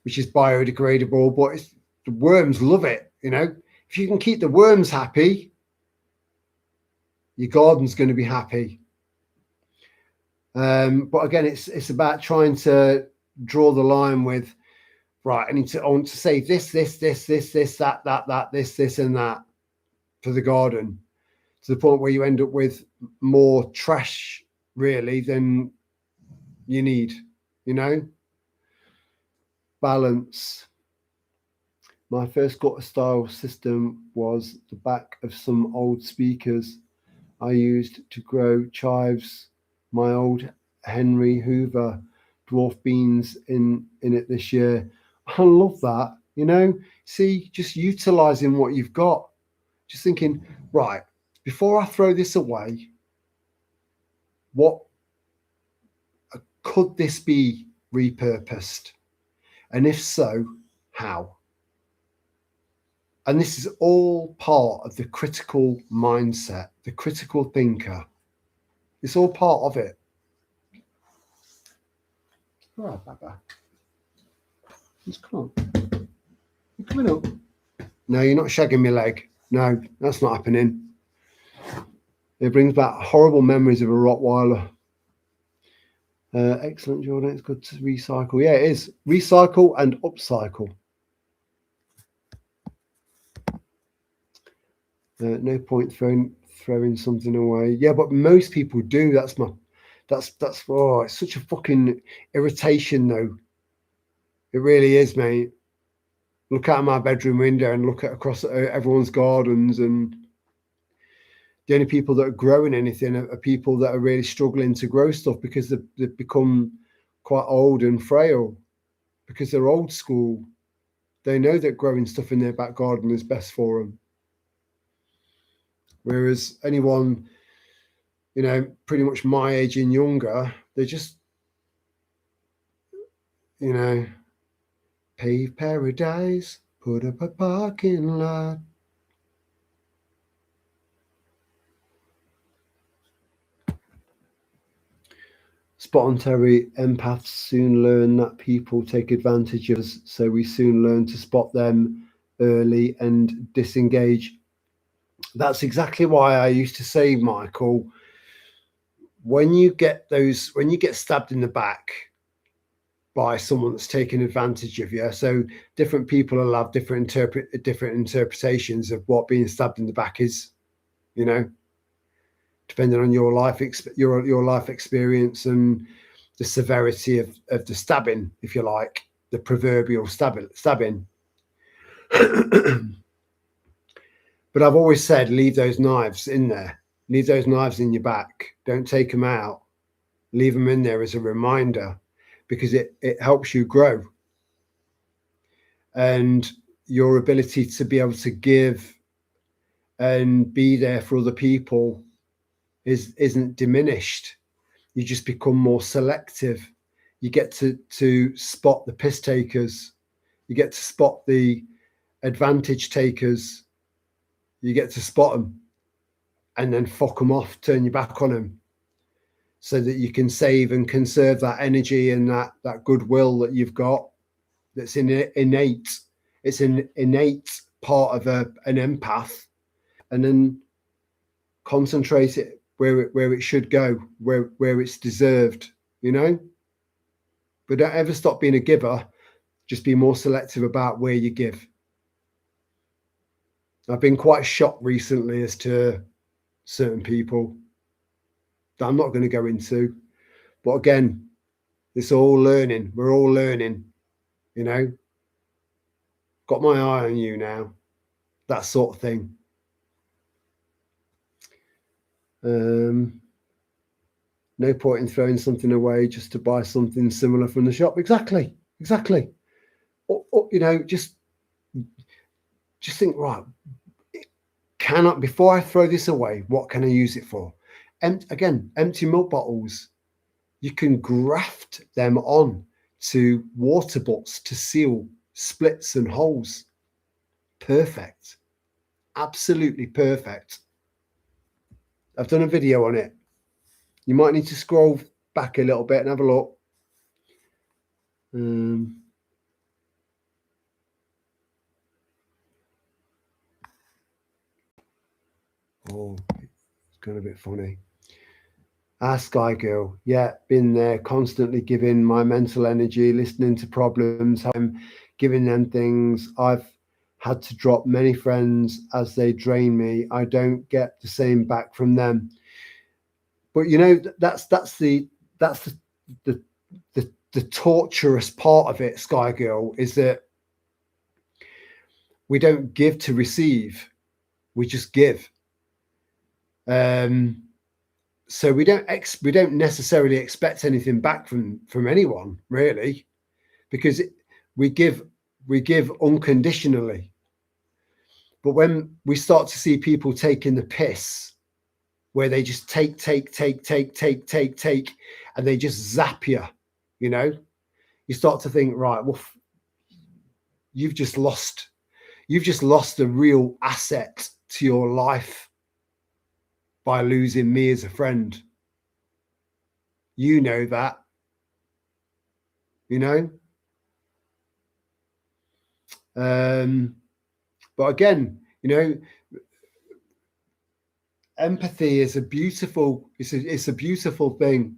Speaker 1: which is biodegradable, but the worms love it. You know, if you can keep the worms happy, your garden's going to be happy. But again, it's about trying to draw the line with, right, I want to say this, that, this, and that for the garden, to the point where you end up with more trash really than you need, you know. Balance. My first gutter style system was the back of some old speakers I used to grow chives. My old Henry Hoover dwarf beans in it this year. I love that, you know. See, just utilizing what you've got, just thinking, right, before I throw this away, what could this be repurposed? And if so, how? And this is all part of the critical mindset, the critical thinker. It's all part of it. All right, Baba. Just come on. You're coming up. No, you're not shagging my leg. No, that's not happening. It brings back horrible memories of a Rottweiler. Excellent, Jordan. It's good to recycle. Yeah, it is. Recycle and upcycle. No point throwing something away. Yeah, but most people do. That's it's such a fucking irritation though. It really is, mate. Look out my bedroom window and look across everyone's gardens, and the only people that are growing anything are people that are really struggling to grow stuff because they've become quite old and frail because they're old school. They know that growing stuff in their back garden is best for them. Whereas anyone, you know, pretty much my age and younger, they just, you know, pave paradise, put up a parking lot. Spot on, Terry. Empaths soon learn that people take advantage of us, so we soon learn to spot them early and disengage. That's exactly why I used to say, Michael, when you get stabbed in the back by someone that's taking advantage of you, so different people will have different interpretations of what being stabbed in the back is, you know, depending on your life experience and the severity of the stabbing, if you like, the proverbial stabbing. But I've always said, leave those knives in there. Leave those knives in your back. Don't take them out. Leave them in there as a reminder, because it helps you grow. And your ability to be able to give and be there for other people isn't diminished. You just become more selective. You get to spot the piss takers. You get to spot the advantage takers. You get to spot them and then fuck them off, turn your back on them, so that you can save and conserve that energy and that goodwill that you've got. That's innate. It's an innate part of an empath, and then concentrate it where it should go, where it's deserved, you know. But don't ever stop being a giver. Just be more selective about where you give. I've been quite shocked recently as to certain people that I'm not going to go into. But again, it's all learning. We're all learning, you know. Got my eye on you now. That sort of thing. No point in throwing something away just to buy something similar from the shop. Exactly. Or, you know, just think, right, before I throw this away, what can I use it for? And again, empty milk bottles, you can graft them on to water butts to seal splits and holes. Perfect. Absolutely perfect. I've done a video on it. You might need to scroll back a little bit and have a look. Oh, it's kind of a bit funny. Ah, Sky Girl. Yeah, been there, constantly giving my mental energy, listening to problems, giving them things. I've had to drop many friends as they drain me. I don't get the same back from them. But you know, that's the the torturous part of it, Sky Girl, is that we don't give to receive. We just give. Um, so we don't necessarily expect anything back from anyone, really, because we give we give unconditionally. But when we start to see people taking the piss, where they just take, and they just zap you, you know, you start to think, right, well, you've just lost you've just lost a real asset to your life by losing me as a friend. You know that, you know. Um, but again, you know, empathy is a beautiful it's a beautiful thing,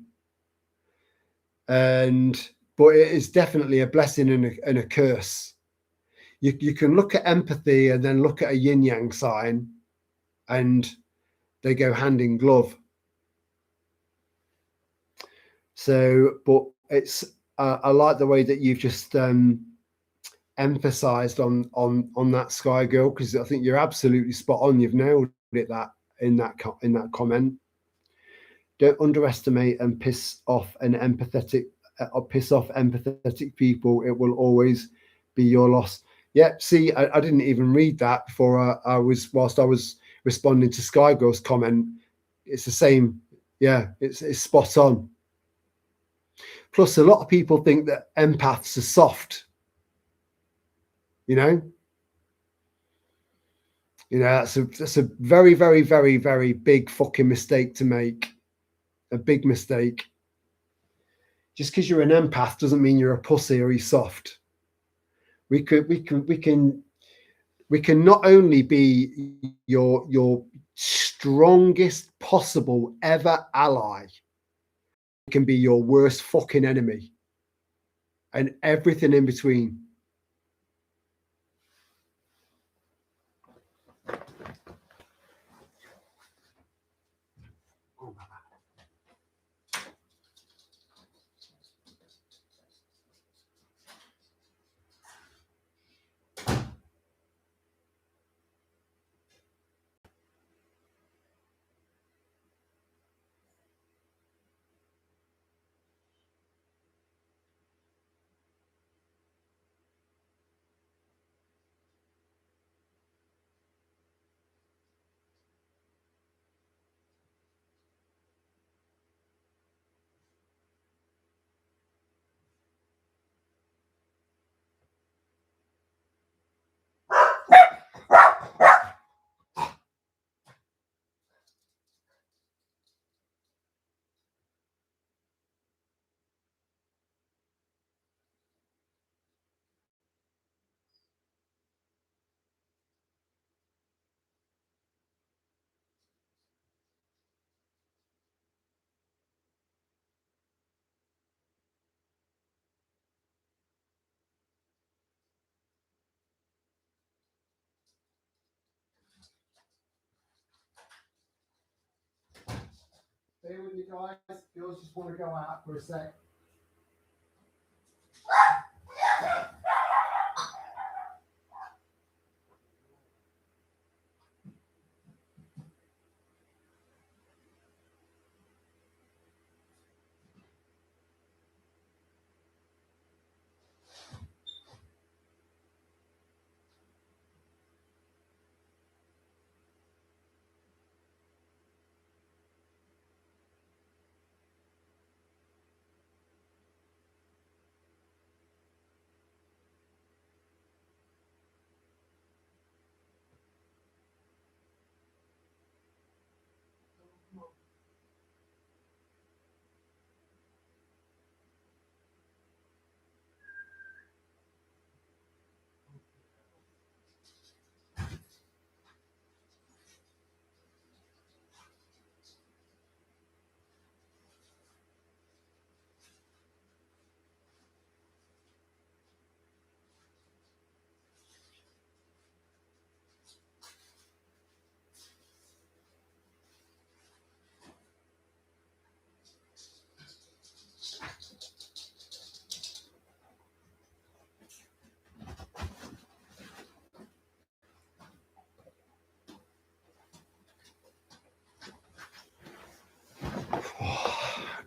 Speaker 1: and but it is definitely a blessing and a curse. You can look at empathy and then look at a yin yang sign, and they go hand in glove. So, but it's I like the way that you've just emphasized on that, Sky Girl, because I think you're absolutely spot on. You've nailed it that in that comment. Don't underestimate and piss off empathetic people. It will always be your loss. Yeah, see, I didn't even read that before whilst I was responding to Sky Girl's comment. It's the same. Yeah, it's spot on. Plus, a lot of people think that empaths are soft. You know, that's a very, very, very, very big fucking mistake to make. A big mistake. Just because you're an empath doesn't mean you're a pussy or you're soft. We can not only be your strongest possible ever ally, we can be your worst fucking enemy, and everything in between. Stay with you guys. Girls just want to go out for a sec.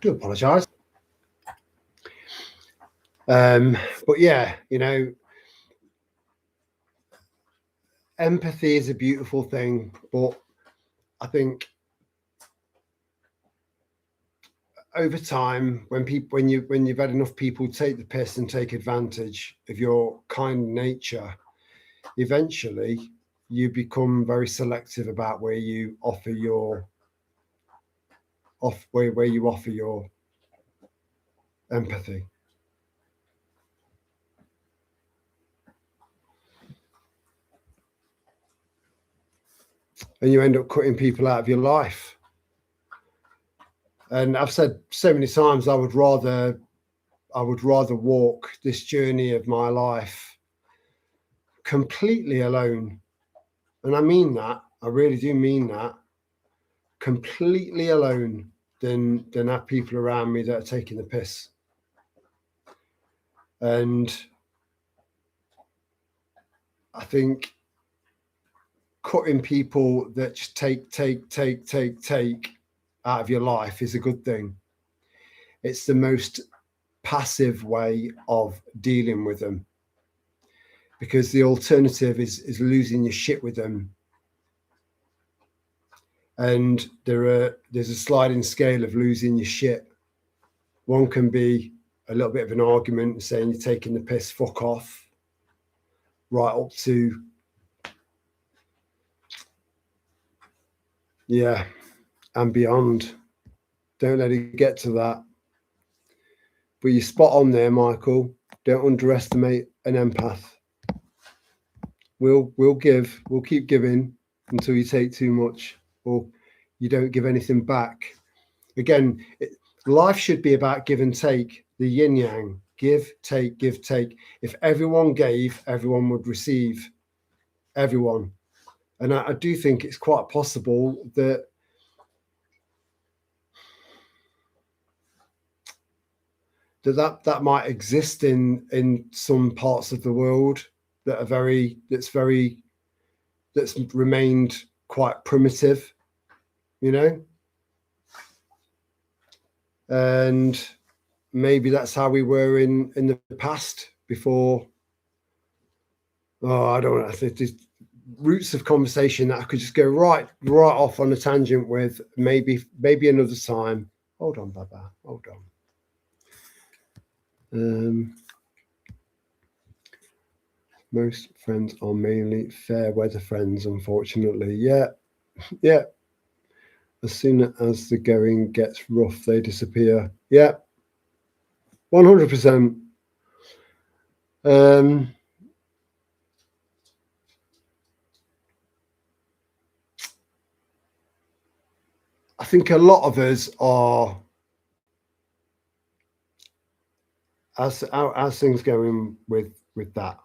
Speaker 1: do apologise. But yeah, you know, empathy is a beautiful thing, but I think over time, when you've had enough people take the piss and take advantage of your kind nature, eventually you become very selective about where you offer your where you offer your empathy. And you end up cutting people out of your life. And I've said so many times I would rather walk this journey of my life completely alone. And I mean that. I really do mean that. Completely alone than have people around me that are taking the piss. And I think cutting people that just take out of your life is a good thing. It's the most passive way of dealing with them, because the alternative is losing your shit with them. And there's a sliding scale of losing your shit. One can be a little bit of an argument saying you're taking the piss, fuck off, right up to, yeah, and beyond. Don't let it get to that. But you're spot on there, Michael. Don't underestimate an empath. We'll keep giving until you take too much or you don't give anything back. Again, life should be about give and take, the yin yang, give, take, give, take. If everyone gave, everyone would receive. Everyone. And I do think it's quite possible that that might exist in some parts of the world that are that's remained quite primitive, you know, and maybe that's how we were in the past before. Oh, I don't know. I think there's roots of conversation that I could just go right off on a tangent with. Maybe another time. Hold on, Baba. Hold on. Most friends are mainly fair weather friends, unfortunately. Yeah. As soon as the going gets rough, they disappear. Yeah. 100%. I think a lot of us are, as things going with that,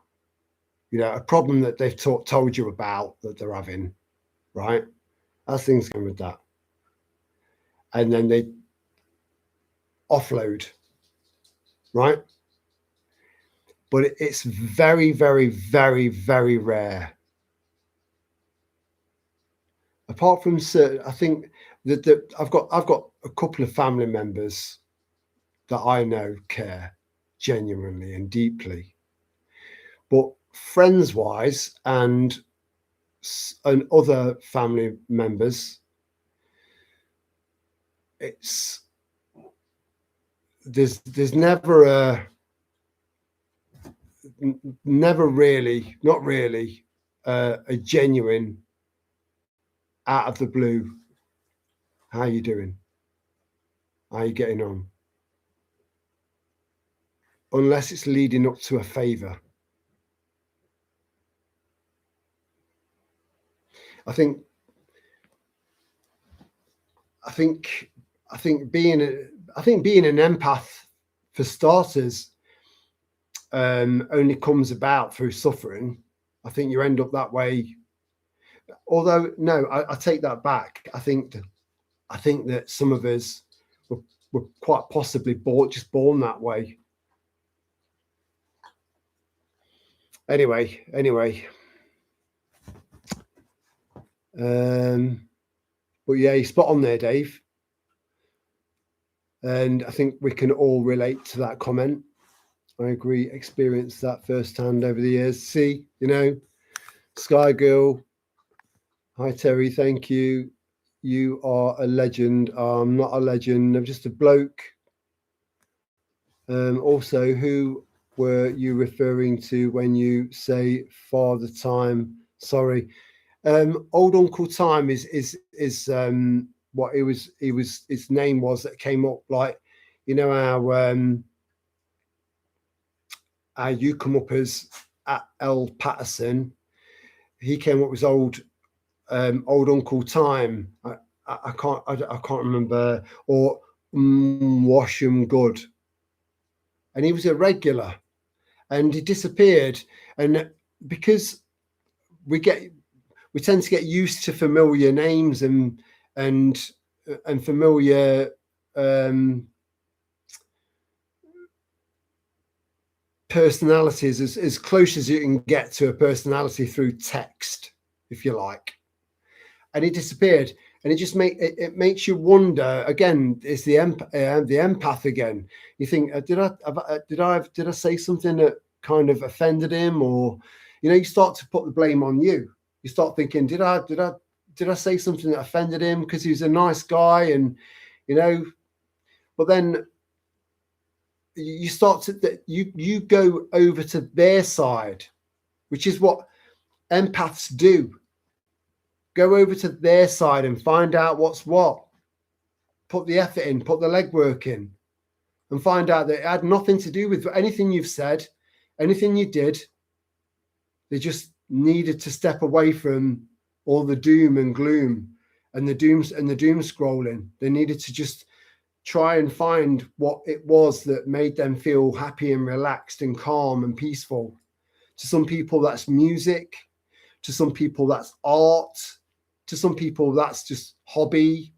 Speaker 1: you know, a problem that they've told you about that they're having, right? As things going with that, and then they offload, right? But it's very, very, very, very rare. Apart from certain, I think that I've got a couple of family members that I know care genuinely and deeply, but friends wise and other family members, it's there's never really, not really, a genuine out of the blue, how you doing, how you getting on, unless it's leading up to a favor. I think being an empath, for starters, only comes about through suffering. I think you end up that way. Although, no, I take that back. I think that some of us were quite possibly born that way. Anyway. But yeah, you spot on there, Dave. And I think we can all relate to that comment. I agree, experienced that firsthand over the years. See, you know, Sky Girl, hi Terry, thank you. You are a legend. I'm not a legend, I'm just a bloke. Also, who were you referring to when you say Father Time? Sorry. Old Uncle Time is what it was. His name was that came up, like, you know, our you come up as at L Patterson. He came up with old Uncle Time. I can't remember, or Washam Good, and he was a regular, and he disappeared, and because we tend to get used to familiar names and familiar personalities, as close as you can get to a personality through text, if you like. And he disappeared, and it makes you wonder again. It's the empath again. You think, did I say something that kind of offended him, or, you know, you start to put the blame on you. You start thinking, did I say something that offended him, because he was a nice guy, and, you know, but then you start to you go over to their side, which is what empaths do. Go over to their side and find out what's what. Put the effort in, put the legwork in, and find out that it had nothing to do with anything you've said, anything you did. They just needed to step away from all the doom and gloom and the doom scrolling. They needed to just try and find what it was that made them feel happy and relaxed and calm and peaceful. To some people, that's music. To some people, that's art. To some people, that's just hobby.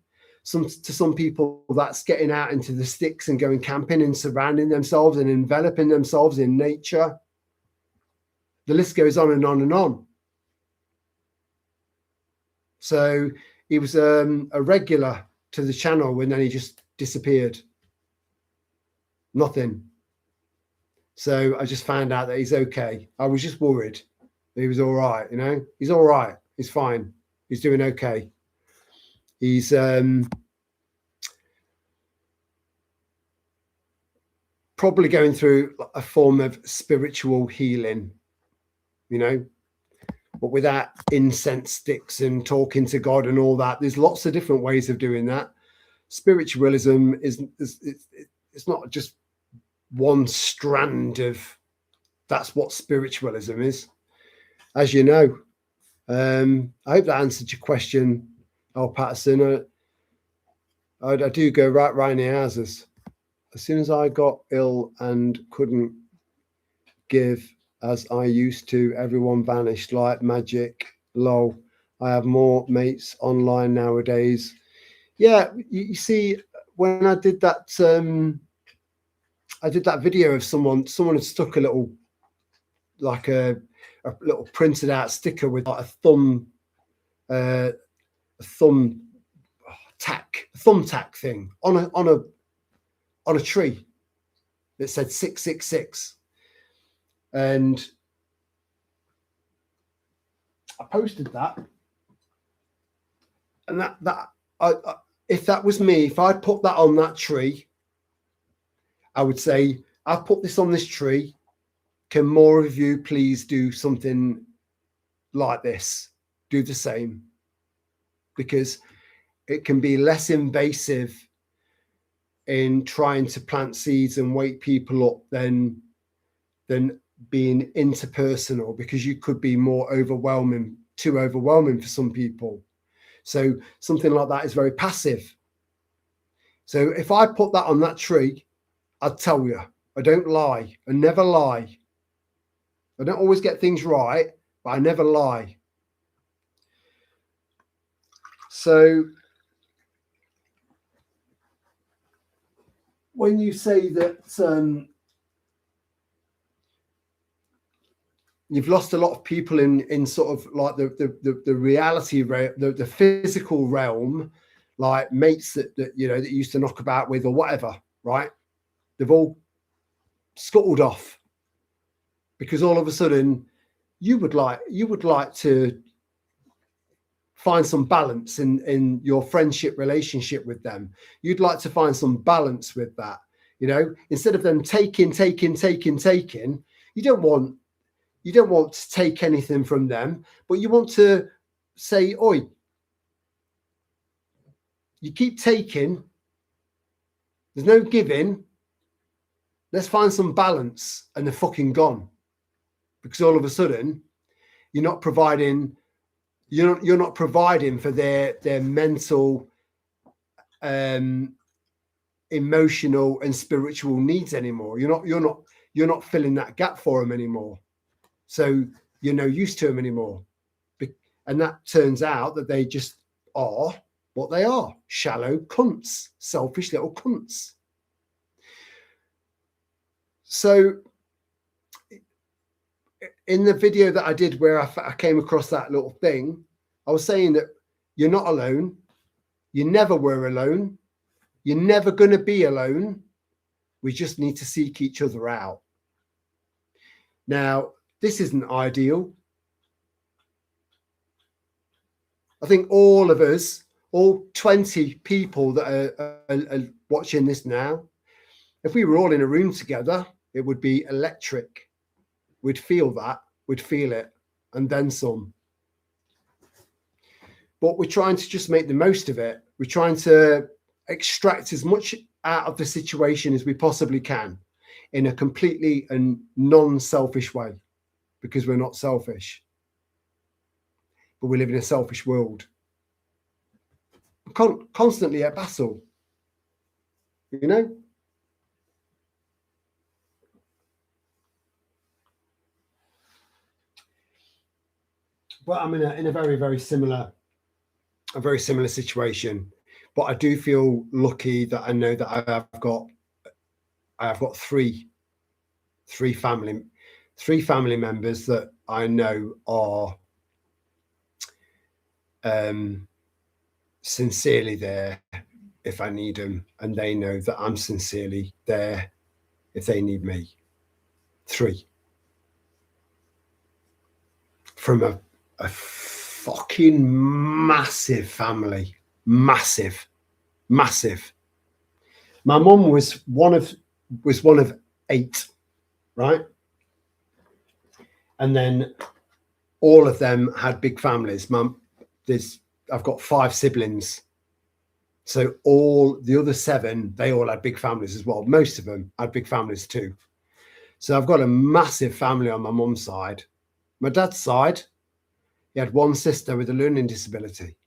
Speaker 1: To some people, that's getting out into the sticks and going camping and surrounding themselves and enveloping themselves in nature. The list goes on and on and on. So he was a regular to the channel, and then he just disappeared. Nothing. So I just found out that he's okay. I was just worried. He was all right, you know. He's all right. He's fine. He's doing okay. He's probably going through a form of spiritual healing, you know, but without incense sticks and talking to God and all that. There's lots of different ways of doing that. Spiritualism it's not just one strand of, that's what spiritualism is, as you know. I hope that answered your question, Al Patterson. I do go right in the houses. As soon as I got ill and couldn't give as I used to, everyone vanished like magic. Lol. I have more mates online nowadays. Yeah, you see, when I did that video of someone had stuck a little, like a little printed out sticker with like a thumbtack thing on a tree that said 666, and I posted that, and if that was me, if I'd put that on that tree, I would say, I've put this on this tree. Can more of you please do something like this? Do the same, because it can be less invasive in trying to plant seeds and wake people up than being interpersonal, because you could be too overwhelming for some people. So something like that is very passive. So if I put that on that tree, I'd tell you, I don't lie. I never lie. I don't always get things right, but I never lie. So when you say that you've lost a lot of people in sort of like the reality, the physical realm, like mates that you know that you used to knock about with or whatever, right? They've all scuttled off because all of a sudden you would like to find some balance in your friendship relationship with them. You'd like to find some balance with that, you know, instead of them taking, you don't want to take anything from them, but you want to say, oi, you keep taking, there's no giving, let's find some balance, and they're fucking gone. Because all of a sudden you're not providing for their mental, emotional and spiritual needs anymore. You're not filling that gap for them anymore. So you're no use to them anymore. And that turns out that they just are what they are: shallow cunts, selfish little cunts. So in the video that I did where I came across that little thing, I was saying that you're not alone. You never were alone. You're never going to be alone. We just need to seek each other out. Now, this isn't ideal. I think all of us, all 20 people that are watching this now, if we were all in a room together, it would be electric. We'd feel that, we'd feel it, and then some. But we're trying to just make the most of it. We're trying to extract as much out of the situation as we possibly can in a completely and non-selfish way, because we're not selfish. But we live in a selfish world. Constantly at battle, you know? But I'm in a very, very similar situation. But I do feel lucky that I know that I have got three family members that I know are sincerely there if I need them, and they know that I'm sincerely there if they need me. 3 from a fucking massive family, massive. My mum was one of 8, right? And then all of them had big families. I've got 5 siblings, so all the other 7, they all had big families as well. Most of them had big families too. So I've got a massive family on my mum's side. My dad's side, he had 1 sister with a learning disability,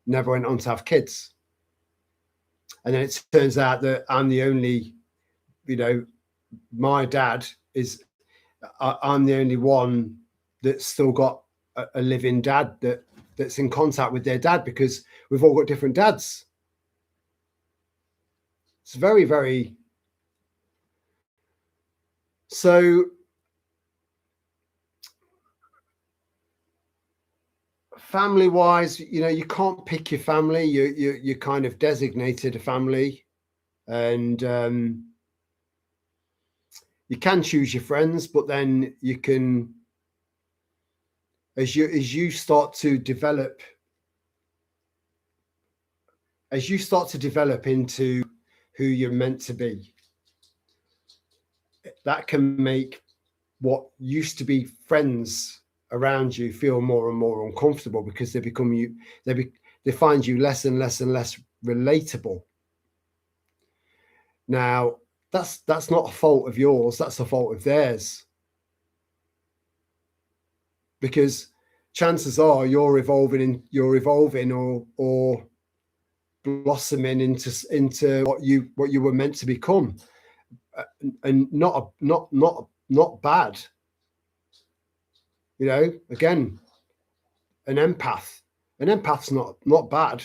Speaker 1: never went on to have kids. And then it turns out that I'm the only, you know, my dad is, I'm the only one that's still got a living dad that's in contact with their dad, because we've all got different dads. It's very, very... So family wise, you know, you can't pick your family. You kind of designated a family, and you can choose your friends, but then you can, as you start to develop into who you're meant to be, that can make what used to be friends around you feel more and more uncomfortable, because they find you less and less and less relatable. Now, that's not a fault of yours, that's a fault of theirs, because chances are you're evolving or blossoming into what you were meant to become, and not bad. You know, again, an empath's not bad.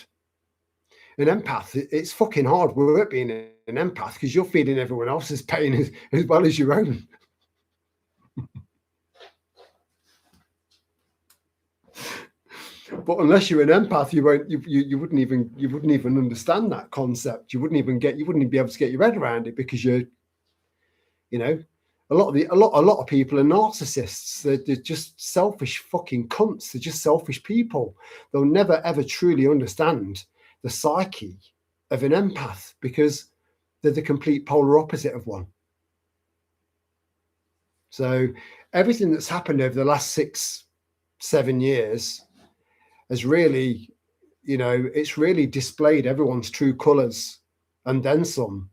Speaker 1: An empath, it's fucking hard work being an empath, because you're feeling everyone else's pain as well as your own. But unless you're an empath, you wouldn't even understand that concept. You wouldn't even be able to get your head around it, because you know, a lot of people are narcissists. They're just selfish fucking cunts. They're just selfish people. They'll never ever truly understand the psyche of an empath, because they're the complete polar opposite of one. So everything that's happened over the last 6-7 years has really, it's really displayed everyone's true colours and then some,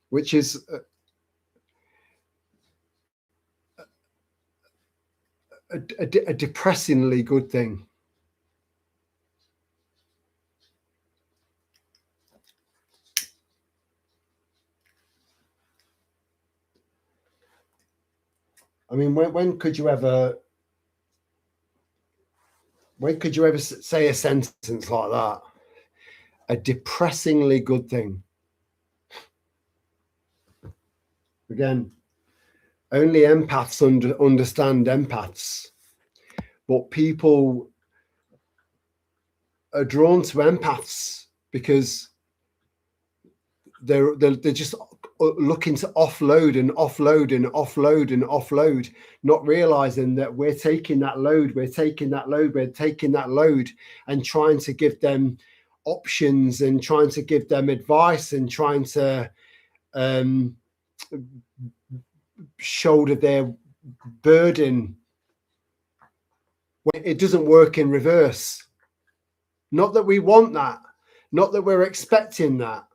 Speaker 1: which is a depressingly good thing. I mean, when could you ever say a sentence like that? A depressingly good thing. Again, only empaths understand empaths, but people are drawn to empaths because they're just looking to offload and offload and offload and offload, not realizing that we're taking that load, and trying to give them options and trying to give them advice and trying to shoulder their burden. It doesn't work in reverse. Not that we want that, not that we're expecting that.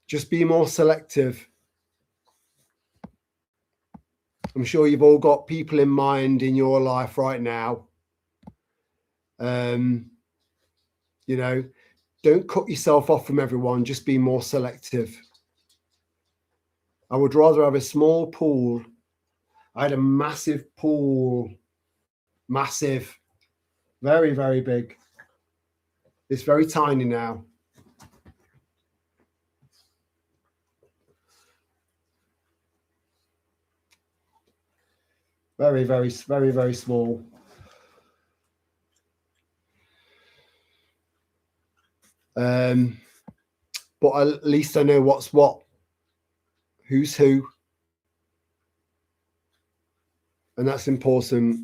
Speaker 1: Just be more selective. I'm sure you've all got people in mind in your life right now. Don't cut yourself off from everyone. Just be more selective. I would rather have a small pool. I had a massive pool. Massive. Very, very big. It's very tiny now. Very, very, very, very small. But at least I know what's what, who's who, and that's important.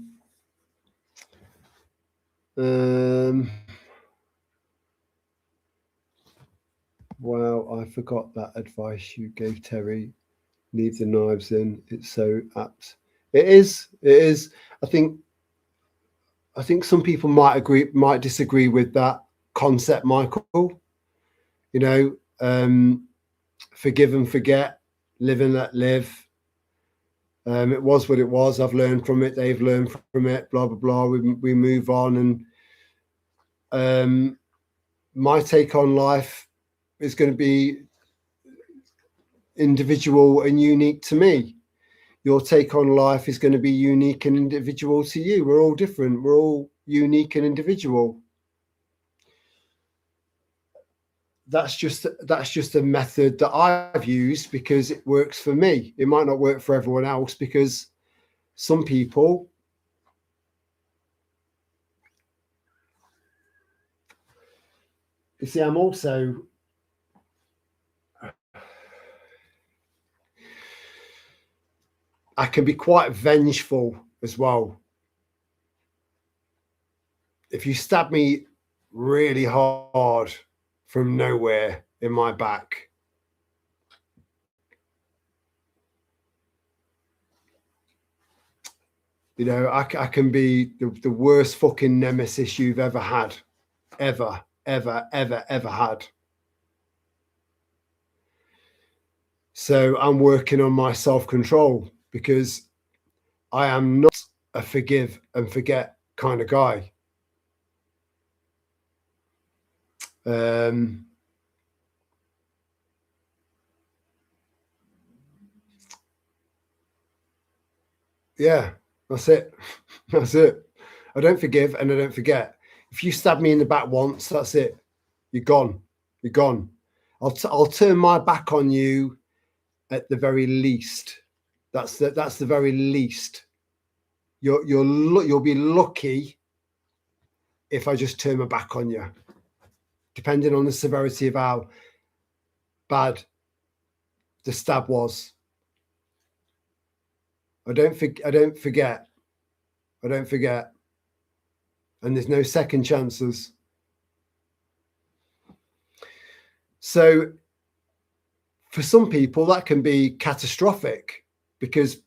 Speaker 1: Wow, I forgot that advice you gave Terry. Leave the knives in. It's so apt. It is. I think some people might disagree with that concept, Michael. Forgive and forget, live and let live. It was what it was. I've learned from it. They've learned from it. Blah blah blah. We move on, and my take on life is going to be individual and unique to me. Your take on life is going to be unique and individual to you. We're all different. We're all unique and individual. That's just a method that I've used because it works for me. It might not work for everyone else, because some people, you see, I can be quite vengeful as well. If you stab me really hard from nowhere in my back, I can be the worst fucking nemesis you've ever had, ever had. So I'm working on my self-control, because I am not a forgive and forget kind of guy. Yeah, that's it. That's it. I don't forgive and I don't forget. If you stab me in the back once, that's it. You're gone. You're gone. I'll turn my back on you at the very least. That's the very least. You'll be lucky if I just turn my back on you, depending on the severity of how bad the stab was. I don't forget. And there's no second chances. So for some people that can be catastrophic, because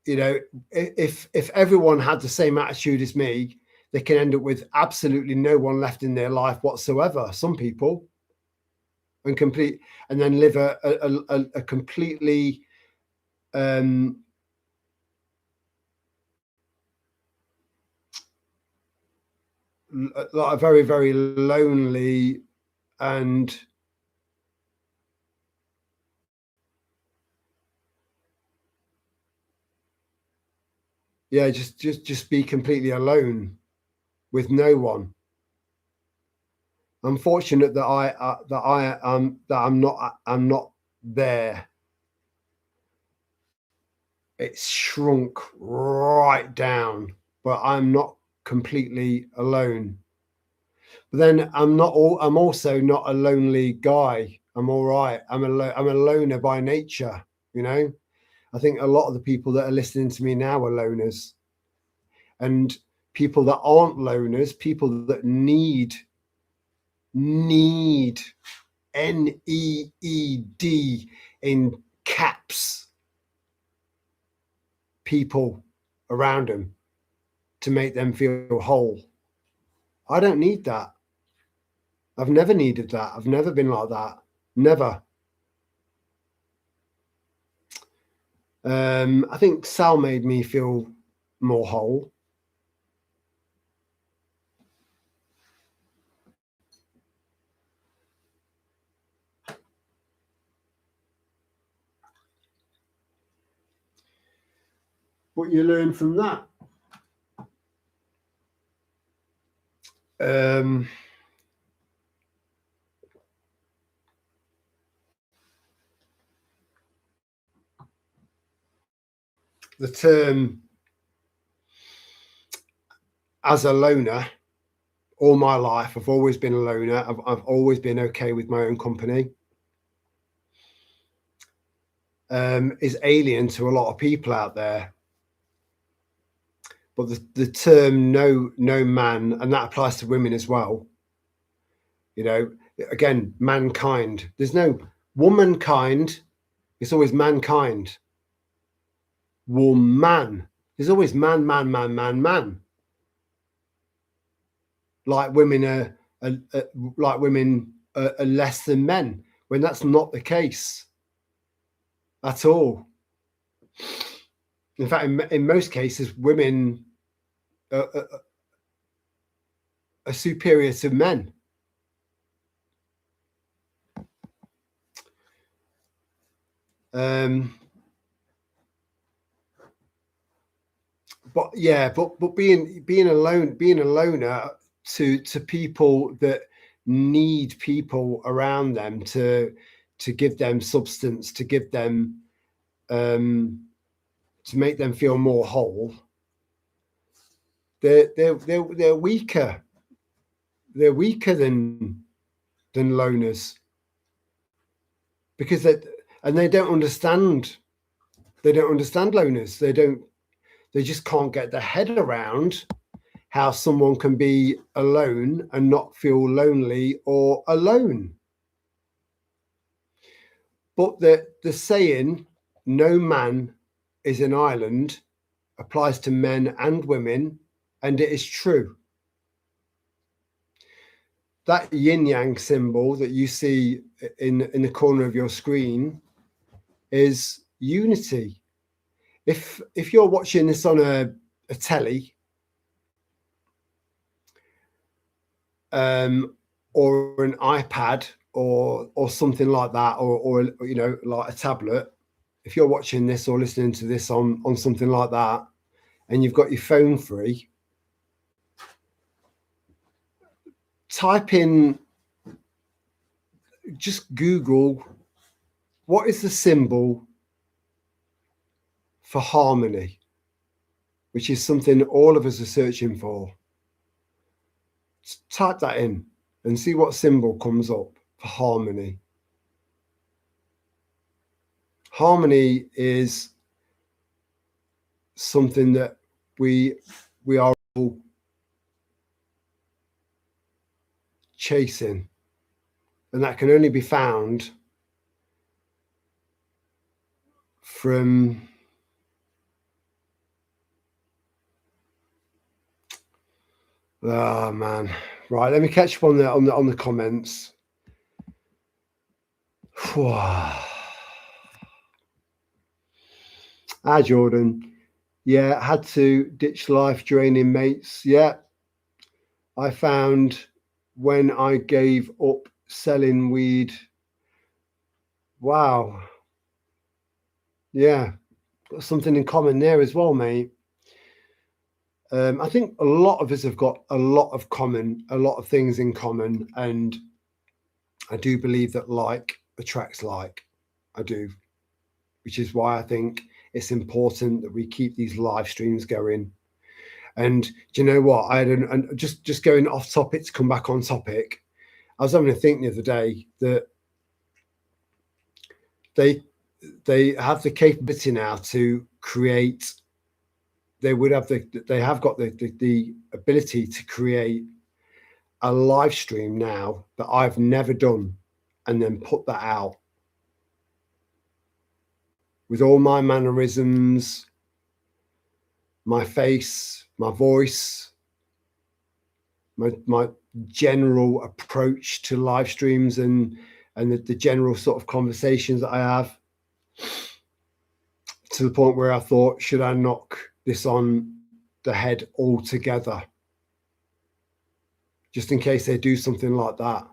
Speaker 1: if everyone had the same attitude as me, they can end up with absolutely no one left in their life whatsoever. Some people, and then live a completely like a very, very lonely and just be completely alone with no one. I'm fortunate that I'm not there. It's shrunk right down, but I'm not completely alone. But then I'm also not a lonely guy. I'm all right. I'm a loner by nature. I think a lot of the people that are listening to me now are loners, and people that aren't loners, people that need NEED in caps, people around them to make them feel whole. I don't need that. I've never needed that. I've never been like that. Never. I think Sal made me feel more whole. What you learn from that? The term as a loner, all my life, I've always been a loner. I've always been okay with my own company. Is alien to a lot of people out there. But the term no man, and that applies to women as well. Again, mankind. There's no womankind. It's always mankind. Woman. There's always man. Like women are less than men, when that's not the case at all. In fact, in most cases, women are superior to men. But being a loner to people that need people around them to give them substance, to give them to make them feel more whole. They're weaker. They're weaker than loners, because they don't understand. They don't understand loners. They just can't get their head around how someone can be alone and not feel lonely or alone. But the saying, no man is an island, applies to men and women, and it is true. That yin yang symbol that you see in the corner of your screen is unity. If you're watching this on a telly, or an iPad or something like that, or like a tablet, if you're watching this or listening to this on something like that, and you've got your phone free, type in, just Google, what is the symbol for harmony, which is something all of us are searching for. Type that in and see what symbol comes up for harmony. Harmony is something that we are all chasing, and that can only be found from oh man, right, let me catch up on the comments. Hi Jordan, yeah, had to ditch life draining mates. Yeah, I found when I gave up selling weed. Wow, yeah, got something in common there as well, mate. I think a lot of us have got a lot of things in common, and I do believe that like attracts like. I do, which is why I think it's important that we keep these live streams going. And do you know what? I had and just going off topic to come back on topic. I was having a think the other day that they have the capability now to create. They have got the ability to create a live stream now that I've never done, and then put that out with all my mannerisms, my face, my voice, my general approach to live streams, and the general sort of conversations that I have, to the point where I thought, should I knock this on the head altogether, just in case they do something like that?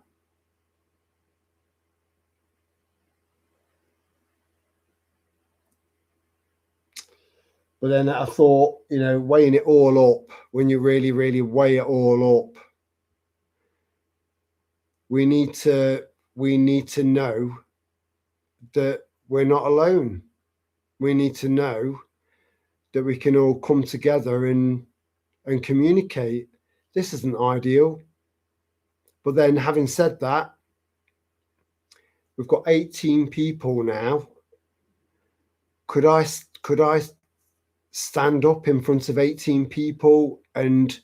Speaker 1: But then I thought, you know, weighing it all up, when you really, really weigh it all up, we need to know that we're not alone. We need to know that we can all come together and communicate. This isn't ideal. But then, having said that, we've got 18 people now. Could I stand up in front of 18 people and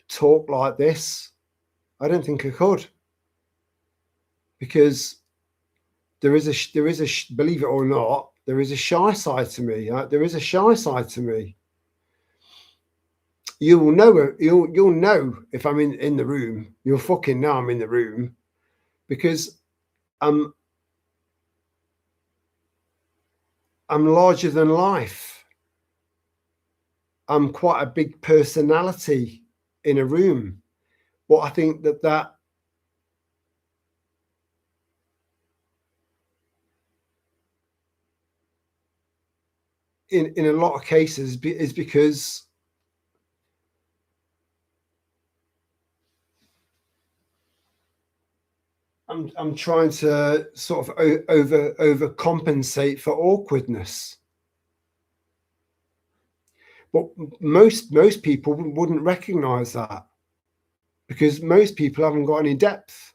Speaker 1: talk like this? I don't think I could, because there is a believe it or not, there is a shy side to me. There is a shy side to me. You will know. You'll know if I'm in the room. You'll fucking know I'm in the room, because I'm larger than life. I'm quite a big personality in a room. But I think that in a lot of cases is because I'm trying to sort of overcompensate for awkwardness. But most people wouldn't recognize that, because most people haven't got any depth.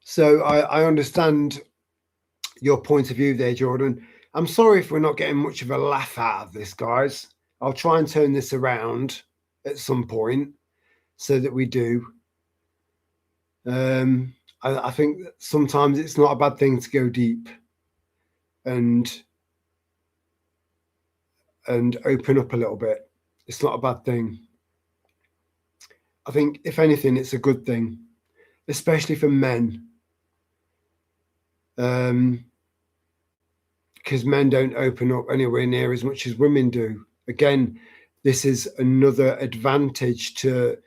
Speaker 1: So I understand your point of view there, Jordan. I'm sorry if we're not getting much of a laugh out of this, guys. I'll try and turn this around at some point so that we do. I think that sometimes it's not a bad thing to go deep and open up a little bit. It's not a bad thing. I think, if anything, it's a good thing, especially for men. Because men don't open up anywhere near as much as women do. Again, this is another advantage to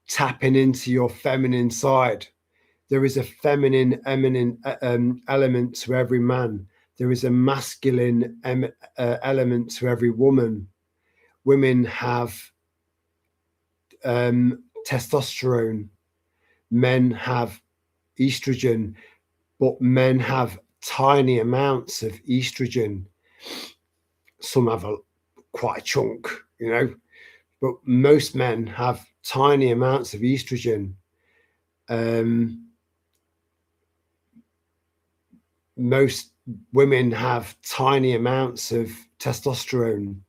Speaker 1: tapping into your feminine side. There is a feminine element to every man. There is a masculine element to every woman. Women have testosterone. Men have estrogen, but men have tiny amounts of estrogen. Some have quite a chunk, you know, but most men have tiny amounts of estrogen. Most women have tiny amounts of testosterone.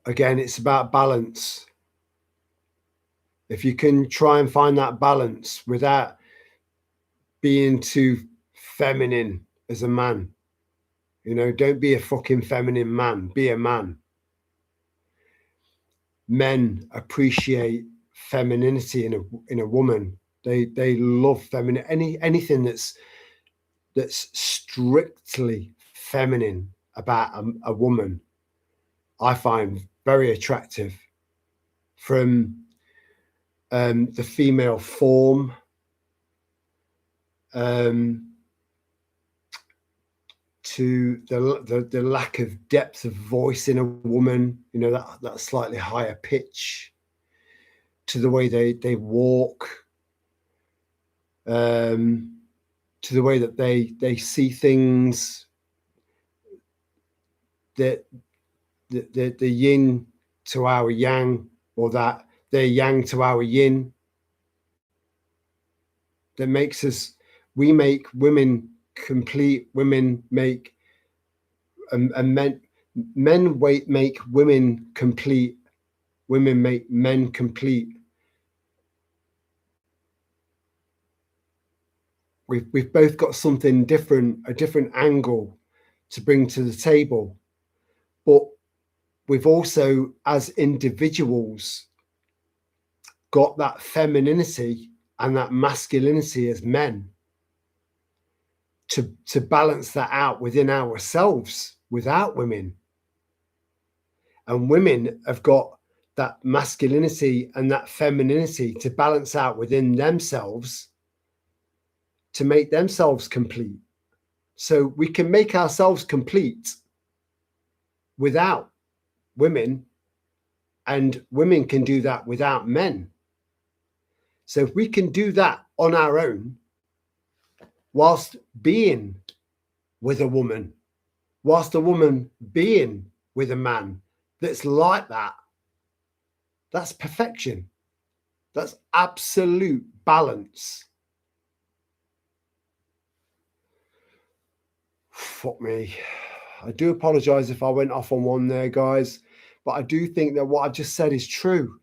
Speaker 1: Again, it's about balance. If you can try and find that balance without being too feminine as a man, you know, don't be a fucking feminine man, be a man. Men appreciate femininity in a woman. They love feminine. Anything that's strictly feminine about a woman, I find very attractive. From the female form, to the lack of depth of voice in a woman, you know, that slightly higher pitch, to the way they walk, to the way that they see things, that the yin to our yang, or that they're yang to our yin, that makes us, we make women complete, women make men make women complete, women make men complete. We've both got something different, a different angle to bring to the table, but we've also, as individuals, got that femininity and that masculinity as men to balance that out within ourselves without women. And women have got that masculinity and that femininity to balance out within themselves to make themselves complete. So we can make ourselves complete without women, and women can do that without men. So if we can do that on our own, whilst being with a woman, whilst a woman being with a man that's like that, that's perfection. That's absolute balance. Fuck me. I do apologize if I went off on one there, guys, but I do think that what I've just said is true.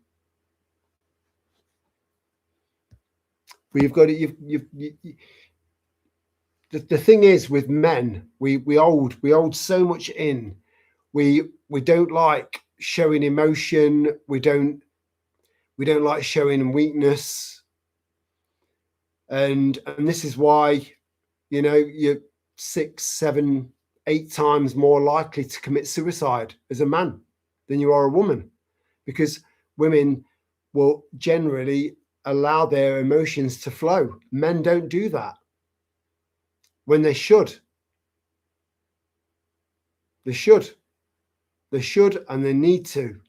Speaker 1: We've got it. The thing is, with men, we hold so much in. We don't like showing emotion. We don't like showing weakness. And this is why, you know, you're 6, 7, 8 times more likely to commit suicide as a man than you are a woman, because women will generally allow their emotions to flow. Men don't do that when they should. They should, and they need to.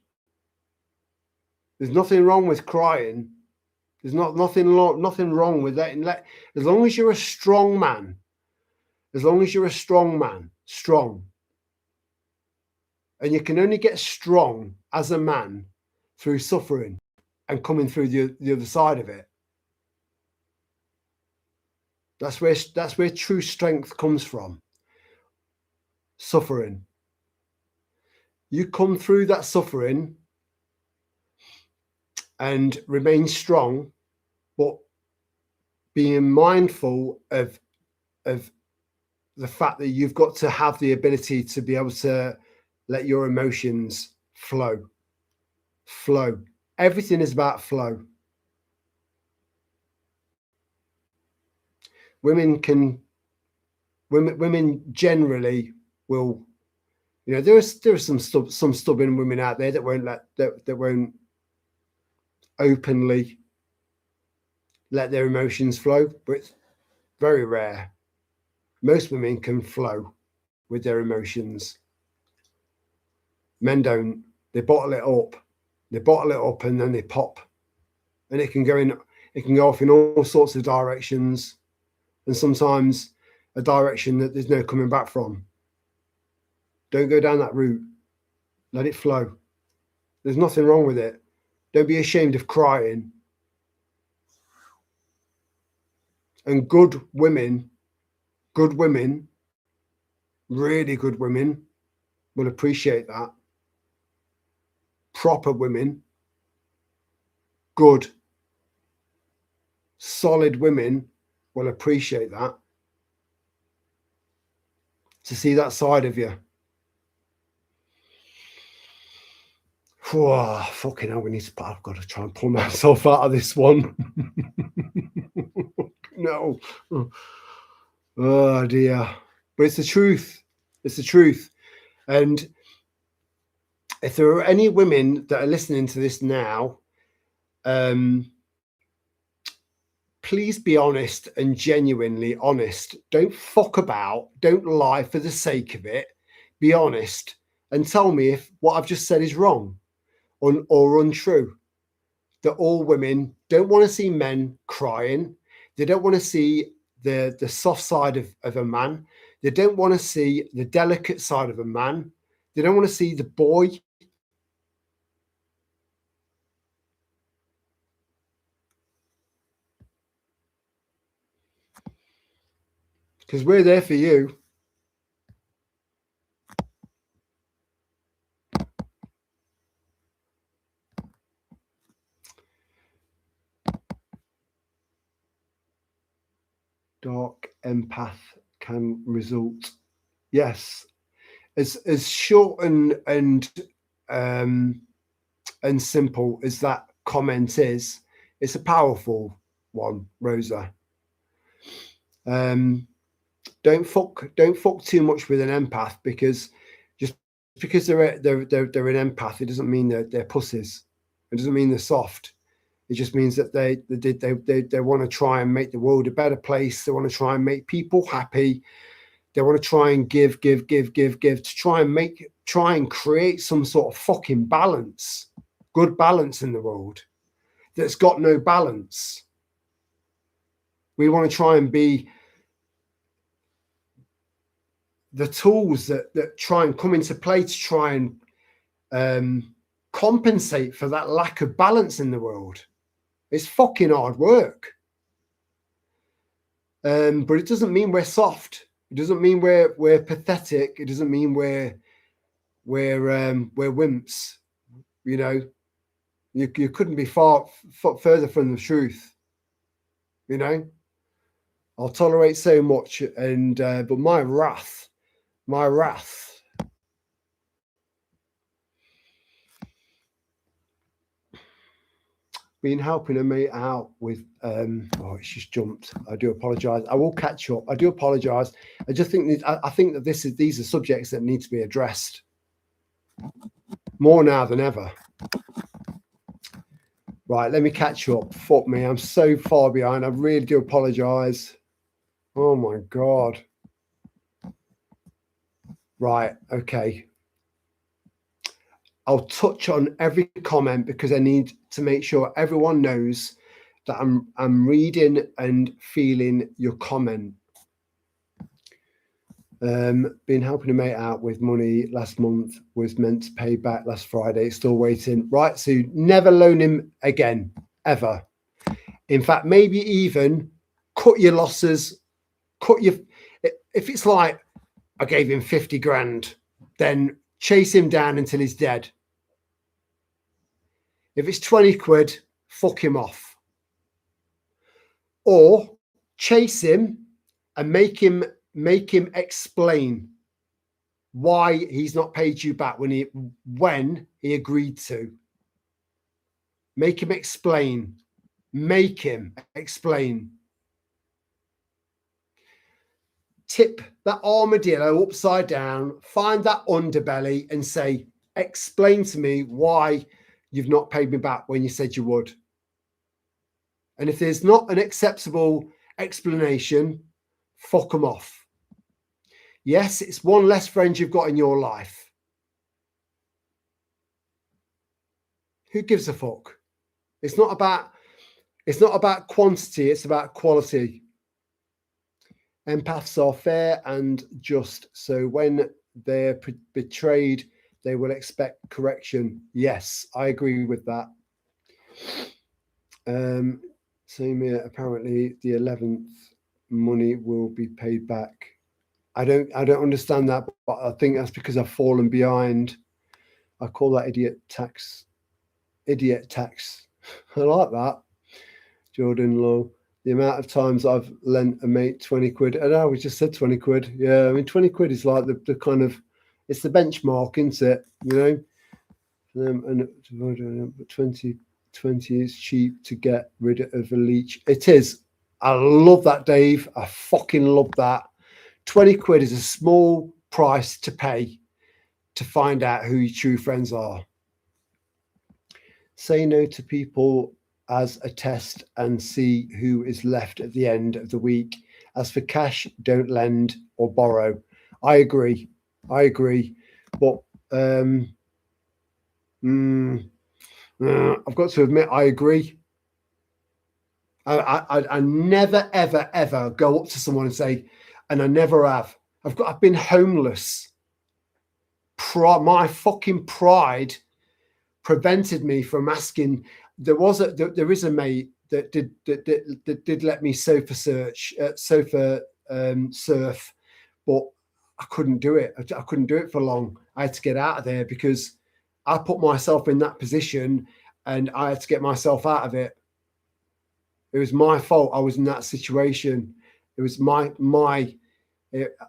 Speaker 1: There's nothing wrong with crying. There's nothing wrong with that. As long as you're a strong man, strong. And you can only get strong as a man through suffering and coming through the other side of it. That's where true strength comes from. Suffering. You come through that suffering and remain strong, but being mindful of the fact that you've got to have the ability to be able to let your emotions flow. Everything is about flow. Women generally will, you know, there are some stubborn women out there that won't openly let their emotions flow, but it's very rare. Most women can flow with their emotions. Men don't. They bottle it up. They bottle it up and then they pop. And it can go off in all sorts of directions, and sometimes a direction that there's no coming back from. Don't go down that route. Let it flow. There's nothing wrong with it. Don't be ashamed of crying. And good women, really good women will appreciate that. Proper women, good, solid women will appreciate that. To see that side of you. Whoa, fucking hell, I've got to try and pull myself out of this one. No. Oh dear. But it's the truth. It's the truth. And if there are any women that are listening to this now, please be honest and genuinely honest. Don't fuck about. Don't lie for the sake of it. Be honest and tell me if what I've just said is wrong or untrue. That all women don't want to see men crying. They don't want to see the soft side of a man. They don't want to see the delicate side of a man. They don't want to see the boy. Because we're there for you. Dark empath can result. Yes. As short and simple as that comment is, it's a powerful one, Rosa. Don't fuck too much with an empath, because just because they're an empath, it doesn't mean they're pussies. It doesn't mean they're soft. It just means that they want to try and make the world a better place. They want to try and make people happy. They want to try and give to try and create some sort of fucking balance, good balance in the world that's got no balance. We want to try and be the tools that try and come into play to try and compensate for that lack of balance in the world. It's fucking hard work. But it doesn't mean we're soft. It doesn't mean we're pathetic. It doesn't mean we're wimps. You know, you couldn't be far further from the truth. You know, I'll tolerate so much, and but my wrath. Been helping a mate out with it's just jumped. I do apologize. I will catch up. I do apologize. I just think I think that these are subjects that need to be addressed more now than ever. Right, let me catch up. Fuck me, I'm so far behind. I really do apologize. Oh my god. Right, okay. I'll touch on every comment because I need to make sure everyone knows that I'm reading and feeling your comment. Been helping a mate out with money last month, was meant to pay back last Friday, still waiting. Right, so never loan him again, ever. In fact, maybe even cut your losses, if it's like, I gave him 50 grand, then chase him down until he's dead. If it's 20 quid, fuck him off. Or chase him and make him explain why he's not paid you back when he agreed to. Make him explain. tip that armadillo upside down, find that underbelly and say, explain to me why you've not paid me back when you said you would. And if there's not an acceptable explanation, fuck them off. Yes, it's one less friend you've got in your life. Who gives a fuck? It's not about quantity, it's about quality. Empaths are fair and just, so when they're betrayed, they will expect correction. Yes, I agree with that. Same here. Apparently, the 11th money will be paid back. I don't understand that, but I think that's because I've fallen behind. I call that idiot tax. Idiot tax. I like that. Jordan Law. The amount of times I've lent a mate 20 quid. I know we just said 20 quid. Yeah, I mean 20 quid is like the kind of, it's the benchmark, isn't it? You know, and 20 is cheap to get rid of a leech. It is. I love that, Dave. I fucking love that. 20 quid is a small price to pay to find out who your true friends are. Say no to people as a test and see who is left at the end of the week. As for cash, don't lend or borrow. I agree. But I've got to admit, I agree. I never, ever, ever go up to someone and say, and I never have. I've been homeless. My fucking pride prevented me from asking. There is a mate that did let me sofa surf, but I couldn't do it. I couldn't do it for long. I had to get out of there because I put myself in that position and I had to get myself out of it. It was my fault. I was in that situation. It was I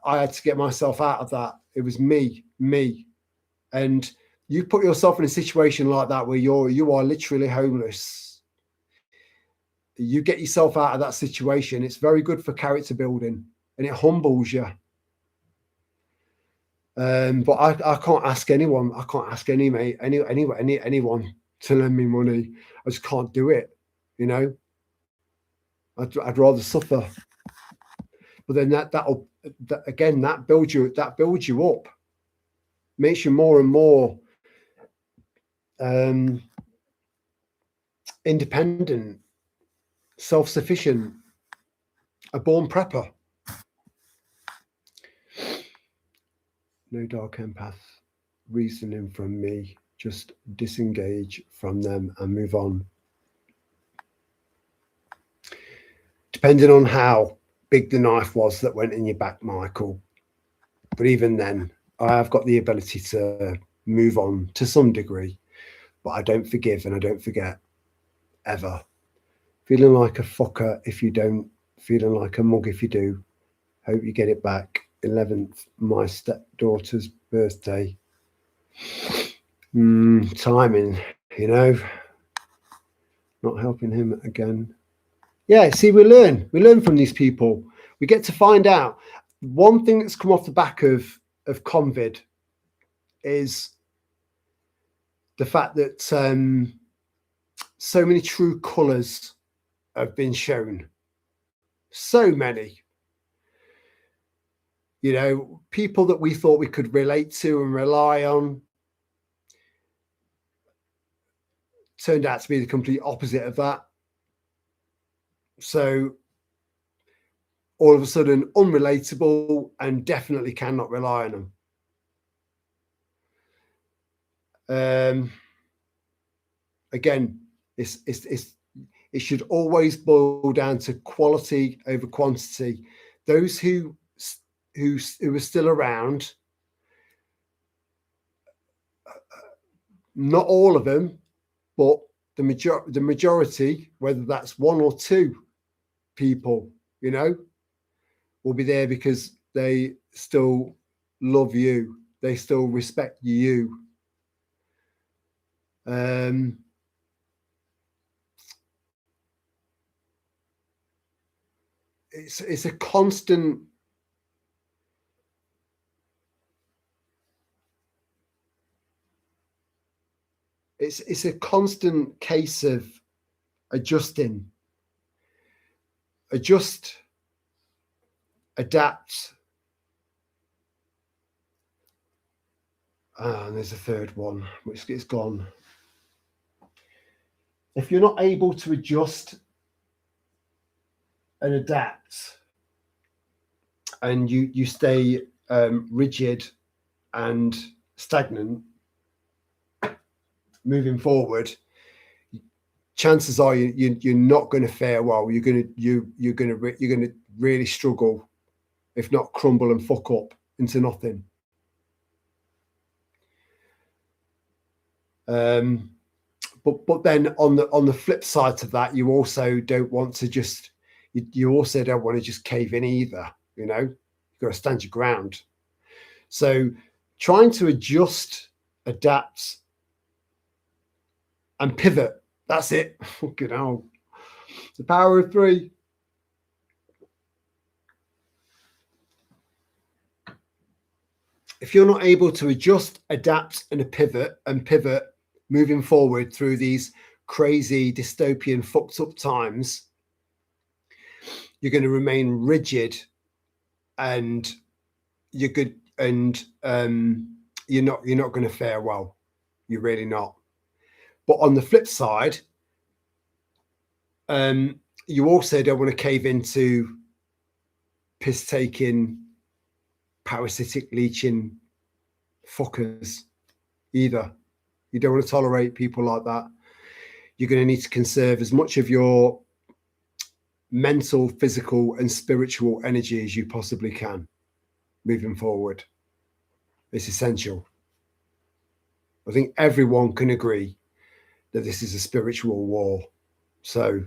Speaker 1: had to get myself out of that. It was me. And you put yourself in a situation like that where you are literally homeless. You get yourself out of that situation. It's very good for character building and it humbles you. But I can't ask anyone. I can't ask any mate, anyone to lend me money. I just can't do it. You know, I'd rather suffer. But then that builds you up, makes you more and more independent, self-sufficient, a born prepper. No dark empath reasoning from me. Just disengage from them and move on. Depending on how big the knife was that went in your back, Michael. But even then, I have got the ability to move on to some degree, but I don't forgive and I don't forget, ever. Feeling like a fucker if you don't, feeling like a mug if you do. Hope you get it back. 11th, my stepdaughter's birthday. Timing, you know, not helping him again. Yeah, see, we learn from these people. We get to find out. One thing that's come off the back of COVID is the fact that so many true colours have been shown. So many. You know, people that we thought we could relate to and rely on turned out to be the complete opposite of that. So all of a sudden, unrelatable and definitely cannot rely on them. Again, it should always boil down to quality over quantity. Those who are still around, not all of them, but the majority, whether that's one or two people, you know, will be there because they still love you. They still respect you. It's a constant it's a constant case of adjusting, adjust, adapt. And there's a third one, which is gone. If you're not able to adjust and adapt, and you stay rigid and stagnant moving forward, chances are you're not going to fare well. You're going to really struggle, if not crumble and fuck up into nothing. But then on the flip side to that, you also don't want to just cave in either. You've got to stand your ground. So trying to adjust, adapt, and pivot. That's it. Fucking hell. The power of 3. If you're not able to adjust, adapt, and pivot moving forward through these crazy dystopian fucked up times, you're going to remain rigid, and you're good, and you're not going to fare well. You're really not. But on the flip side, you also don't want to cave into piss taking, parasitic leeching fuckers either. You don't want to tolerate people like that. You're going to need to conserve as much of your mental, physical, and spiritual energy as you possibly can moving forward. It's essential. I think everyone can agree that this is a spiritual war. So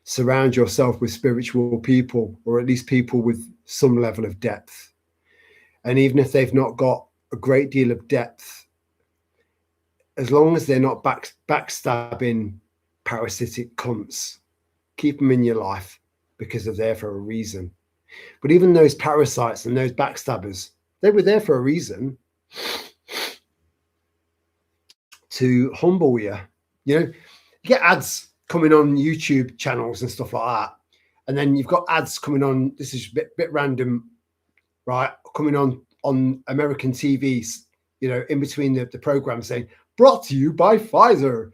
Speaker 1: surround yourself with spiritual people, or at least people with some level of depth. And even if they've not got a great deal of depth, as long as they're not backstabbing parasitic cunts, keep them in your life, because they're there for a reason. But even those parasites and those backstabbers, they were there for a reason, to humble you. You get ads coming on YouTube channels and stuff like that, and then you've got ads coming on, this is a bit random, right, coming on American TVs, in between the programs, saying, brought to you by Pfizer.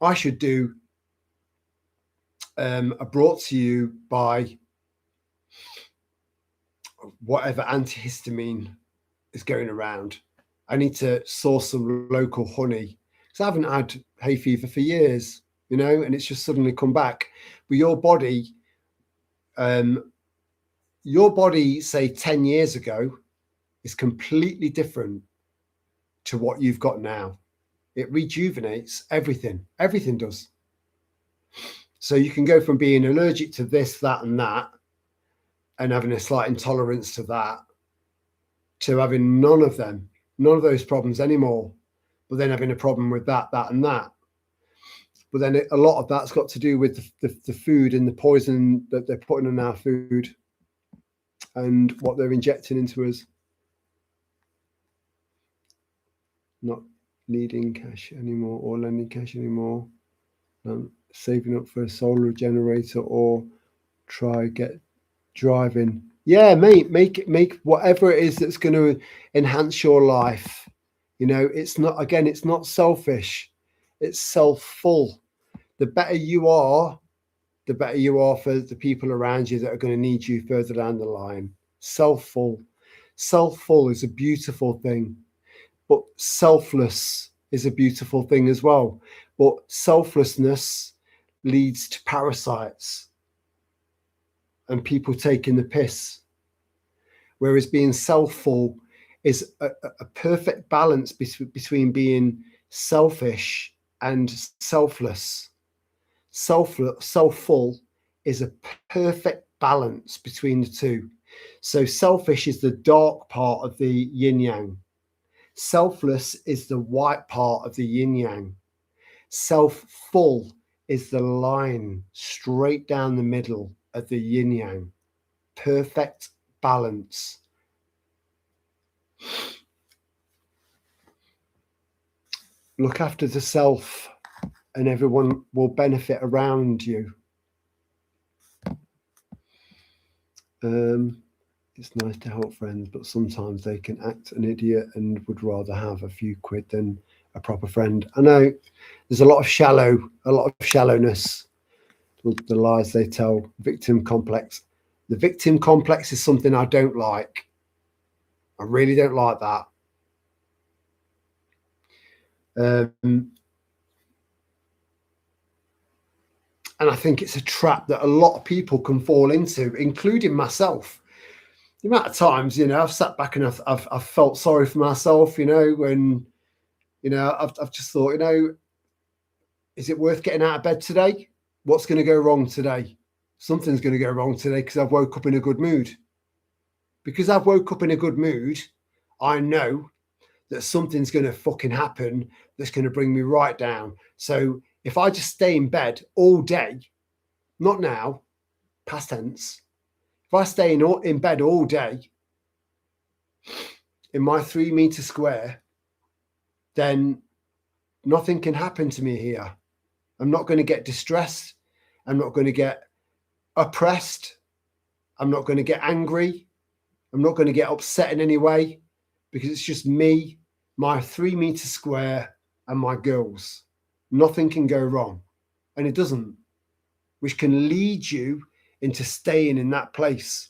Speaker 1: I should do a brought to you by whatever antihistamine is going around. I need to source some local honey, because I haven't had hay fever for years, and it's just suddenly come back. But your body, say 10 years ago, is completely different to what you've got now. It rejuvenates everything. Everything does. So you can go from being allergic to this, that, and that, and having a slight intolerance to that, to having none of those problems anymore, but then having a problem with that, and that. But then a lot of that's got to do with the food and the poison that they're putting in our food and what they're injecting into us. Not needing cash anymore, or lending cash anymore. Saving up for a solar generator, or try get driving. Yeah, mate, make whatever it is that's going to enhance your life. It's not selfish. It's self-full. The better you are for the people around you that are going to need you further down the line. Self-full is a beautiful thing, but selfless is a beautiful thing as well. But selflessness leads to parasites and people taking the piss. Whereas being self-full is a perfect balance between being selfish and selfless. Self-full is a perfect balance between the two. So selfish is the dark part of the yin yang. Selfless is the white part of the yin yang. Self-full is the line straight down the middle of the yin yang. Perfect balance. Look after the self, and everyone will benefit around you. It's nice to help friends, but sometimes they can act an idiot and would rather have a few quid than a proper friend. I know there's a lot of shallowness, the lies they tell, victim complex. The victim complex is something I don't like. I really don't like that. And I think it's a trap that a lot of people can fall into, including myself. The amount of times, I've sat back and I've felt sorry for myself, when, I've just thought, is it worth getting out of bed today? What's going to go wrong today? Something's going to go wrong today because I've woke up in a good mood. Because I've woke up in a good mood, I know that something's going to fucking happen that's going to bring me right down. So if I just stay in bed all day, not now, past tense, if I stay in bed all day in my 3 meter square, then nothing can happen to me here. I'm not going to get distressed. I'm not going to get oppressed. I'm not going to get angry. I'm not going to get upset in any way, because it's just me, my 3 meter square, and my girls. Nothing can go wrong. And it doesn't, which can lead you into staying in that place.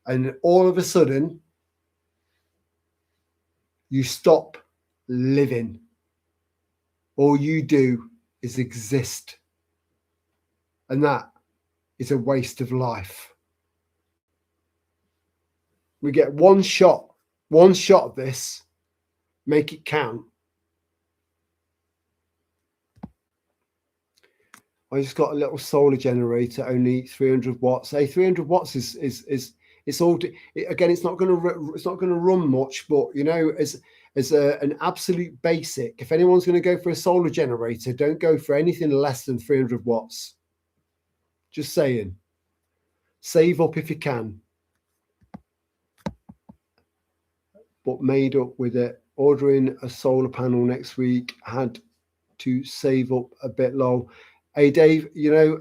Speaker 1: And all of a sudden, you stop living. All you do is exist. And that is a waste of life. We get one shot of this, make it count. I just got a little solar generator, only 300 watts. 300 watts is it's all, again, it's not going to run much, but as an absolute basic, if anyone's going to go for a solar generator, don't go for anything less than 300 watts. Just saying. Save up if you can. But made up with it. Ordering a solar panel next week, had to save up a bit low. Hey Dave,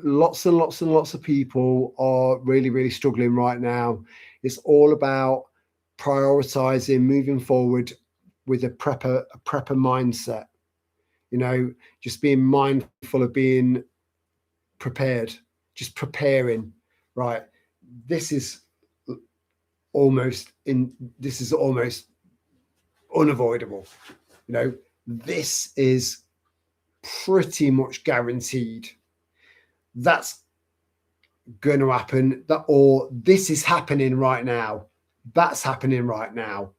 Speaker 1: lots and lots and lots of people are really, really struggling right now. It's all about prioritizing, moving forward with a prepper mindset. Just being mindful of being prepared, just preparing. Right, this is almost unavoidable. This is pretty much guaranteed. That's going to happen. Or this is happening right now. That's happening right now.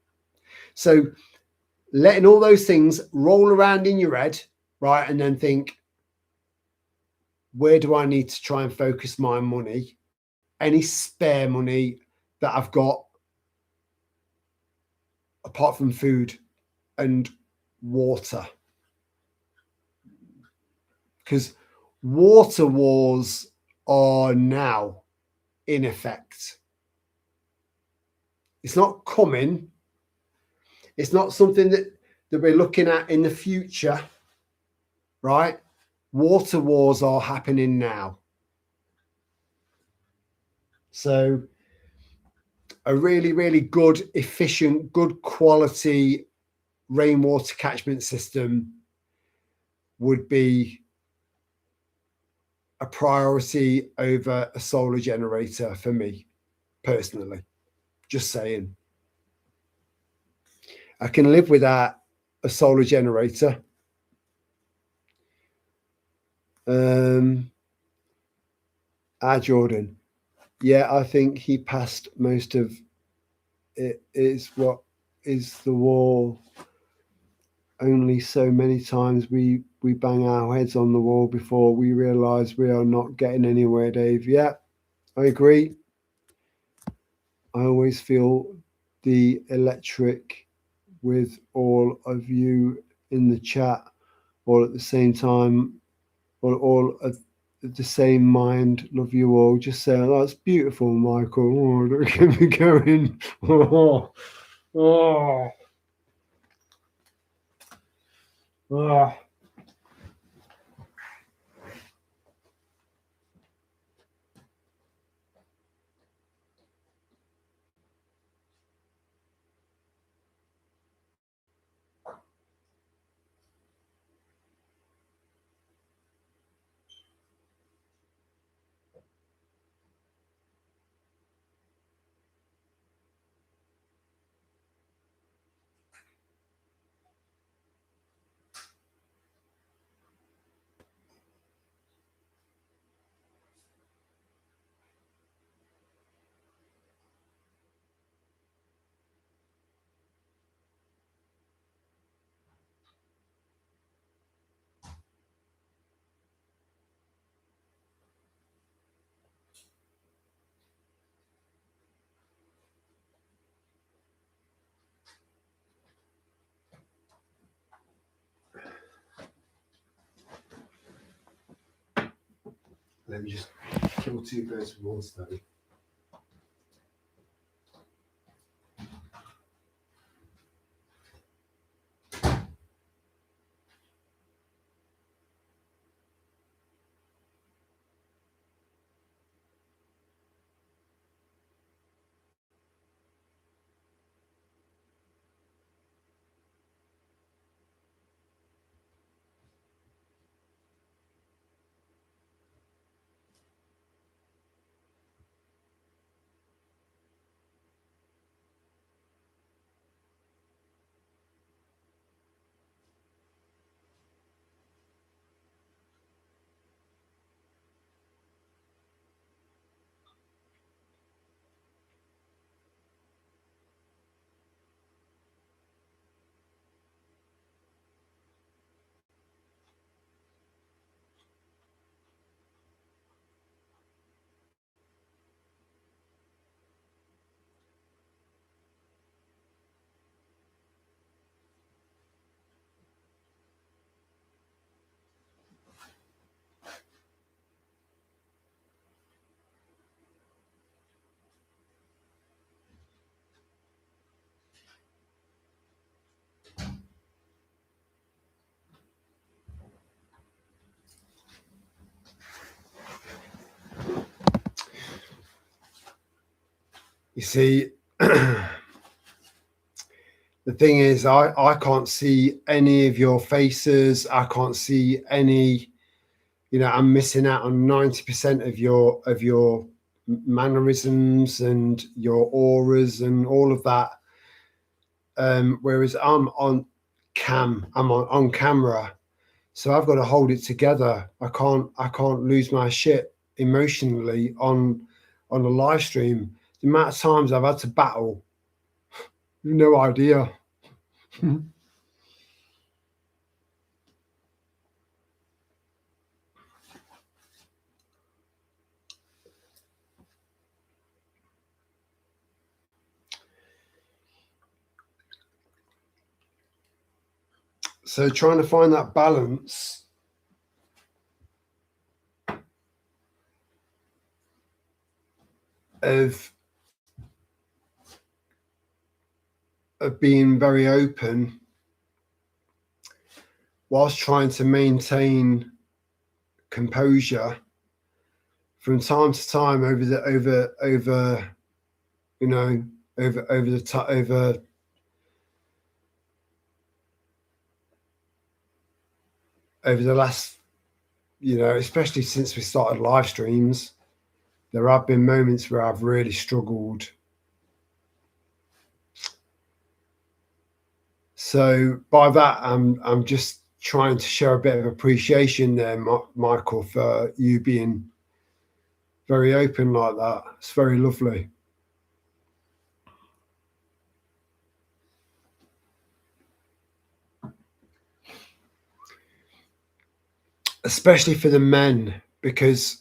Speaker 1: So letting all those things roll around in your head, right, and then think, where do I need to try and focus my money? Any spare money that I've got, apart from food and water. Because water wars are now in effect. It's not coming. It's not something that we're looking at in the future, right? Water wars are happening now. So a really, really good, efficient, good quality rainwater catchment system would be a priority over a solar generator for me personally. Just saying. I can live without a solar generator. Jordan. Yeah, I think he passed most of it. Is what is the wall. Only so many times we bang our heads on the wall before we realise we are not getting anywhere, Dave. Yeah, I agree. I always feel the electric with all of you in the chat, all at the same time, all at the same mind. Love you all. Just saying, that's beautiful, Michael. Oh, don't get me going. Oh. Ah. Let me just kill two birds with one stone. You see, the thing is, I can't see any of your faces. I can't see any, I'm missing out on 90% of your mannerisms and your auras and all of that. Whereas I'm on on camera, so I've got to hold it together. I can't lose my shit emotionally on a live stream. The amount of times I've had to battle, no idea. So trying to find that balance of being very open whilst trying to maintain composure from time to time over you know over the last, especially since we started live streams, there have been moments where I've really struggled. So by that, I'm just trying to show a bit of appreciation there, Michael, for you being very open like that. It's very lovely. Especially for the men, because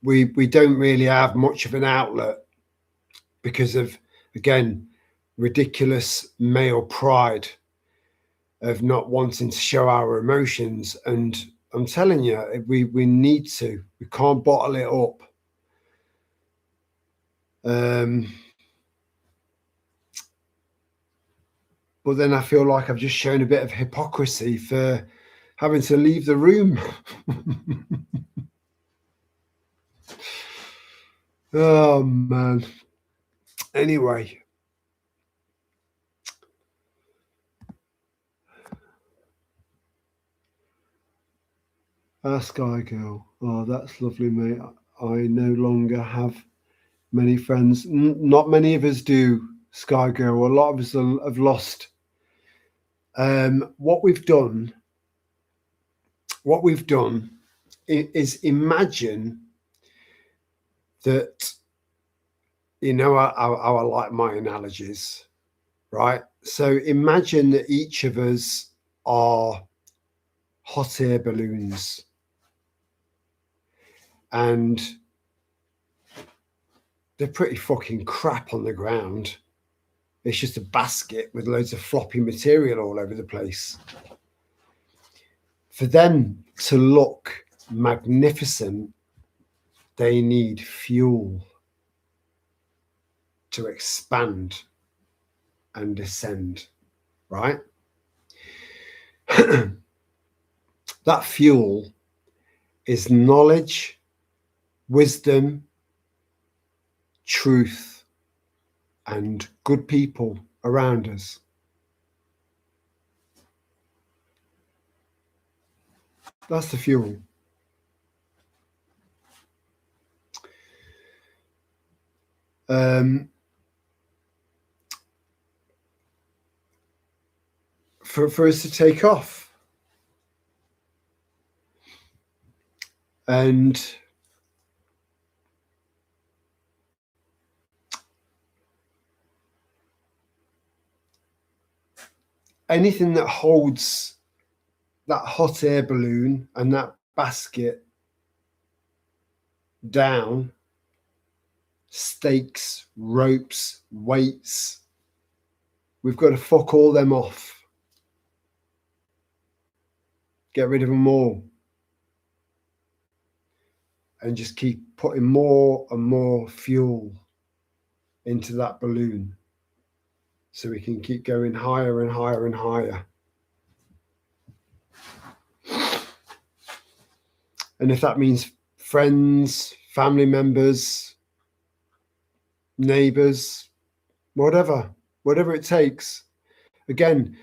Speaker 1: we don't really have much of an outlet because of, again, ridiculous male pride of not wanting to show our emotions. And I'm telling you, we need to. We can't bottle it up. but then I feel like I've just shown a bit of hypocrisy for having to leave the room. Oh man. Anyway. Sky Girl. Oh, that's lovely, mate. I no longer have many friends. Not many of us do, Sky Girl. A lot of us have lost. What we've done is imagine that, you know, I like my analogies, right? So imagine that each of us are hot air balloons, and they're pretty fucking crap on the ground. It's just a basket with loads of floppy material all over the place. For them to look magnificent, they need fuel to expand and ascend, right? That fuel is knowledge, wisdom, truth, and good people around us. That's the fuel. For us to take off. And anything that holds that hot air balloon and that basket down, stakes, ropes, weights, we've got to fuck all them off. Get rid of them all. And just keep putting more and more fuel into that balloon so we can keep going higher and higher and higher. And if that means friends, family members, neighbors, whatever it takes. Again,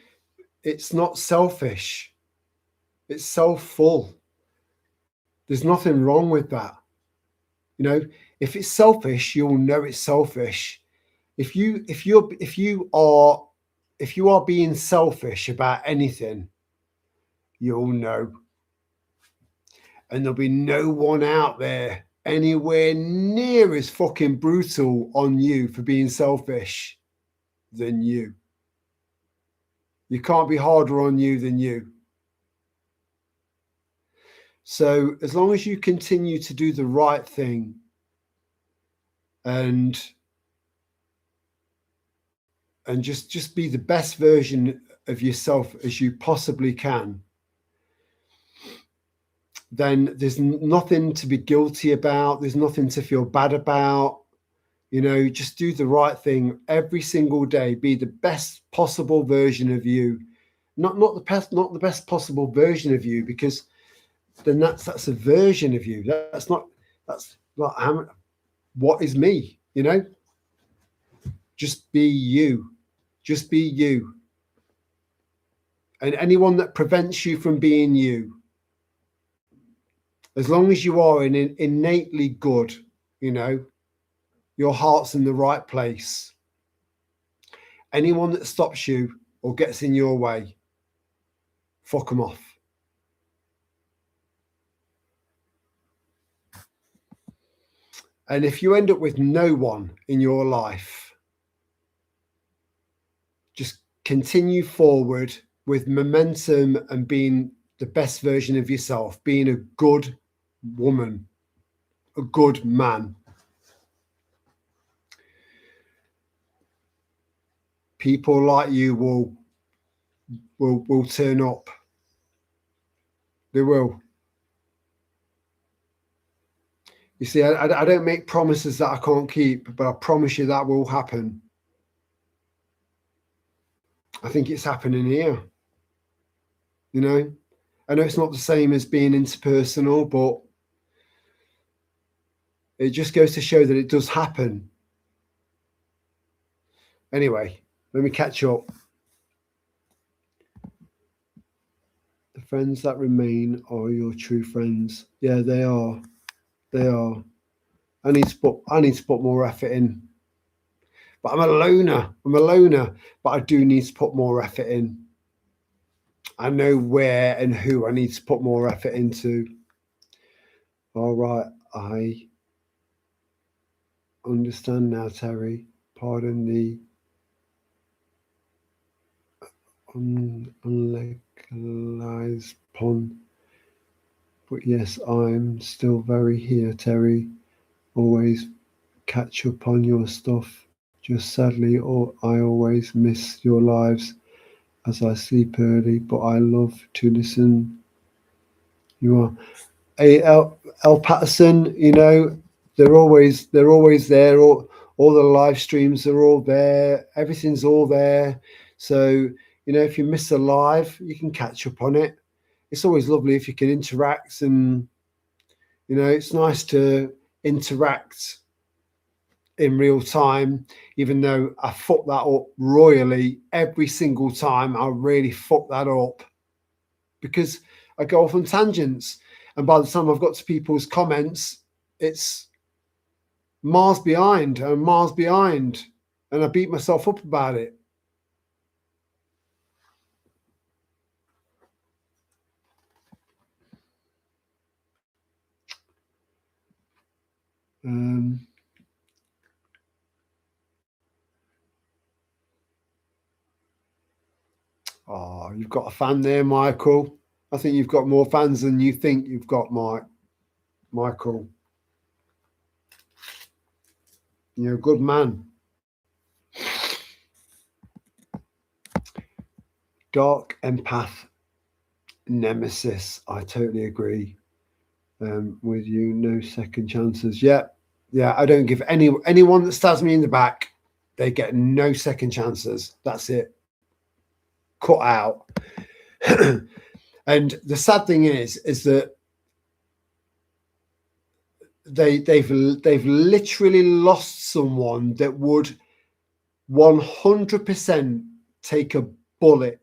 Speaker 1: it's not selfish. It's self-full. There's nothing wrong with that. You know, if it's selfish, you'll know it's selfish. If you are being selfish about anything, you'll know. And there'll be no one out there anywhere near as fucking brutal on you for being selfish than you. You can't be harder on you than you. So as long as you continue to do the right thing and just be the best version of yourself as you possibly can, then there's nothing to be guilty about. There's nothing to feel bad about. You know, just do the right thing every single day. Be the best possible version of you. Not the best possible version of you, because then that's a that's not what is me, you know? Just be you. Just be you. And anyone that prevents you from being you, as long as you are innately good, you know, your heart's in the right place. Anyone that stops you or gets in your way, fuck them off. And if you end up with no one in your life, just continue forward with momentum and being the best version of yourself, being a good woman, a good man. People like you will turn up. They will. You see, I don't make promises that I can't keep, but I promise you that will happen. I think it's happening here. You know, I know it's not the same as being interpersonal, but it just goes to show that it does happen. Anyway, let me catch up. The friends that remain are your true friends. Yeah, they are. They are. I need to put more effort in. But I'm a loner. But I do need to put more effort in. I know where and who I need to put more effort into. All right, I understand now, Terry. Pardon the unlegalized pun. But yes, I'm still very here, Terry. Always catch up on your stuff. Just sadly, I always miss your lives as I sleep early, but I love to listen. You are. Hey, El Patterson, you know, they're always there. All the live streams are all there. Everything's all there. So, you know, if you miss a live, you can catch up on it. It's always lovely if you can interact, and you know, it's nice to interact in real time, even though I fuck that up royally every single time. I really fuck that up because I go off on tangents, and by the time I've got to people's comments, it's miles behind and miles behind, and I beat myself up about it. Oh, you've got a fan there, Michael. I think you've got more fans than you think you've got, Michael. You're a good man. Dark empath nemesis. I totally agree with you. No second chances. Yeah. I don't give anyone that stabs me in the back. They get no second chances. That's it. Cut out. And the sad thing is that they've literally lost someone that would 100% take a bullet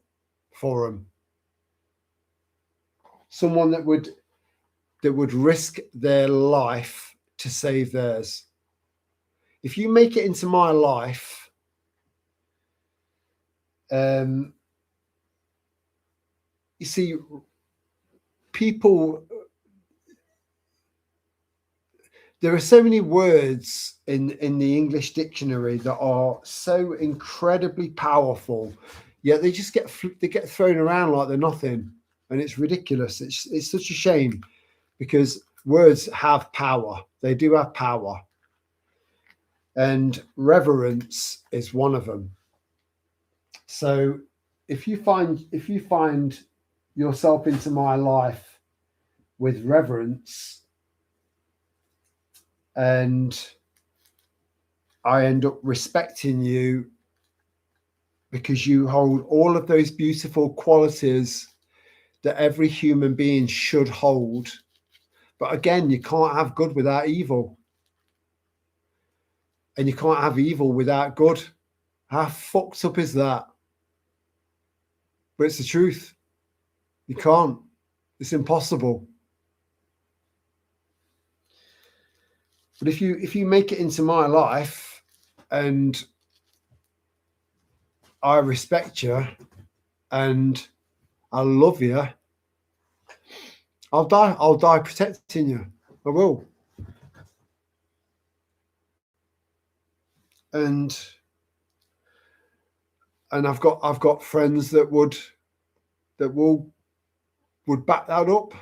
Speaker 1: for them. Someone that would risk their life to save theirs. If you make it into my life, you see, people, there are so many words in the English dictionary that are so incredibly powerful, yet they just get thrown around like they're nothing, and it's ridiculous. It's such a shame, because words have power. They do have power, and reverence is one of them. So if you find yourself into my life with reverence, and I end up respecting you because you hold all of those beautiful qualities that every human being should hold. But again, you can't have good without evil. And you can't have evil without good. How fucked up is that? But it's the truth. You can't. It's impossible. But if you make it into my life and I respect you and I love you, I'll die protecting you. I will. And I've got friends that would back that up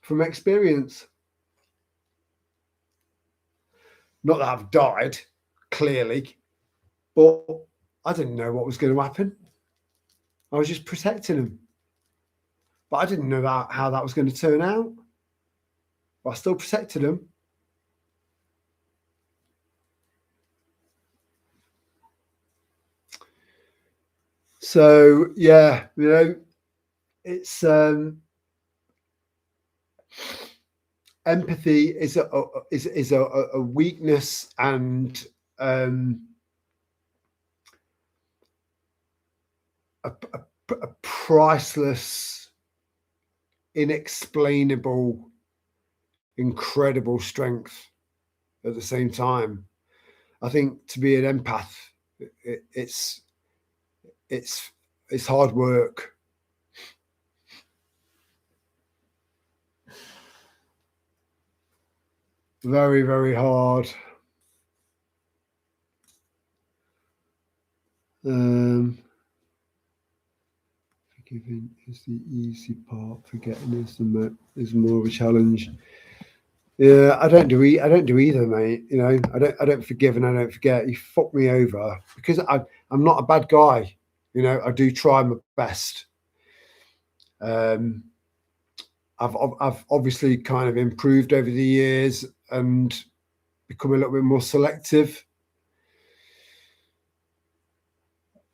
Speaker 1: from experience. Not that I've died, clearly, but I didn't know what was going to happen. I was just protecting them. But I didn't know how that was going to turn out. But I still protected them. So yeah, it's empathy is a weakness and a priceless, inexplainable, incredible strength at the same time. I think to be an empath, it's it's it's hard work. Very, very hard. Forgiving is the easy part. Forgetting is more of a challenge. Yeah, I don't do either, mate. I don't forgive and I don't forget. You fuck me over because I'm not a bad guy. I do try my best. Um, I've obviously kind of improved over the years and become a little bit more selective.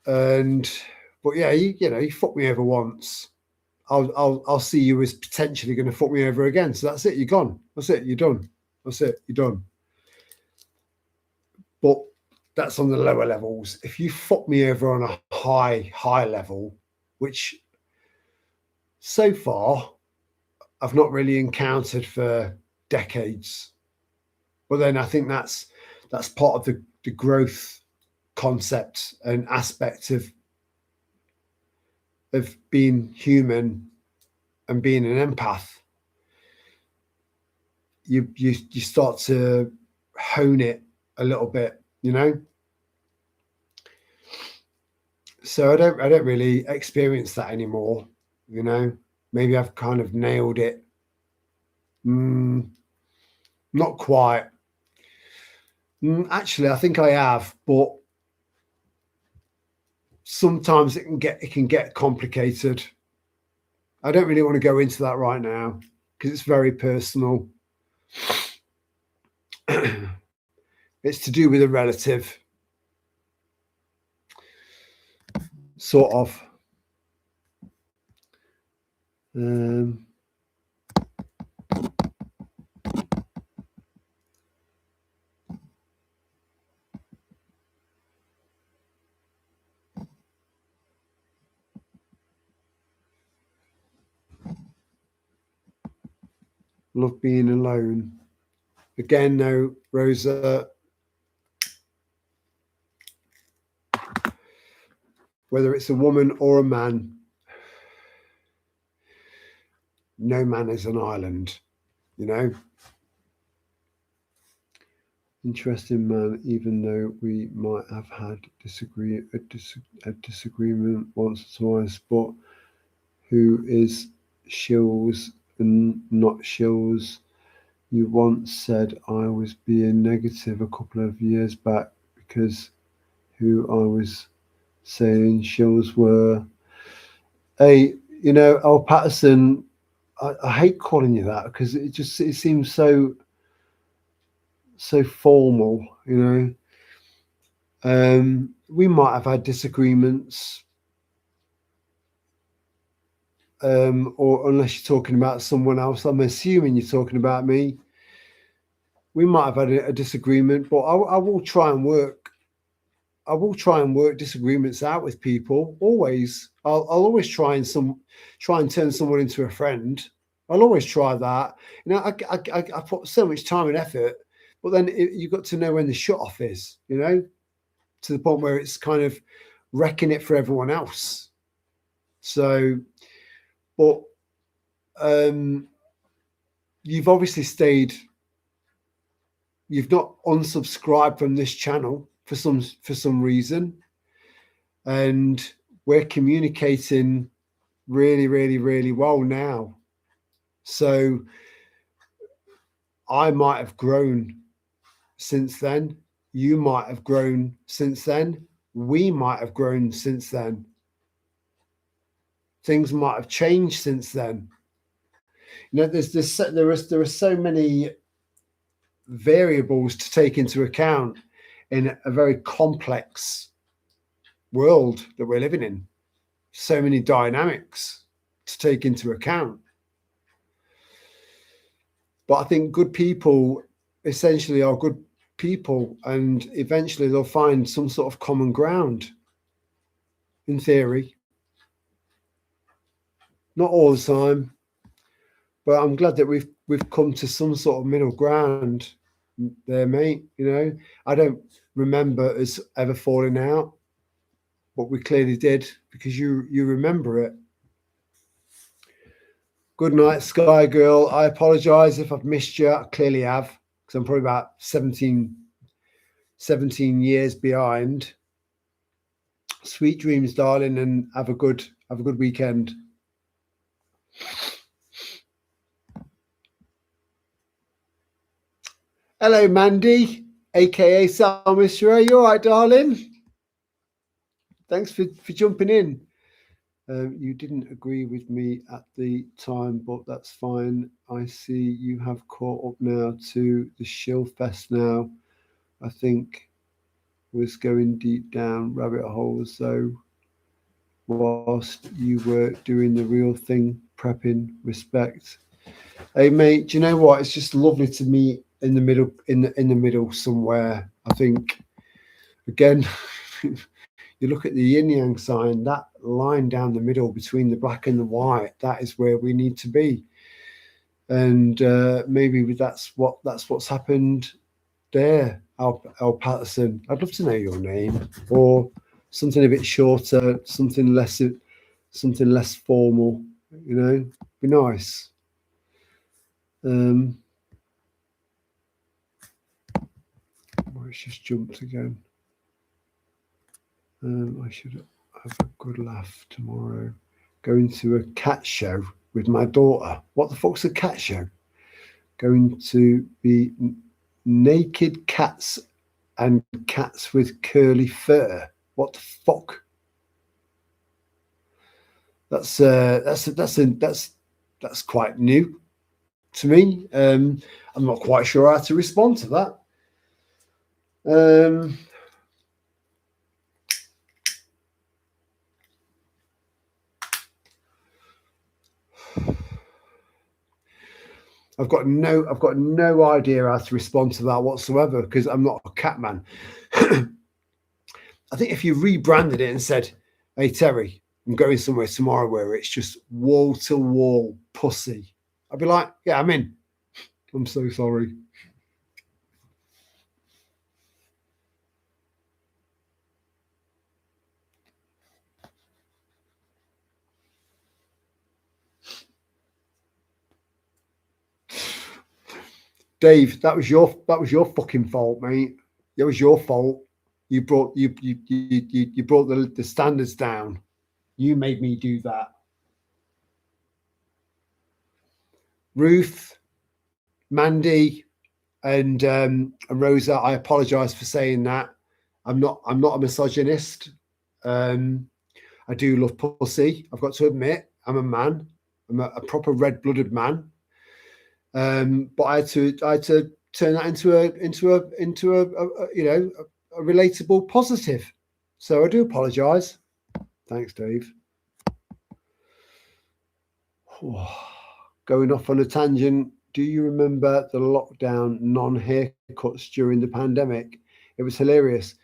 Speaker 1: But yeah, you fuck me over once. I'll see you as potentially going to fuck me over again. So that's it. You're gone. That's it. You're done. That's it. You're done. But that's on the lower levels. If you fuck me over on a high level, which so far I've not really encountered for decades, but then I think that's part of the growth concept and aspect of being human and being an empath. You start to hone it a little bit, So I don't really experience that anymore, Maybe I've kind of nailed it. Not quite. Actually, I think I have, but sometimes it can get complicated. I don't really want to go into that right now because it's very personal. It's to do with a relative, sort of. Love being alone. Again, though, Rosa, whether it's a woman or a man, no man is an island, Interesting man, even though we might have had a disagreement once or twice, but who is shills and not shills? You once said I was being negative a couple of years back because who I was saying shills were. Hey, Al Patterson, I hate calling you that because it seems so formal, we might have had disagreements, or unless you're talking about someone else, I'm assuming you're talking about me. We might have had a disagreement, but I will try and work. I will try and work disagreements out with people. Always, I'll always try and turn someone into a friend. I'll always try that. I put so much time and effort, but then you've got to know when the shut off is. To the point where it's kind of wrecking it for everyone else. So, but you've obviously stayed. You've not unsubscribed from this channel for some reason, and we're communicating really, really, really well now. So I might have grown since then. You might have grown since then. We might have grown since then. Things might have changed since then. There are so many variables to take into account in a very complex world that we're living in. so many dynamics to take into account. But I think good people essentially are good people, and eventually they'll find some sort of common ground, in theory. Not all the time, but I'm glad that we've come to some sort of middle ground there, mate. You know, I don't remember us ever falling out, but we clearly did, because you remember it. Good night, Sky Girl. I apologise if I've missed you. I clearly have, because I'm probably about 17 years behind. Sweet dreams, darling, and have a good weekend. Hello, Mandy, aka Salmistra. You all right, darling? Thanks for jumping in. You didn't agree with me at the time, but that's fine. I see you have caught up now to the Shill Fest now. I think was going deep down rabbit holes, though, whilst you were doing the real thing, prepping. Respect. Hey, mate, do you know what? It's just lovely to meet in the middle, in the middle somewhere. I think, again, you look at the yin yang sign, that line down the middle between the black and the white, that is where we need to be. And maybe that's what's happened there, Al Patterson. I'd love to know your name, or something a bit shorter, something less formal. You know, be nice. It's just jumped again. I should have a good laugh tomorrow. Going to a cat show with my daughter. What the fuck's a cat show? Going to be naked cats and cats with curly fur. What the fuck? That's quite new to me. I'm not quite sure how to respond to that. I've got no idea how to respond to that whatsoever, because I'm not a cat man. I think if you rebranded it and said, "Hey Terry, I'm going somewhere tomorrow where it's just wall to wall pussy," I'd be like, "Yeah, I'm in." I'm so sorry. Dave, that was your fucking fault, mate. It was your fault. You brought the standards down. You made me do that. Ruth, Mandy, and Rosa, I apologise for saying that. I'm not a misogynist. I do love pussy. I've got to admit, I'm a man. I'm a proper red-blooded man. But I had to turn that into a relatable positive. So I do apologise. Thanks, Dave. Going off on a tangent. Do you remember the lockdown non-haircuts during the pandemic? It was hilarious.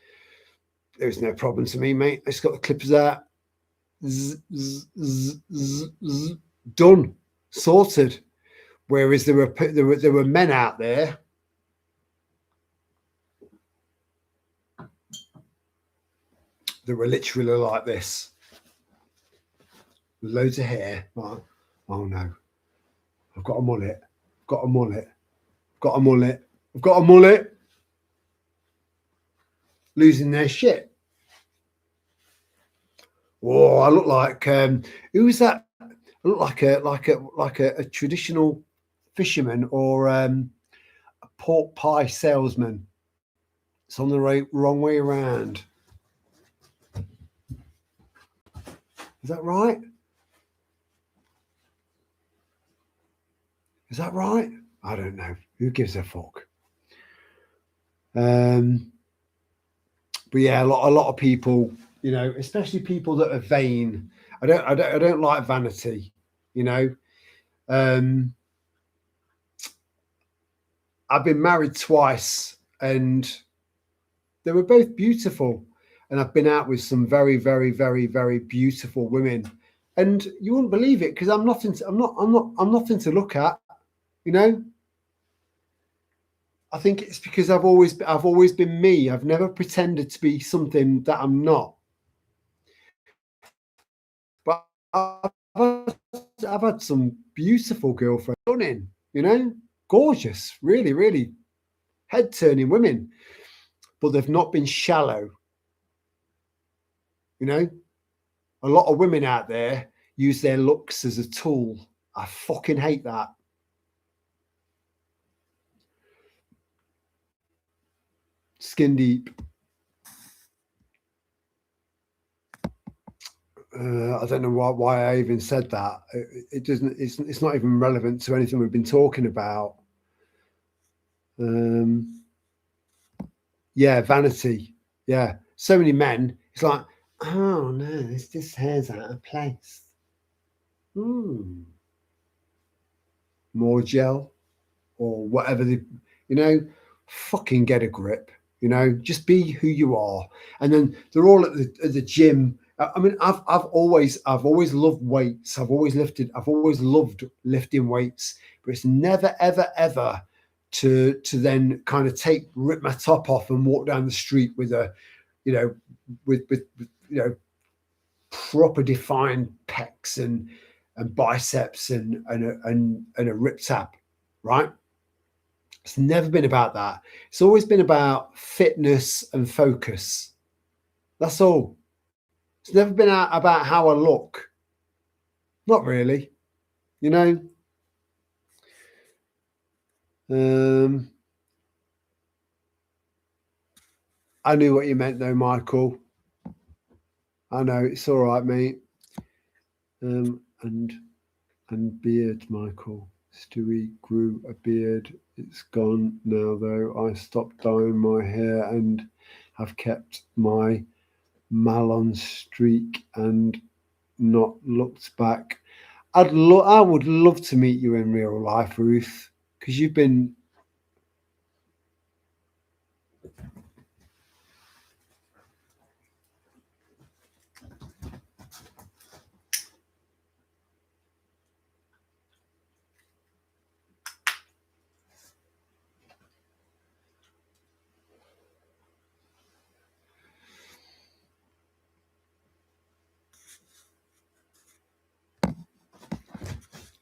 Speaker 1: There was no problem to me, mate. I just got the clippers out. Done. Sorted. Whereas there were men out there that were literally like this, with loads of hair. Like, oh no, I've got a mullet. Got a mullet. Got a mullet. I've got a mullet. Losing their shit. Oh, I look like who was that? I look like a traditional fisherman or a pork pie salesman. It's on the wrong way around. Is that right? Is that right? I don't know. Who gives a fuck? But yeah, a lot of people, you know, especially people that are vain. I don't like vanity, you know. Um, I've been married twice, and they were both beautiful. And I've been out with some very, very, very, very beautiful women. And you wouldn't believe it because I'm nothing to look at, you know. I think it's because I've always been me. I've never pretended to be something that I'm not. But I've had some beautiful girlfriends, stunning, you know, gorgeous, really, really head turning women, but they've not been shallow. You know, a lot of women out there use their looks as a tool. I fucking hate that. Skin deep. I don't know why I even said that. It doesn't. It's not even relevant to anything we've been talking about. Yeah, vanity. Yeah, so many men. It's like, oh no, this hair's out of place. More gel or whatever you know. Fucking get a grip. You know, just be who you are. And then they're all at the gym. I mean, I've always loved weights. I've always loved lifting weights, but it's never ever ever to then kind of rip my top off and walk down the street with a, you know, with you know, proper defined pecs and biceps and a ripped ab, right? It's never been about that. It's always been about fitness and focus. That's all. It's never been about how I look. Not really, you know. I knew what you meant though, Michael. I know it's all right, mate. And beard, Michael. Stewie grew a beard. It's gone now, though. I stopped dyeing my hair and have kept my Malon streak and not looked back. I would love to meet you in real life, Ruth, because you've been.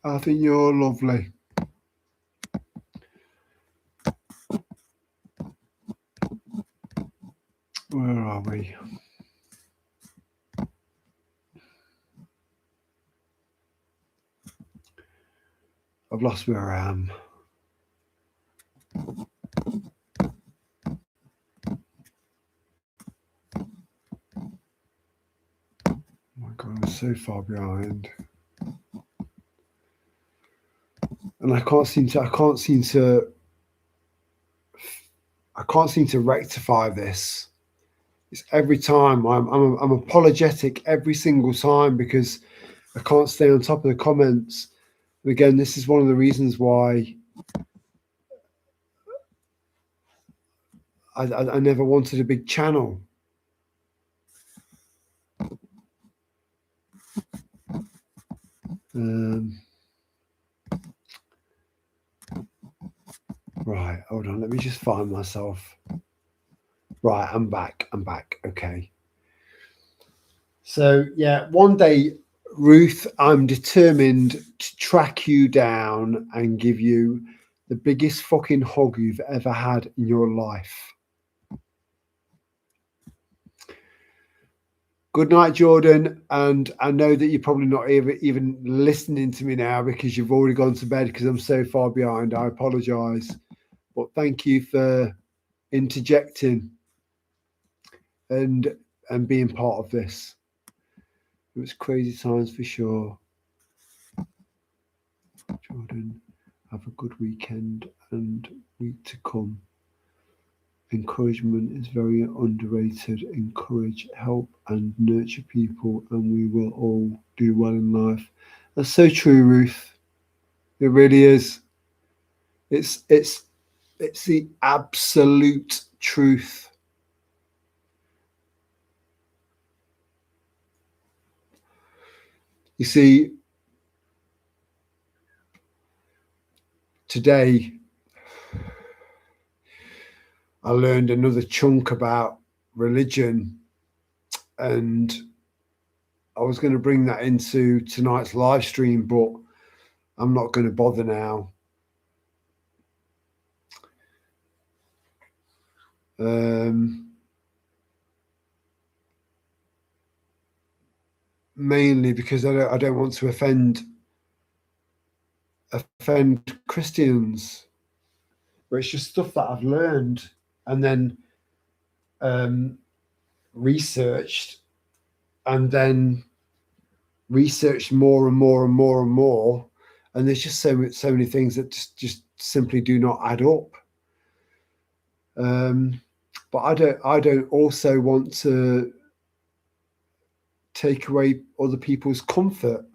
Speaker 1: I think you're lovely. Where are we? I've lost where I am. Oh my God, I'm so far behind. And I can't seem to rectify this. It's every time I'm apologetic every single time because I can't stay on top of the comments. And again, this is one of the reasons why I never wanted a big channel. Right, hold on. Let me just find myself. Right, I'm back. Okay. So yeah, one day, Ruth, I'm determined to track you down and give you the biggest fucking hug you've ever had in your life. Good night, Jordan. And I know that you're probably not even listening to me now because you've already gone to bed because I'm so far behind. I apologize. But thank you for interjecting and being part of this. It was crazy times for sure. Jordan, have a good weekend and week to come.
Speaker 2: Encouragement is very underrated. Encourage, help, and nurture people, and we will all do well in life. That's so true, Ruth. It really is. It's the absolute truth. You see, today I learned another chunk about religion, and I was going to bring that into tonight's live stream, but I'm not going to bother now. Mainly because I don't want to offend Christians, but it's just stuff that I've learned and then researched, and then researched more and more and more and more, and there's just so many things that just simply do not add up. But I don't also want to take away other people's comfort.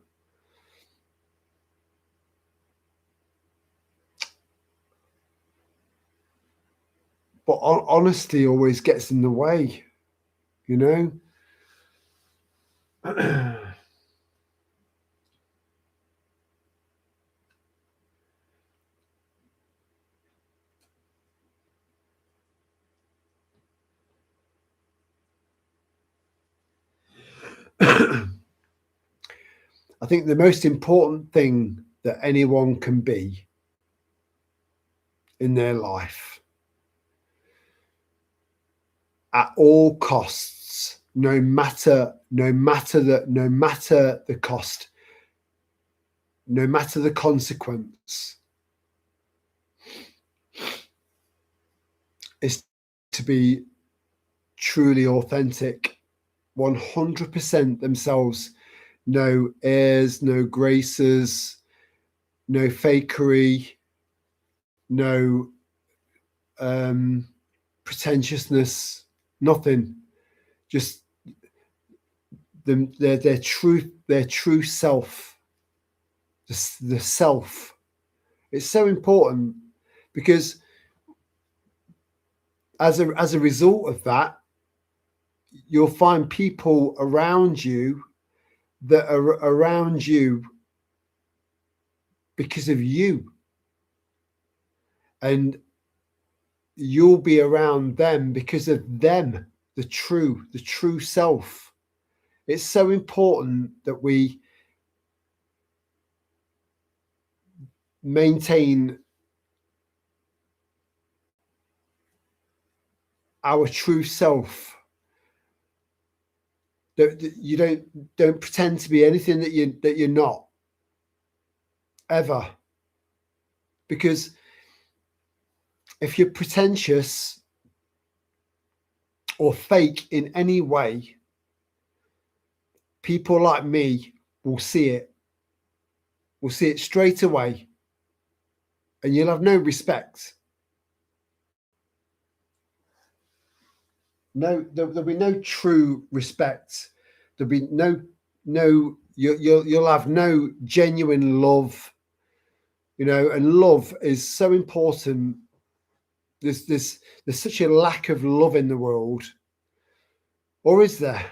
Speaker 2: But honesty always gets in the way, you know. I think the most important thing that anyone can be in their life, at all costs, no matter the cost, no matter the consequence, is to be truly authentic, 100% themselves. No airs, no graces, no fakery, no pretentiousness, nothing. Just their true self, the self. It's so important because as a result of that, you'll find people around you that are around you because of you, and you'll be around them because of them, the true self. It's so important that we maintain our true self. That you don't pretend to be anything that you're not, ever. Because if you're pretentious or fake in any way, people like me will see it. Will see it straight away, and you'll have no respect. No, there'll be no true respect. There'll be no you'll have no genuine love. You know, and love is so important. There's such a lack of love in the world, or is there?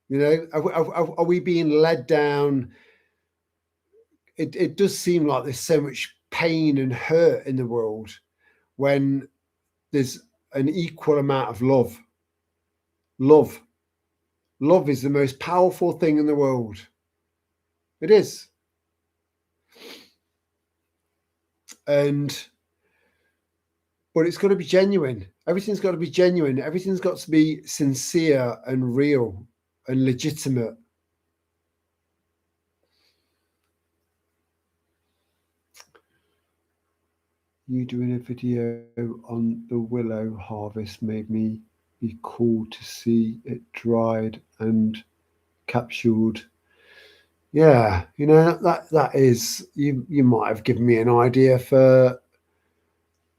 Speaker 2: You know, are we being led down? It does seem like there's so much pain and hurt in the world when there's an equal amount of love. Love is the most powerful thing in the world. It is. But it's got to be genuine. Everything's got to be genuine. Everything's got to be sincere and real and legitimate. You doing a video on the willow harvest made me be cool to see it dried and capsuled. Yeah, you know, that is, you might have given me an idea for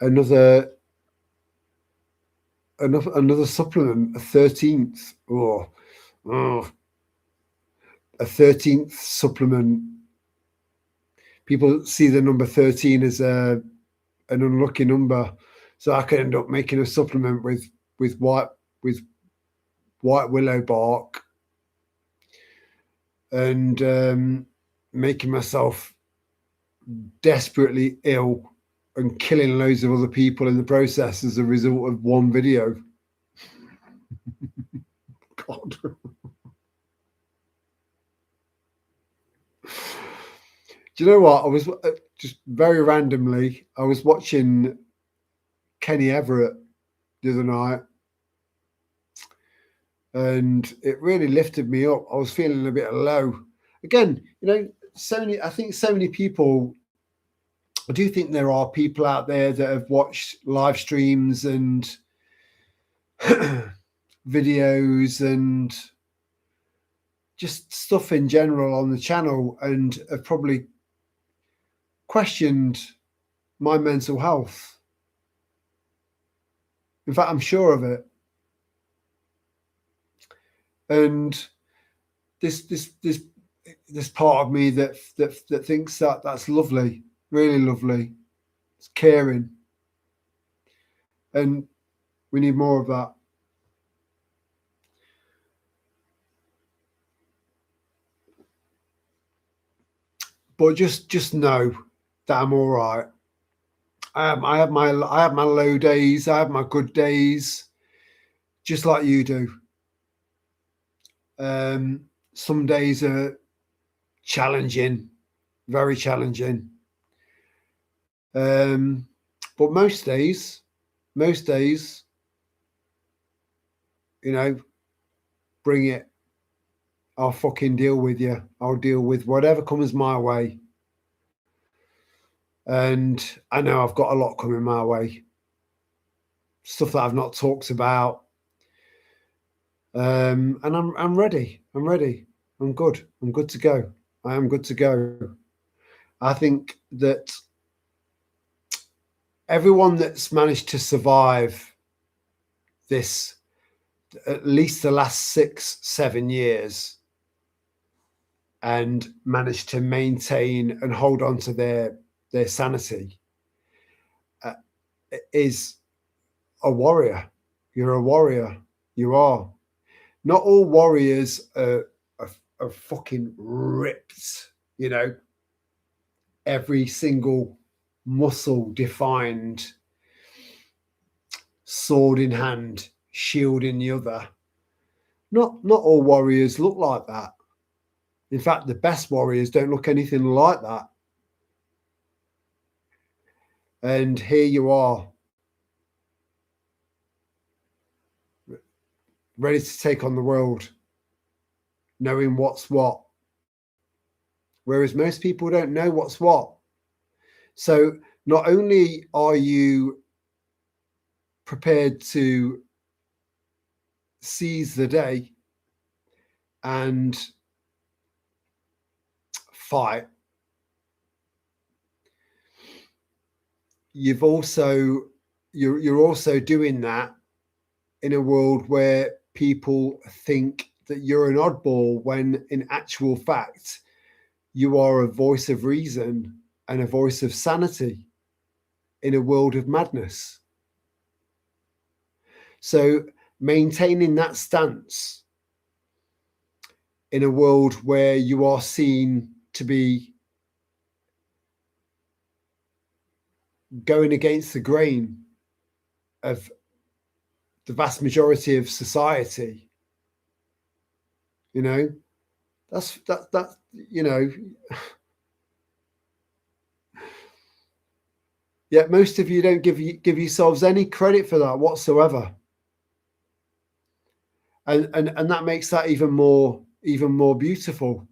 Speaker 2: another another supplement, a 13th, or oh, a 13th supplement. People see the number 13 as an unlucky number, so I could end up making a supplement with white willow bark and making myself desperately ill and killing loads of other people in the process as a result of one video. God. Do you know what? I was just very randomly, I was watching Kenny Everett the other night, and it really lifted me up. I was feeling a bit low. Again, you know, I think so many people, I do think there are people out there that have watched live streams and videos and just stuff in general on the channel and have probably questioned my mental health. In fact, I'm sure of it. And this part of me that thinks that that's lovely, really lovely. It's caring, and we need more of that. But just know that I'm all right. I have my low days. I have my good days, just like you do. Some days are challenging, very challenging. But most days, you know, bring it. I'll fucking deal with you. I'll deal with whatever comes my way. And I know I've got a lot coming my way. Stuff that I've not talked about. And I'm ready. I'm ready. I'm good. I'm good to go. I am good to go. I think that everyone that's managed to survive this, at least the last 6-7 years, and managed to maintain and hold on to their sanity, is a warrior. You're a warrior. You are. Not all warriors are fucking ripped, you know, every single muscle defined, sword in hand, shield in the other. Not all warriors look like that. In fact, the best warriors don't look anything like that. And here you are, ready to take on the world, knowing what's what. Whereas most people don't know what's what. So not only are you prepared to seize the day and fight, you're also doing that in a world where people think that you're an oddball, when in actual fact you are a voice of reason and a voice of sanity in a world of madness. So maintaining that stance in a world where you are seen to be going against the grain of the vast majority of society, you know, that's you know, yet most of you don't give yourselves any credit for that whatsoever, and that makes that even more beautiful,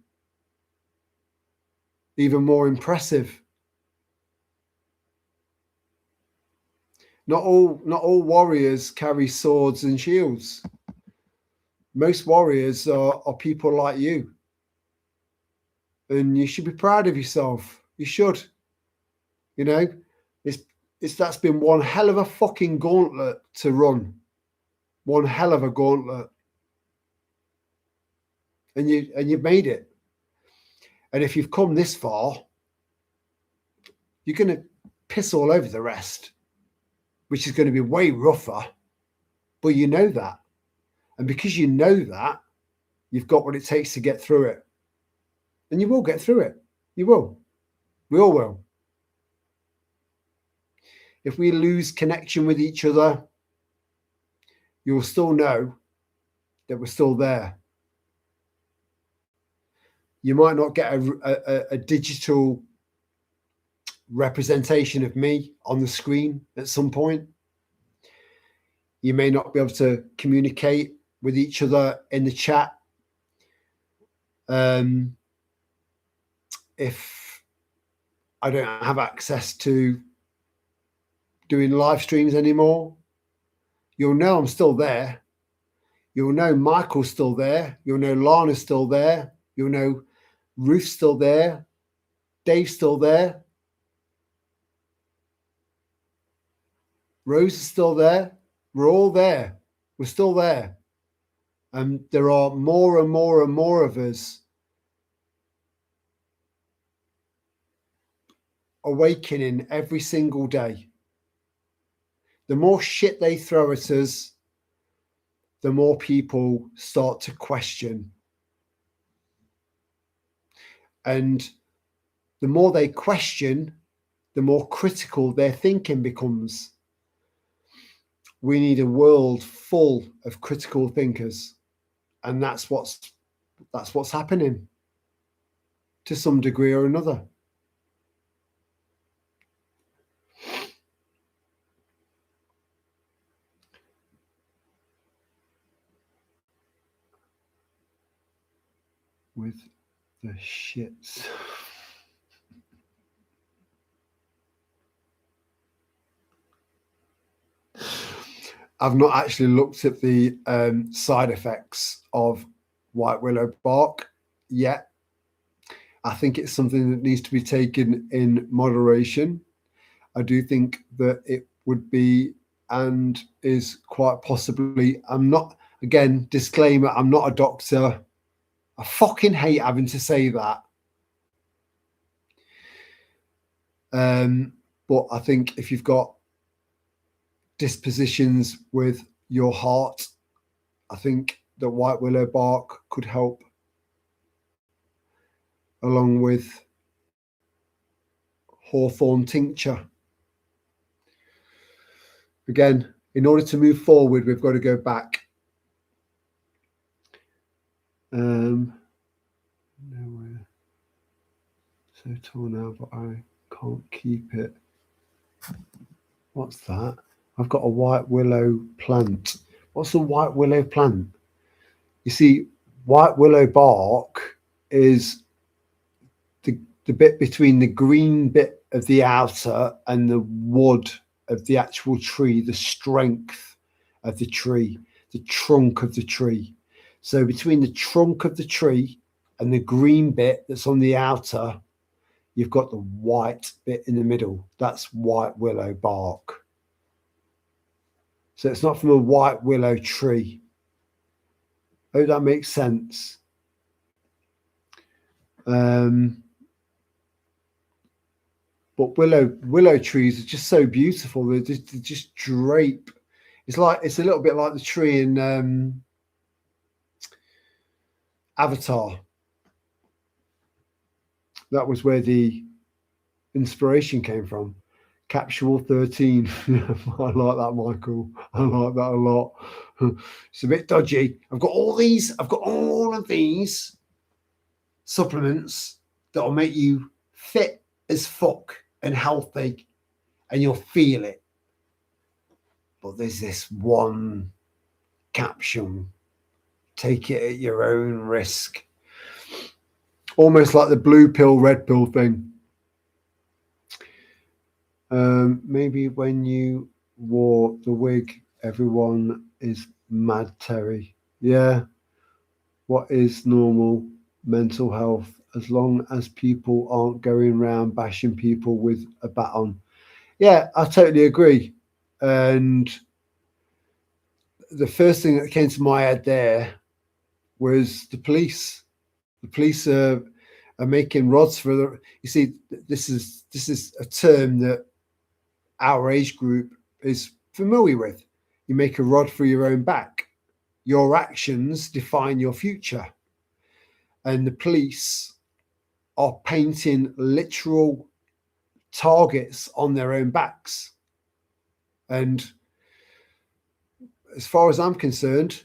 Speaker 2: even more impressive. Not all warriors carry swords and shields. Most warriors are people like you. And you should be proud of yourself. You should. You know, that's been one hell of a fucking gauntlet to run. one hell of a gauntlet, and you've made it. And if you've come this far, you're going to piss all over the rest, which is going to be way rougher. But you know that, and because you know that, you've got what it takes to get through it, and you will get through it. You will. We all will. If we lose connection with each other, you'll still know that we're still there. You might not get a digital representation of me on the screen at some point. You may not be able to communicate with each other in the chat. If I don't have access to doing live streams anymore, you'll know I'm still there. You'll know Michael's still there. You'll know Lana's still there. You'll know Ruth's still there. Dave's still there. Rose is still there. We're all there. We're still there. And there are more and more and more of us awakening every single day. The more shit they throw at us, the more people start to question. And the more they question, the more critical their thinking becomes. We need a world full of critical thinkers. And that's what's happening to some degree or another. With the shits. I've not actually looked at the side effects of white willow bark yet. I think it's something that needs to be taken in moderation. I do think that it would be and is quite possibly, I'm not, again, disclaimer, I'm not a doctor. I fucking hate having to say that. But I think if you've got dispositions with your heart, I think that white willow bark could help, along with hawthorn tincture. Again, in order to move forward, we've got to go back. Nowhere. So tall now, but I can't keep it. What's that? I've got a white willow plant. What's a white willow plant? You see, white willow bark is the bit between the green bit of the outer and the wood of the actual tree, the strength of the tree, the trunk of the tree. So between the trunk of the tree and the green bit that's on the outer, you've got the white bit in the middle. That's white willow bark. So it's not from a white willow tree. I hope that makes sense. But willow trees are just so beautiful. They just drape. It's a little bit like the tree in Avatar. That was where the inspiration came from. Capsule 13. I like that, Michael. I like that a lot. It's a bit dodgy. I've got all of these supplements that will make you fit as fuck and healthy, and you'll feel it. But there's this one capsule. Take it at your own risk. Almost like the blue pill, red pill thing. Maybe when you wore the wig, everyone is mad, Terry. Yeah. What is normal mental health? As long as people aren't going around bashing people with a baton. Yeah, I totally agree. And the first thing that came to my head there was the police. The police are making rods for the. You see, this is a term that our age group is familiar with. You make a rod for your own back. Your actions define your future, and the police are painting literal targets on their own backs. And as far as I'm concerned,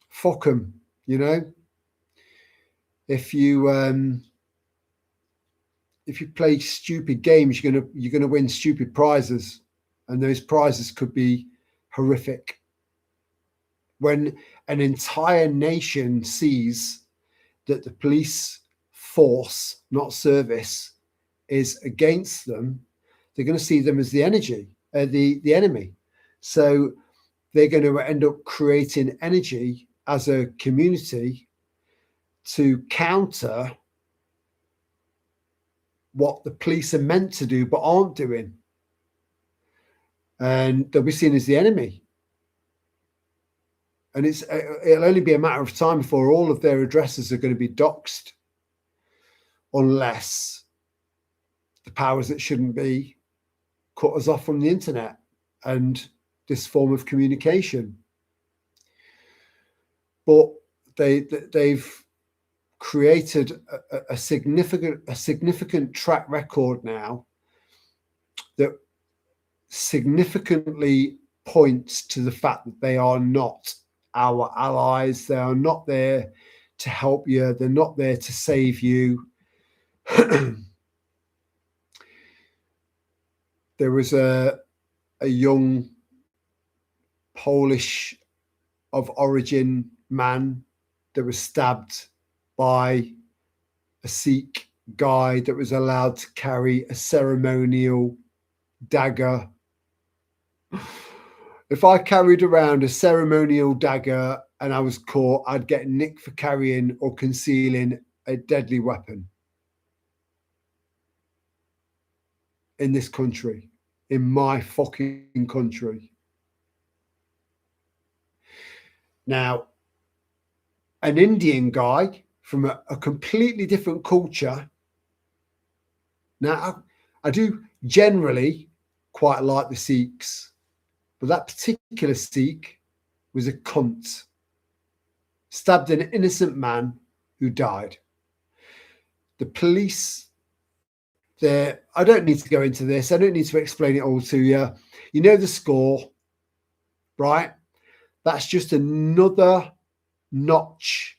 Speaker 2: fuck them. You know, if you play stupid games, you're gonna win stupid prizes, and those prizes could be horrific. When an entire nation sees that the police force, not service, is against them, they're going to see them as the enemy. So they're going to end up creating energy as a community to counter what the police are meant to do but aren't doing. And they'll be seen as the enemy. And it'll only be a matter of time before all of their addresses are going to be doxed, unless the powers that shouldn't be cut us off from the internet and this form of communication. But they've created a significant track record now that significantly points to the fact that they are not our allies. They are not there to help you. They're not there to save you. There was a young Polish of origin man that was stabbed by a Sikh guy that was allowed to carry a ceremonial dagger. If I carried around a ceremonial dagger and I was caught, I'd get nicked for carrying or concealing a deadly weapon in this country, in my fucking country. Now, an Indian guy from a completely different culture. Now, I do generally quite like the Sikhs, but that particular Sikh was a cunt. Stabbed an innocent man who died. The police there, I don't need to go into this. I don't need to explain it all to you. You know the score, right? That's just another notch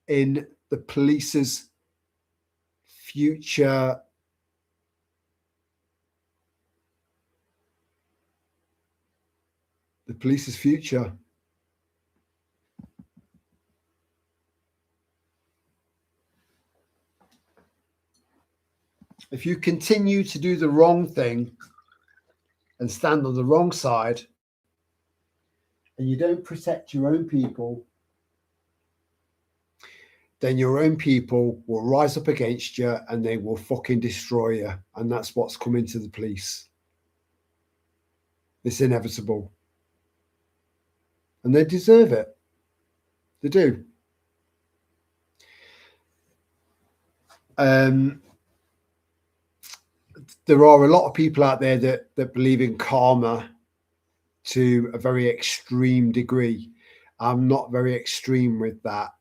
Speaker 2: in the police's future If you continue to do the wrong thing and stand on the wrong side, and you don't protect your own people, then your own people will rise up against you and they will fucking destroy you. And that's what's coming to the police. It's inevitable. And they deserve it. They do. There are a lot of people out there that believe in karma to a very extreme degree. I'm not very extreme with that,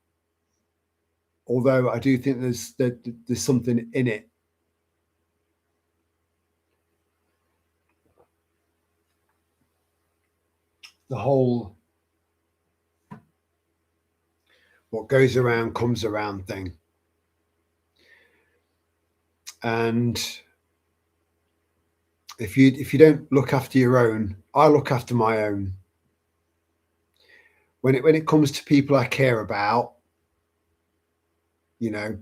Speaker 2: although I do think there's something in it. The whole what goes around comes around thing. And if you don't look after your own, I look after my own. When it comes to people I care about, you know,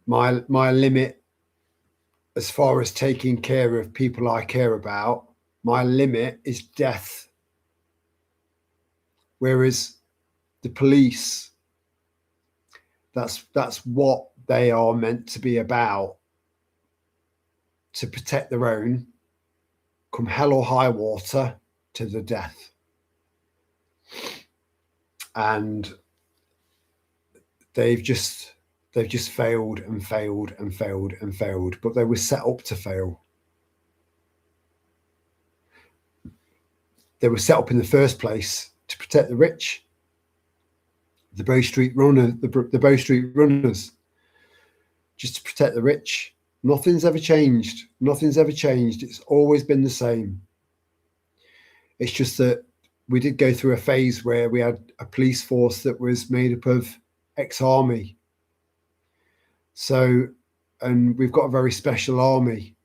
Speaker 2: my limit as far as taking care of people I care about, my limit is death. Whereas the police, that's what they are meant to be about, to protect their own come hell or high water, to the death. And they've just failed and failed and failed and failed, but they were set up to fail. They were set up in the first place to protect the rich, the Bow Street Runners, just to protect the rich. Nothing's ever changed. Nothing's ever changed. It's always been the same. It's just that we did go through a phase where we had a police force that was made up of ex-army. So, and we've got a very special army.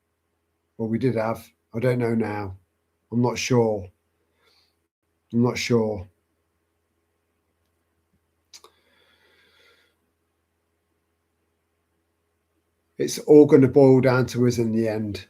Speaker 2: Well, we did have. I don't know now. I'm not sure. I'm not sure. It's all going to boil down to us in the end.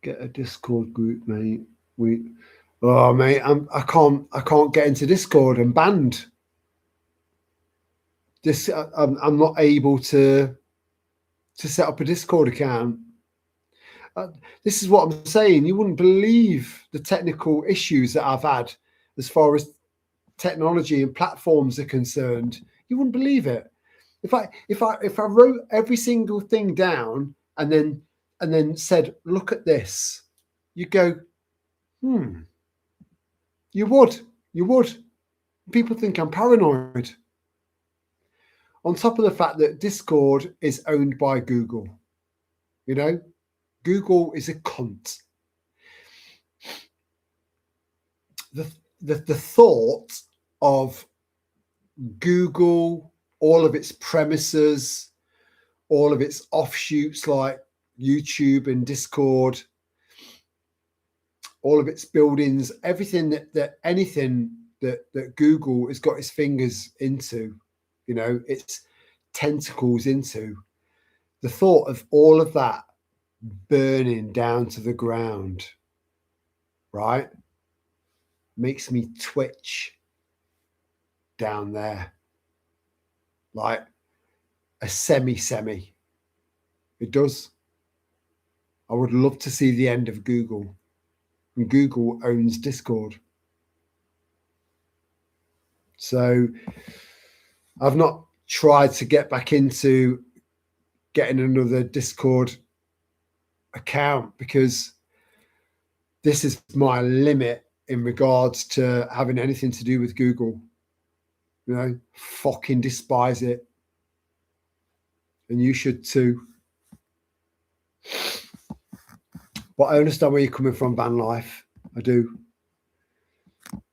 Speaker 2: Get a Discord group, mate. Mate, I can't get into Discord. I'm banned. I'm not able to set up a Discord account. This is what I'm saying. You wouldn't believe the technical issues that I've had as far as technology and platforms are concerned. You wouldn't believe it. If I wrote every single thing down and then said, look at this, you'd go, You would. People think I'm paranoid. On top of the fact that Discord is owned by Google. You know, Google is a cunt. The thought of Google, all of its premises, all of its offshoots like YouTube and Discord, all of its buildings, everything anything that Google has got its fingers into, you know, its tentacles into, the thought of all of that burning down to the ground, right, makes me twitch down there like a semi. It does. I would love to see the end of Google. And Google owns Discord. So I've not tried to get back into getting another Discord account because this is my limit in regards to having anything to do with Google. You know, fucking despise it. And you should too. But I understand where you're coming from, Van Life. I do.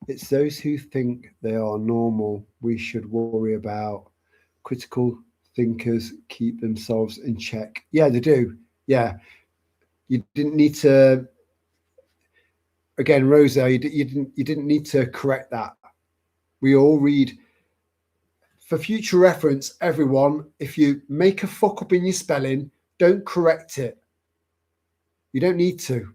Speaker 2: It's those who think they are normal we should worry about. Critical thinkers keep themselves in check. Yeah, they do. Yeah. You didn't need to. Again, Rosa, you didn't need to correct that. We all read. For future reference, everyone, if you make a fuck up in your spelling, don't correct it. You don't need to.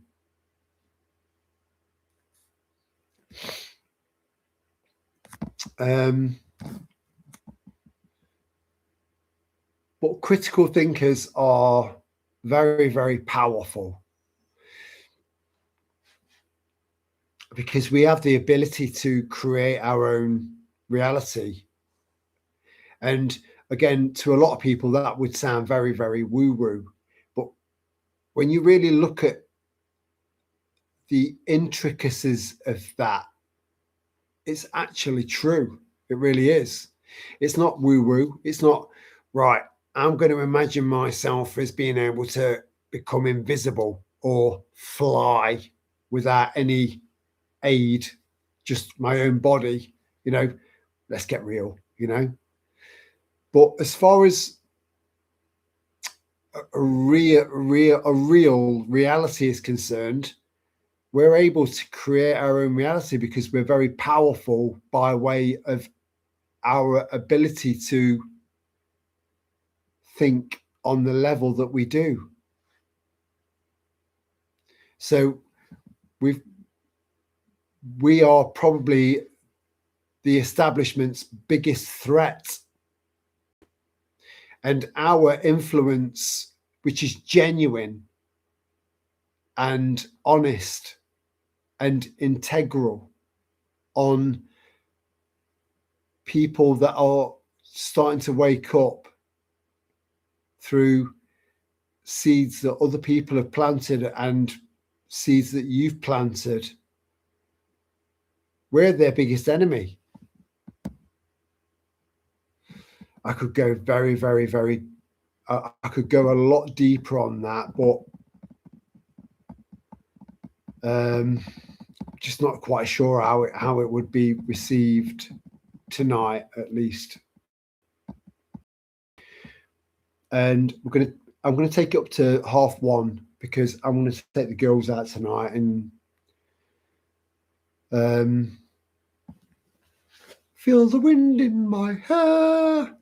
Speaker 2: But critical thinkers are very, very powerful because we have the ability to create our own reality. And again, to a lot of people, that would sound very, very woo-woo. But when you really look at the intricacies of that, it's actually true. It really is. It's not woo-woo. It's not, right, I'm going to imagine myself as being able to become invisible or fly without any aid, just my own body, you know, let's get real, you know. But as far as a real reality is concerned, we're able to create our own reality because we're very powerful by way of our ability to think on the level that we do. So we are probably the establishment's biggest threat. And our influence, which is genuine and honest and integral on people that are starting to wake up through seeds that other people have planted and seeds that you've planted, we're their biggest enemy. I could go very, very, very, I could go a lot deeper on that, but just not quite sure how it would be received tonight, at least. And I'm gonna take it up to 1:30 because I'm gonna take the girls out tonight and feel the wind in my hair.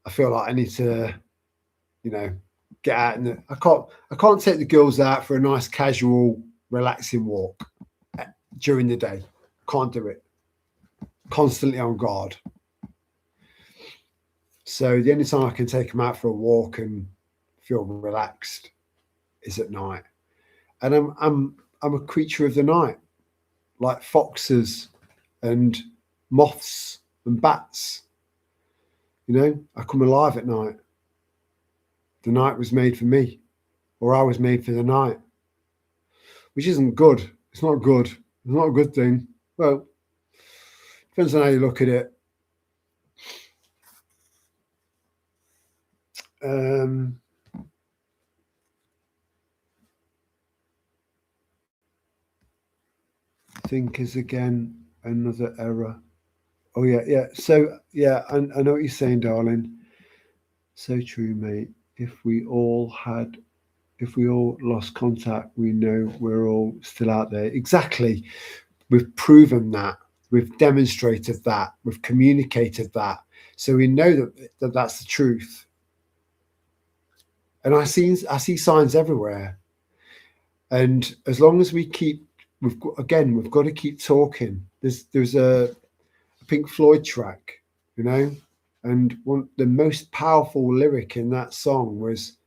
Speaker 2: I feel like I need to, get out and I can't take the girls out for a nice casual relaxing walk during the day. Can't do it. Constantly on guard. So the only time I can take them out for a walk and feel relaxed is at night. And I'm a creature of the night, like foxes and moths and bats. I come alive at night. The night was made for me, or I was made for the night, which isn't good. It's not good. It's not a good thing. Well, depends on how you look at it. Thinkers again, another error. Oh yeah. So yeah, I know what you're saying, darling. So true, mate. If we all lost contact, we know we're all still out there. Exactly. We've proven that. We've demonstrated that. We've communicated that. So we know that that's the truth. And I see signs everywhere. And as long as we keep, we've got to keep talking. There's a Pink Floyd track, and the most powerful lyric in that song was,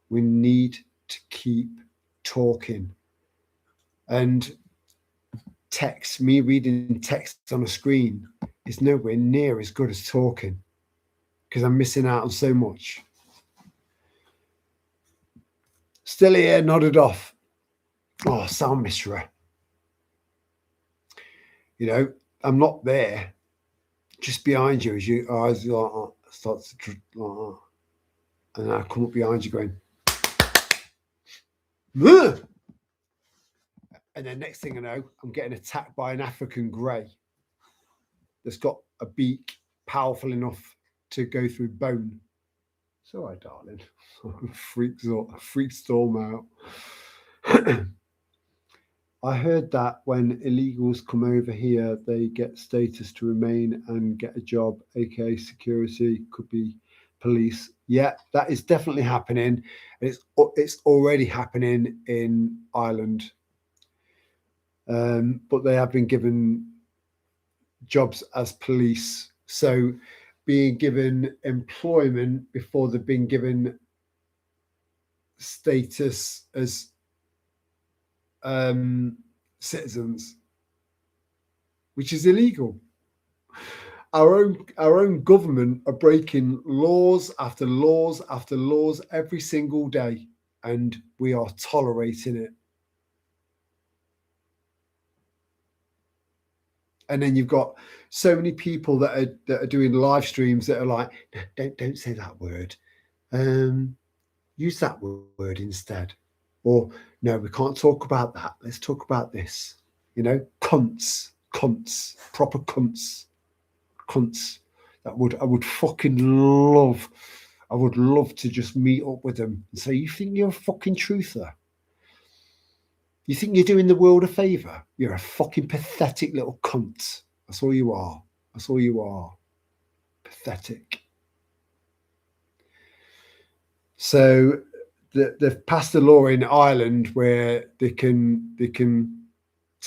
Speaker 2: "We need to keep talking." And me reading text on a screen is nowhere near as good as talking, because I'm missing out on so much. Still here, nodded off. Oh, sound mystery. I'm not there. Just behind you as your eyes start to, and I come up behind you going, "Ugh!" And then next thing I know, I'm getting attacked by an African grey that's got a beak powerful enough to go through bone. It's all right, darling. Freak storm out. I heard that when illegals come over here, they get status to remain and get a job, aka security, could be police. Yeah, that is definitely happening. It's already happening in Ireland. But they have been given jobs as police. So being given employment before they've been given status as citizens, which is illegal. Our own government are breaking laws after laws after laws every single day, and we are tolerating it. And then you've got so many people that are doing live streams that are like, don't say that word. Use that word instead. Or no, we can't talk about that. Let's talk about this. Cunts, proper cunts. I would fucking love. I would love to just meet up with them and say, "You think you're a fucking truther? You think you're doing the world a favour? You're a fucking pathetic little cunt. That's all you are. That's all you are. Pathetic." So they've passed a law in Ireland where they can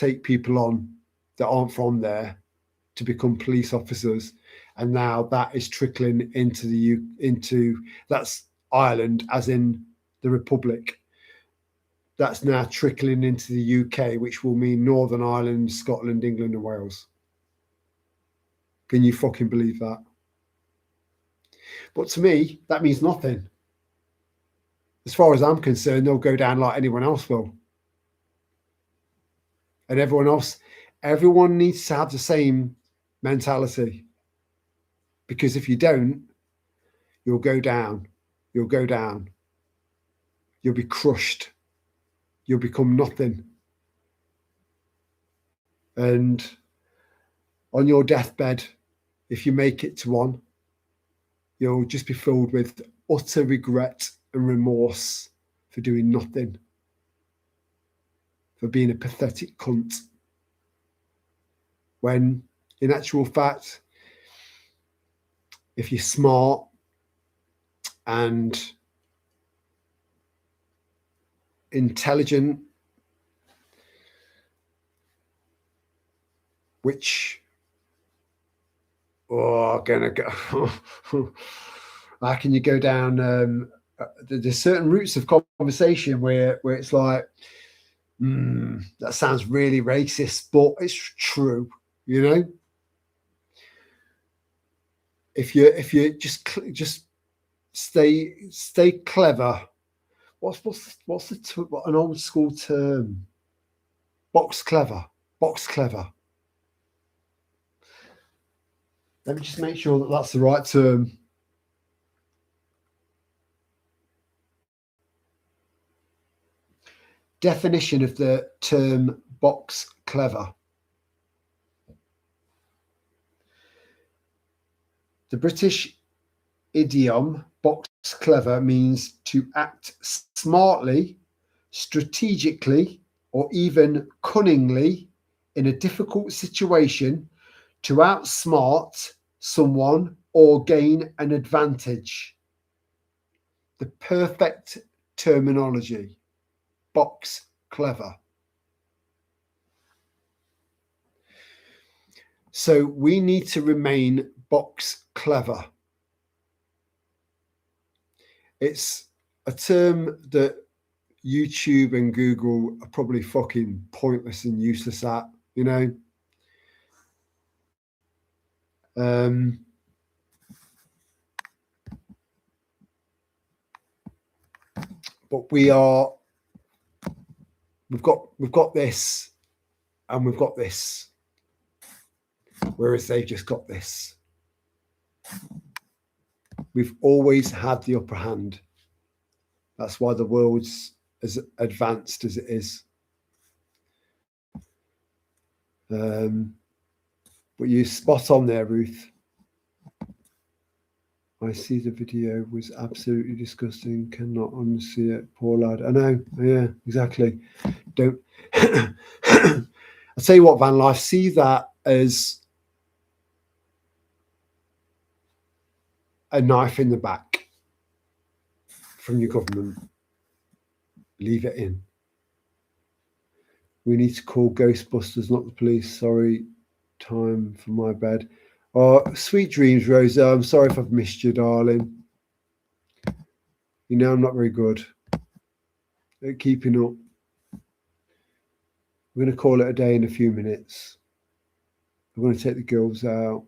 Speaker 2: take people on that aren't from there to become police officers, and now that is trickling into that's Ireland, as in the Republic. That's now trickling into the UK, which will mean Northern Ireland, Scotland, England, and Wales. Can you fucking believe that? But to me, that means nothing. As far as I'm concerned, they'll go down like anyone else will. And everyone needs to have the same mentality. Because if you don't, you'll go down. You'll go down. You'll be crushed. You'll become nothing. And on your deathbed, if you make it to one, you'll just be filled with utter regret and remorse for doing nothing, for being a pathetic cunt. When, in actual fact, if you're smart and intelligent, which gonna go how can you go down there's certain routes of conversation where it's like that sounds really racist, but it's true, you know. If you just stay clever. What's an old school term? Box clever. Let me just make sure that that's the right term. Definition of the term box clever. The British idiom box clever means to act smartly, strategically, or even cunningly in a difficult situation to outsmart someone or gain an advantage. The perfect terminology. Box clever. So we need to remain box clever. It's a term that YouTube and Google are probably fucking pointless and useless at, you know. But we've got this, and we've got this, whereas they've just got this. We've always had the upper hand. That's why the world's as advanced as it is. But you're spot on there, Ruth. I see the video was absolutely disgusting. Cannot unsee it. Poor lad. I know. Yeah, exactly. Don't. I'll tell you what, Van Life, see that as a knife in the back from your government. Leave it in. We need to call Ghostbusters, not the police. Sorry, time for my bed. Oh, sweet dreams, Rosa. I'm sorry if I've missed you, darling. You know I'm not very good at keeping up. We're going to call it a day in a few minutes. I'm going to take the girls out.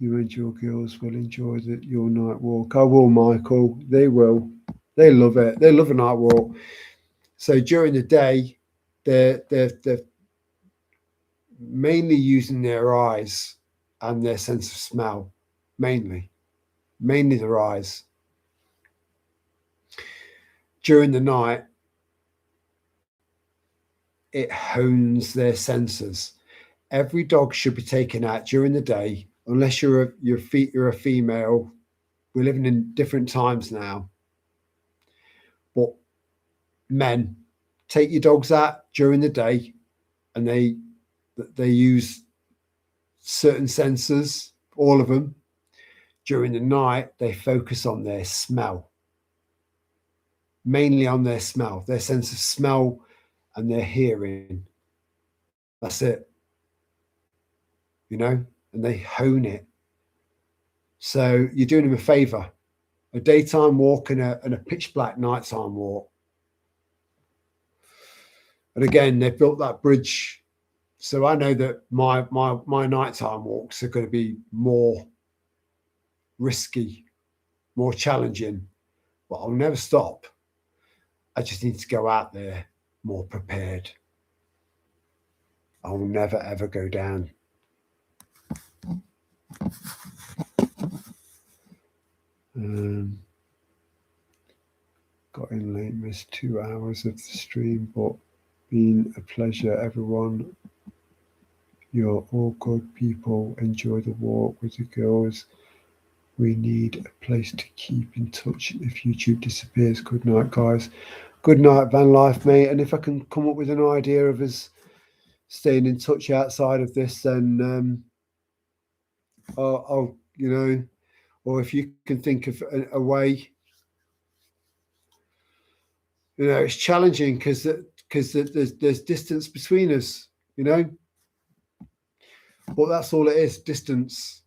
Speaker 2: You and your girls will enjoy your night walk. I will, Michael. They will. They love it. They love a night walk. So during the day, they're mainly using their eyes and their sense of smell. Mainly their eyes. During the night, it hones their senses. Every dog should be taken out during the day. Unless you're a female. We're living in different times now. But men, take your dogs out during the day, and they use certain sensors, all of them, during the night, they focus on their smell, mainly on their smell, their sense of smell and their hearing. That's it, you know, and they hone it. So you're doing them a favor, a daytime walk and a pitch black nighttime walk. And again, they've built that bridge. So I know that my nighttime walks are going to be more risky, more challenging, but I'll never stop. I just need to go out there more prepared. I'll never ever go down. Got in late, missed 2 hours of the stream, but been a pleasure, everyone. You're all good people. Enjoy the walk with the girls. We need a place to keep in touch if YouTube disappears. Good night, guys. Good night, Van Life, mate. And if I can come up with an idea of us staying in touch outside of this, then I'll, you know, or if you can think of a way. You know, it's challenging because there's distance between us, you know. But that's all it is, distance.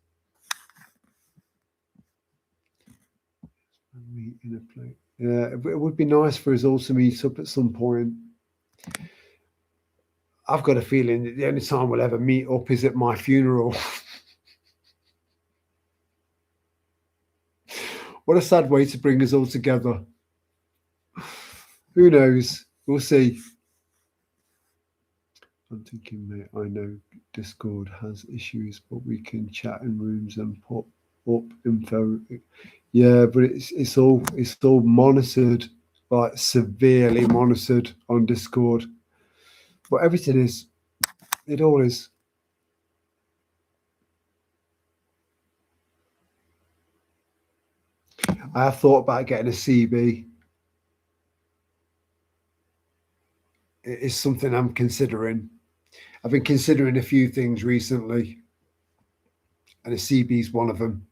Speaker 2: Meet in a place. Yeah, it would be nice for us all to meet up at some point. I've got a feeling that the only time we'll ever meet up is at my funeral. What a sad way to bring us all together. Who knows? We'll see. I'm thinking, mate, I know Discord has issues, but we can chat in rooms and put up info. Yeah, but it's all monitored, like severely monitored on Discord. But everything is. It all is. I have thought about getting a CB. It is something I'm considering. I've been considering a few things recently, and a CB is one of them.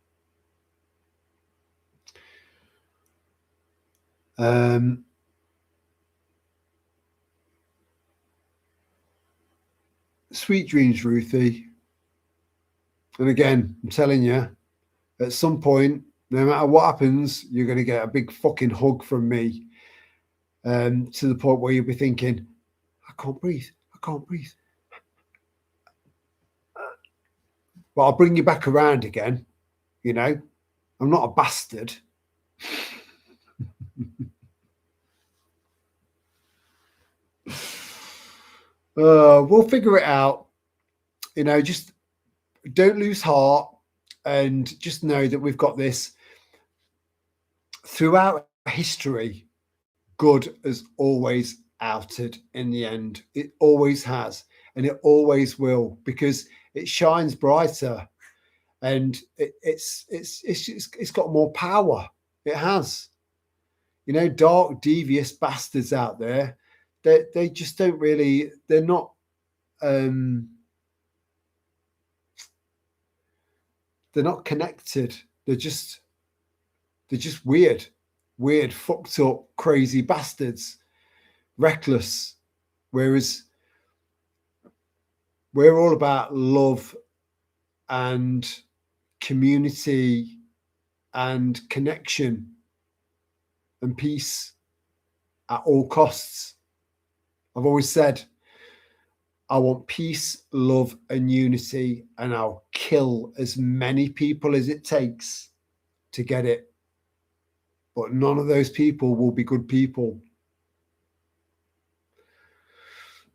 Speaker 2: Sweet dreams, Ruthie. And again, I'm telling you, at some point, no matter what happens, you're going to get a big fucking hug from me, to the point where you'll be thinking, I can't breathe. I can't breathe. But I'll bring you back around again. You know, I'm not a bastard. We'll figure it out. You know, just don't lose heart, and just know that we've got this. Throughout history, good has always outed in the end. It always has, and it always will, because it shines brighter, and it's got more power. It has. You know, dark, devious bastards out there. They just don't really. They're not. They're not connected. They're just weird, fucked up, crazy bastards, reckless. Whereas we're all about love and community and connection and peace at all costs. I've always said, I want peace, love, and unity, and I'll kill as many people as it takes to get it. But none of those people will be good people.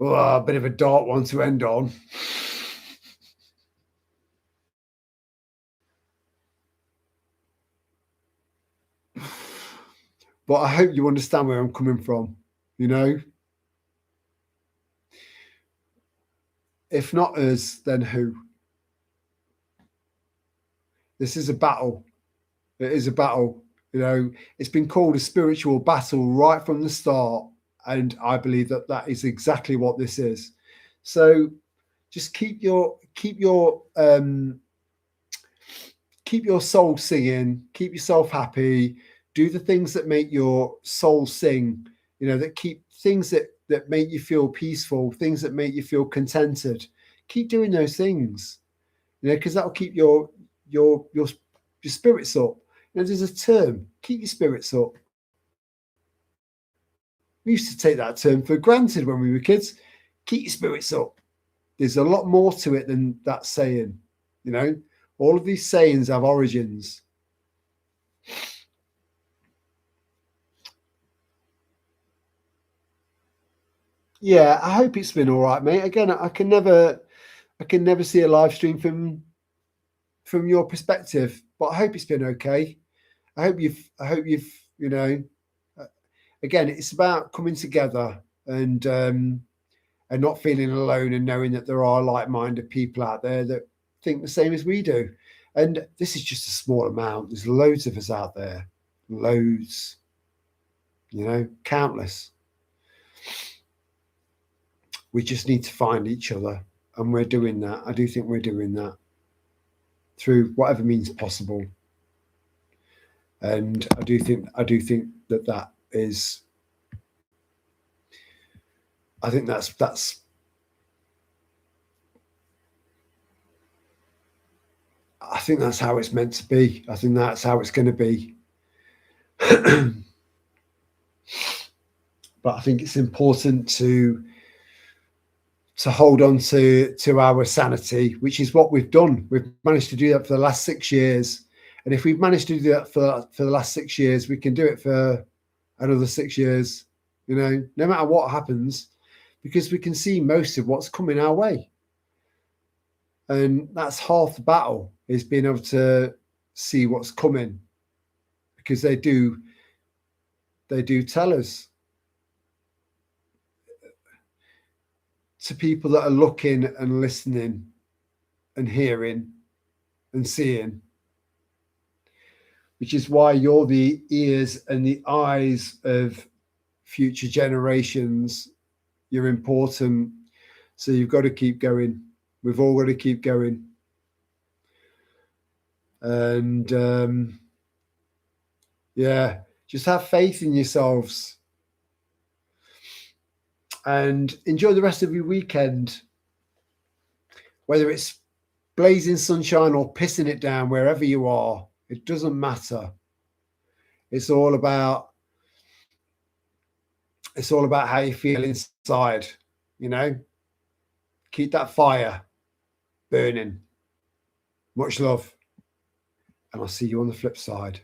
Speaker 2: Oh, a bit of a dark one to end on. But I hope you understand where I'm coming from, you know? If not us, then who? This is a battle. It is a battle. You know, it's been called a spiritual battle right from the start. And I believe that that is exactly what this is. So just keep your keep your soul singing, keep yourself happy, do the things that make your soul sing, you know, that keep things that make you feel peaceful, things that make you feel contented. Keep doing those things, you know, because that'll keep your spirits up. You know, there's a term, keep your spirits up. We used to take that term for granted when we were kids. Keep your spirits up. There's a lot more to it than that saying, you know. All of these sayings have origins. Yeah, I hope it's been all right, mate. Again, I can never see a live stream from your perspective, but I hope it's been okay. I hope you've, you know, again, it's about coming together and not feeling alone, and knowing that there are like-minded people out there that think the same as we do. And this is just a small amount. There's loads of us out there, loads, you know, countless. We just need to find each other, and we're doing that. I do think we're doing that through whatever means possible. And I do think that is, I think that's I think that's how it's meant to be. I think that's how it's going to be. But I think it's important to hold on to our sanity, which is what we've done. We've managed to do that for the last 6 years. And if we've managed to do that for the last 6 years, we can do it for another 6 years, you know, no matter what happens, because we can see most of what's coming our way. And that's half the battle, is being able to see what's coming, because they do tell us. To people that are looking and listening and hearing and seeing, which is why you're the ears and the eyes of future generations. You're important. So you've got to keep going. We've all got to keep going. And yeah, just have faith in yourselves. And enjoy the rest of your weekend, whether it's blazing sunshine or pissing it down, wherever you are, it doesn't matter. It's all about how you feel inside, you know. Keep that fire burning. Much love, and I'll see you on the flip side.